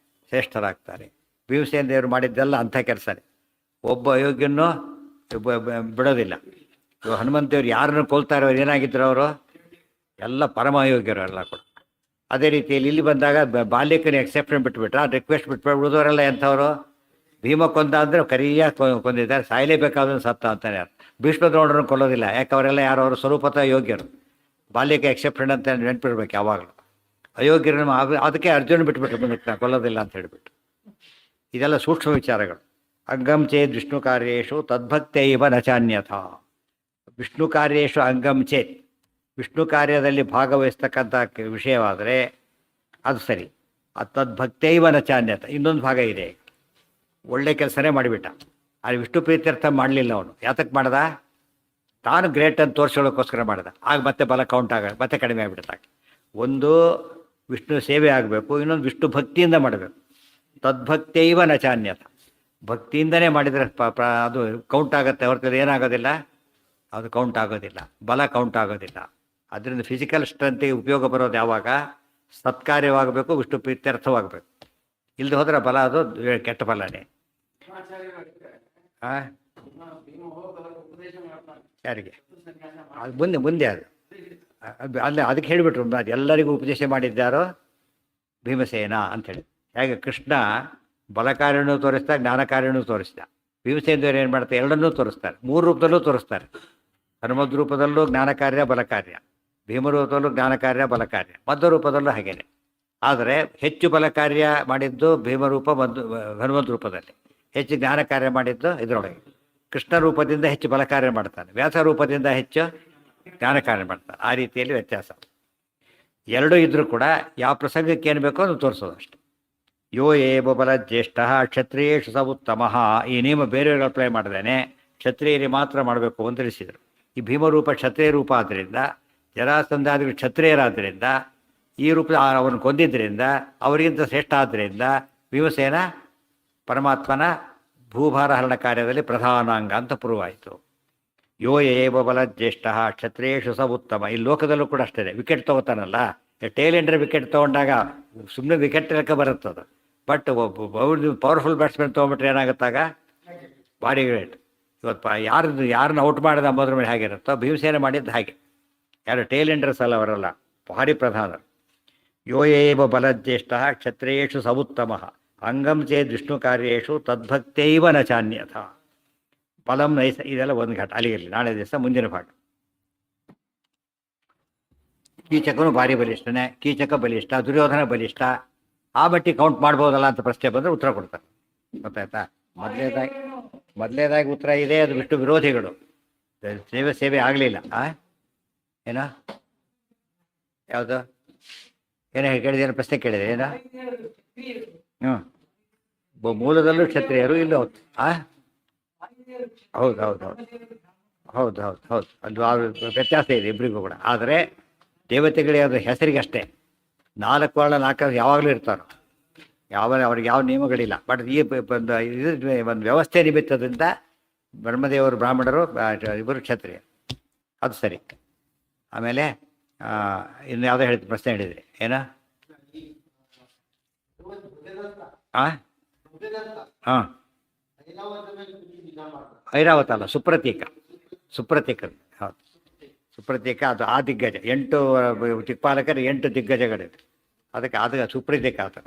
ಶ್ರೇಷ್ಠರಾಗ್ತಾರೆ. ಭೀಮಸೇನ ದೇವರು ಮಾಡಿದ್ದೆಲ್ಲ ಅಂಥ ಕೆಲಸನೇ. ಒಬ್ಬ ಅಯೋಗ್ಯನೂ ಬಿಡೋದಿಲ್ಲ. ಇವಾಗ ಹನುಮಂತ ದೇವರು ಯಾರನ್ನು ಕೊಲ್ತಾ ಇರೋರು ಏನಾಗಿದ್ರು? ಅವರು ಎಲ್ಲ ಪರಮ ಅಯೋಗ್ಯರು ಎಲ್ಲ ಕೂಡ. ಅದೇ ರೀತಿಯಲ್ಲಿ ಇಲ್ಲಿ ಬಂದಾಗ ಬಾಲ್ಯಕ್ಕನ ಎಕ್ಸೆಪ್ಷನ್ ಬಿಟ್ಬಿಟ್ರೆ, ರಿಕ್ವೆಸ್ಟ್ ಬಿಟ್ಬಿಟ್ಟು ಉಳಿದವರೆಲ್ಲ ಎಂಥವರು? ಭೀಮ ಕೊಂದ ಅಂದರೆ ಕರಿಯಾಗಿ ಕೊಂದಿದ್ದಾರೆ, ಸಾಯಲೇಬೇಕಾದ್ರೂ ಸತ್ತ ಅಂತಾನೆ. ಭೀಷ್ಮ ದ್ರೋಣರನ್ನು ಕೊಲ್ಲೋದಿಲ್ಲ. ಯಾಕೆ? ಅವರೆಲ್ಲ ಯಾರು? ಅವರು ಸ್ವರೂಪತಃ ಯೋಗ್ಯರು. ಬಾಲ್ಯಕ್ಕೆ ಎಕ್ಸೆಪ್ಷನ್ ಅಂತ ನೆನಪಿಡ್ಬೇಕು ಯಾವಾಗಲೂ. ಅಯೋಗ್ಯರನ್ನು ಅದಕ್ಕೆ ಅರ್ಜುನ ಬಿಟ್ಬಿಟ್ರು, ಮುಂದಕ್ಕೆ ನಾ ಕೊಲ್ಲೋದಿಲ್ಲ ಅಂತ ಹೇಳಿಬಿಟ್ಟು. ಇದೆಲ್ಲ ಸೂಕ್ಷ್ಮ ವಿಚಾರಗಳು. ಅಂಗಂ ಚೇದ್ ವಿಷ್ಣು ಕಾರ್ಯೇಶು ತದ್ಭಕ್ತೈವ ನಚಾನ್ಯಥ. ವಿಷ್ಣು ಕಾರ್ಯೇಶು ಅಂಗಂ ಚೇತ್, ವಿಷ್ಣು ಕಾರ್ಯದಲ್ಲಿ ಭಾಗವಹಿಸ್ತಕ್ಕಂಥ ವಿಷಯವಾದರೆ ಅದು ಸರಿ. ತದ್ಭಕ್ತೈವ ನಚಾನ್ಯಥ. ಇನ್ನೊಂದು ಭಾಗ ಇದೆ, ಒಳ್ಳೆ ಕೆಲಸನೇ ಮಾಡಿಬಿಟ್ಟ. ಆದರೆ ವಿಷ್ಣು ಪ್ರೀತ್ಯರ್ಥ ಮಾಡಲಿಲ್ಲ ಅವನು. ಯಾತಕ್ಕೆ ಮಾಡ್ದ? ತಾನು ಗ್ರೇಟ್ ಅಂತ ತೋರಿಸೋಳಕ್ಕೋಸ್ಕರ ಮಾಡ್ದ. ಆಗ ಮತ್ತೆ ಬಲ ಕೌಂಟ್ ಮತ್ತೆ ಕಡಿಮೆ ಆಗಿಬಿಡುತ್ತೆ. ಒಂದು ವಿಷ್ಣು ಸೇವೆ ಆಗಬೇಕು, ಇನ್ನೊಂದು ವಿಷ್ಣು ಭಕ್ತಿಯಿಂದ ಮಾಡಬೇಕು. ತದ್ಭಕ್ತೈವ ನಚಾನ್ಯಥ. ಭಕ್ತಿಯಿಂದನೇ ಮಾಡಿದರೆ ಅದು ಕೌಂಟ್ ಆಗುತ್ತೆ ಹೊರತು ಏನಾಗೋದಿಲ್ಲ, ಅದು ಕೌಂಟ್ ಆಗೋದಿಲ್ಲ, ಬಲ ಕೌಂಟ್ ಆಗೋದಿಲ್ಲ. ಅದರಿಂದ ಫಿಸಿಕಲ್ ಸ್ಟ್ರೆಂತಿಗೆ ಉಪಯೋಗ ಬರೋದು ಯಾವಾಗ? ಸತ್ಕಾರ್ಯವಾಗಬೇಕು, ವಿಷ್ಣು ಪ್ರೀತ್ಯರ್ಥವಾಗಬೇಕು. ಇಲ್ಲದೆ ಹೋದರೆ ಬಲ ಅದು ಕೆಟ್ಟ ಬಲನೇ. ಯಾರಿಗೆ? ಅದು ಮುಂದೆ ಅದು ಅಲ್ಲೇ ಅದಕ್ಕೆ ಹೇಳಿಬಿಟ್ರು, ಎಲ್ಲರಿಗೂ ಉಪದೇಶ ಮಾಡಿದ್ದಾರೋ ಭೀಮಸೇನ ಅಂಥೇಳಿ. ಹೇಗೆ ಕೃಷ್ಣ ಬಲ ಕಾರ್ಯನೂ ತೋರಿಸ್ತಾ, ಜ್ಞಾನ ಕಾರ್ಯನೂ ತೋರಿಸ್ತಾ. ಭೀಮಸೇನದವ್ರು ಏನು ಮಾಡ್ತಾರೆ? ಎರಡನ್ನೂ ತೋರಿಸ್ತಾರೆ. 3 ರೂಪದಲ್ಲೂ ತೋರಿಸ್ತಾರೆ. ಹನುಮದ್ ರೂಪದಲ್ಲೂ ಜ್ಞಾನ ಕಾರ್ಯ ಬಲ ಕಾರ್ಯ, ಭೀಮರೂಪದಲ್ಲೂ ಜ್ಞಾನ ಕಾರ್ಯ ಬಲ ಕಾರ್ಯ, ಮಧ್ಯ ರೂಪದಲ್ಲೂ ಹಾಗೇನೆ. ಆದರೆ ಹೆಚ್ಚು ಬಲ ಕಾರ್ಯ ಮಾಡಿದ್ದು ಭೀಮರೂಪ, ಹನುಮದ್ ರೂಪದಲ್ಲಿ. ಹೆಚ್ಚು ಜ್ಞಾನ ಕಾರ್ಯ ಮಾಡಿದ್ದು ಇದರೊಳಗೆ. ಕೃಷ್ಣ ರೂಪದಿಂದ ಹೆಚ್ಚು ಬಲ ಕಾರ್ಯ ಮಾಡ್ತಾನೆ, ವ್ಯಾಸ ರೂಪದಿಂದ ಹೆಚ್ಚು ಜ್ಞಾನ ಕಾರ್ಯ ಮಾಡ್ತಾನೆ. ಆ ರೀತಿಯಲ್ಲಿ ವ್ಯತ್ಯಾಸ. ಎರಡೂ ಇದ್ರೂ ಕೂಡ ಯಾವ ಪ್ರಸಂಗಕ್ಕೆ ಏನು ಬೇಕೋ ಅದು ತೋರಿಸೋದು ಅಷ್ಟೆ. ಯೋ ಏವ ಬಲ ಜ್ಯೇಷ್ಠ ಕ್ಷತ್ರಿಯೇಷು ಸ ಉತ್ತಮಃ. ಈ ನಿಯಮ ಬೇರೆಯವರು ಅಪ್ಲೈ ಮಾಡಿದೇನೆ, ಕ್ಷತ್ರಿಯರಿಗೆ ಮಾತ್ರ ಮಾಡಬೇಕು ಅಂತ ತಿಳಿಸಿದರು. ಈ ಭೀಮರೂಪ ಕ್ಷತ್ರಿಯ ರೂಪ ಆದ್ದರಿಂದ, ಜರಾಸಂಧಾದಿಗಳು ಕ್ಷತ್ರಿಯರಾದ್ದರಿಂದ, ಈ ರೂಪ ಅವನು ಕೊಂದಿದ್ದರಿಂದ, ಅವರಿಗಿಂತ ಶ್ರೇಷ್ಠ ಆದ್ದರಿಂದ ಭೀಮಸೇನ ಪರಮಾತ್ಮನ ಭೂಭಾರ ಹರಣ ಕಾರ್ಯದಲ್ಲಿ ಪ್ರಧಾನಾಂಗ ಅಂತ ಪೂರ್ವಾಯಿತು. ಯೋ ಏವ ಬಲ ಜ್ಯೇಷ್ಠ ಕ್ಷತ್ರಿಯೇಷು ಸ ಉತ್ತಮ. ಈ ಲೋಕದಲ್ಲೂ ಕೂಡ ಅಷ್ಟೇ. ವಿಕೆಟ್ ತೊಗೋತಾನಲ್ಲ, ಟೇಲ್ ಎಂಡರ್ ವಿಕೆಟ್ ತೊಗೊಂಡಾಗ ಸುಮ್ಮನೆ ವಿಕೆಟ್ ಲೆಕ್ಕ ಬರುತ್ತದು. ಬಟ್ ಪವರ್ಫುಲ್ ಬ್ಯಾಟ್ಸ್ಮನ್ ತೊಗೊಂಬಿಟ್ರೆ ಏನಾಗುತ್ತಾಗ? ಭಾರಿ ಗ್ರೇಟ್. ಇವತ್ತು ಯಾರನ್ನ ಔಟ್ ಮಾಡಿದ ಅಂಬೋದ್ರ ಮೇಲೆ ಹೇಗಿರುತ್ತೋ ಭೀಮಸೇನ ಮಾಡಿದ್ದು ಹಾಗೆ. ಯಾರು ಟೇಲ್ ಎಂಡರ್ಸ್ ಅಲ್ಲ, ಅವರಲ್ಲ, ಭಾರಿ ಪ್ರಧಾನರು. ಯೋ ಏವ ಬಲಜ್ಯೇಷ್ಠ ಕ್ಷತ್ರಿಯೇಷು ಸ ಉತ್ತಮಃ ಅಂಗಂ ಚೇದ್ ವಿಷ್ಣು ಕಾರ್ಯೇಷು ತದ್ಭಕ್ತೈವ ನ ಚಾನ್ಯಥ. ಫಲಂ ನೈಸ. ಇದೆಲ್ಲ ಒಂದು ಘಟ ಅಲ್ಲಿಗಿರಲಿ. ನಾಳೆ ದಿವಸ ಮುಂದಿನ ಭಾಗ. ಕೀಚಕನು ಭಾರಿ ಬಲಿಷ್ಠನೇ, ಕೀಚಕ ಬಲಿಷ್ಠ, ದುರ್ಯೋಧನ ಬಲಿಷ್ಠ. ಆ ಮಟ್ಟಿಗೆ ಕೌಂಟ್ ಮಾಡ್ಬೋದಲ್ಲ ಅಂತ ಪ್ರಶ್ನೆ ಬಂದರೆ ಉತ್ತರ ಕೊಡ್ತಾರೆ. ಗೊತ್ತಾಯ್ತಾ? ಮೊದಲೇದಾಗಿ ಉತ್ತರ ಇದೆ, ಅದು ಬಿಟ್ಟು ವಿರೋಧಿಗಳು ಸೇವೆ ಆಗಲಿಲ್ಲ. ಏನೋ ಯಾವುದು ಏನೋ ಕೇಳಿದೇನು ಪ್ರಶ್ನೆ ಕೇಳಿದೆ ಏನೋ? ಮೂಲದಲ್ಲೂ ಕ್ಷತ್ರಿಯರು ಇಲ್ಲೋ ಹೌದು ಹೌದು ಹೌದು ಹೌದು ಹೌದು ಹೌದು ಅದು ಆ ವ್ಯತ್ಯಾಸ ಇದೆ ಇಬ್ಬರಿಗೂ ಕೂಡ. ಆದರೆ ದೇವತೆಗಳಿಗೆ ಅದು ಹೆಸರಿಗಷ್ಟೇ. ನಾಲ್ಕು ವರ್ಣ ನಾಲ್ಕು ಯಾವಾಗಲೂ ಇರ್ತಾರೆ. ಅವ್ರಿಗೆ ಯಾವ ನಿಯಮಗಳಿಲ್ಲ. ಬಟ್ ಈ ಒಂದು ಒಂದು ವ್ಯವಸ್ಥೆ ನಿಮಿತ್ತದಿಂದ ಬ್ರಹ್ಮದೇವರು ಬ್ರಾಹ್ಮಣರು, ಇಬ್ಬರು ಕ್ಷತ್ರಿಯ. ಅದು ಸರಿ. ಆಮೇಲೆ ಇನ್ನು ಯಾವುದೋ ಹೇಳಿದ್ರಿ, ಪ್ರಶ್ನೆ ಹೇಳಿದ್ರಿ ಏನ? ಹಾಂ ಹಾಂ, ಐರಾವತ ಅಲ್ಲ, ಸುಪ್ರತೀಕ. ಸುಪ್ರತೀಕ, ಹೌದು. ಸುಪ್ರತೀಕ ಅದು ಆ ದಿಗ್ಗಜ. 8 ದಿಕ್ಪಾಲಕರು, 8 ದಿಗ್ಗಜಗಳಿವೆ. ಅದಕ್ಕೆ ಅದು ಸುಪ್ರತೀಕ ಆ ಥರ.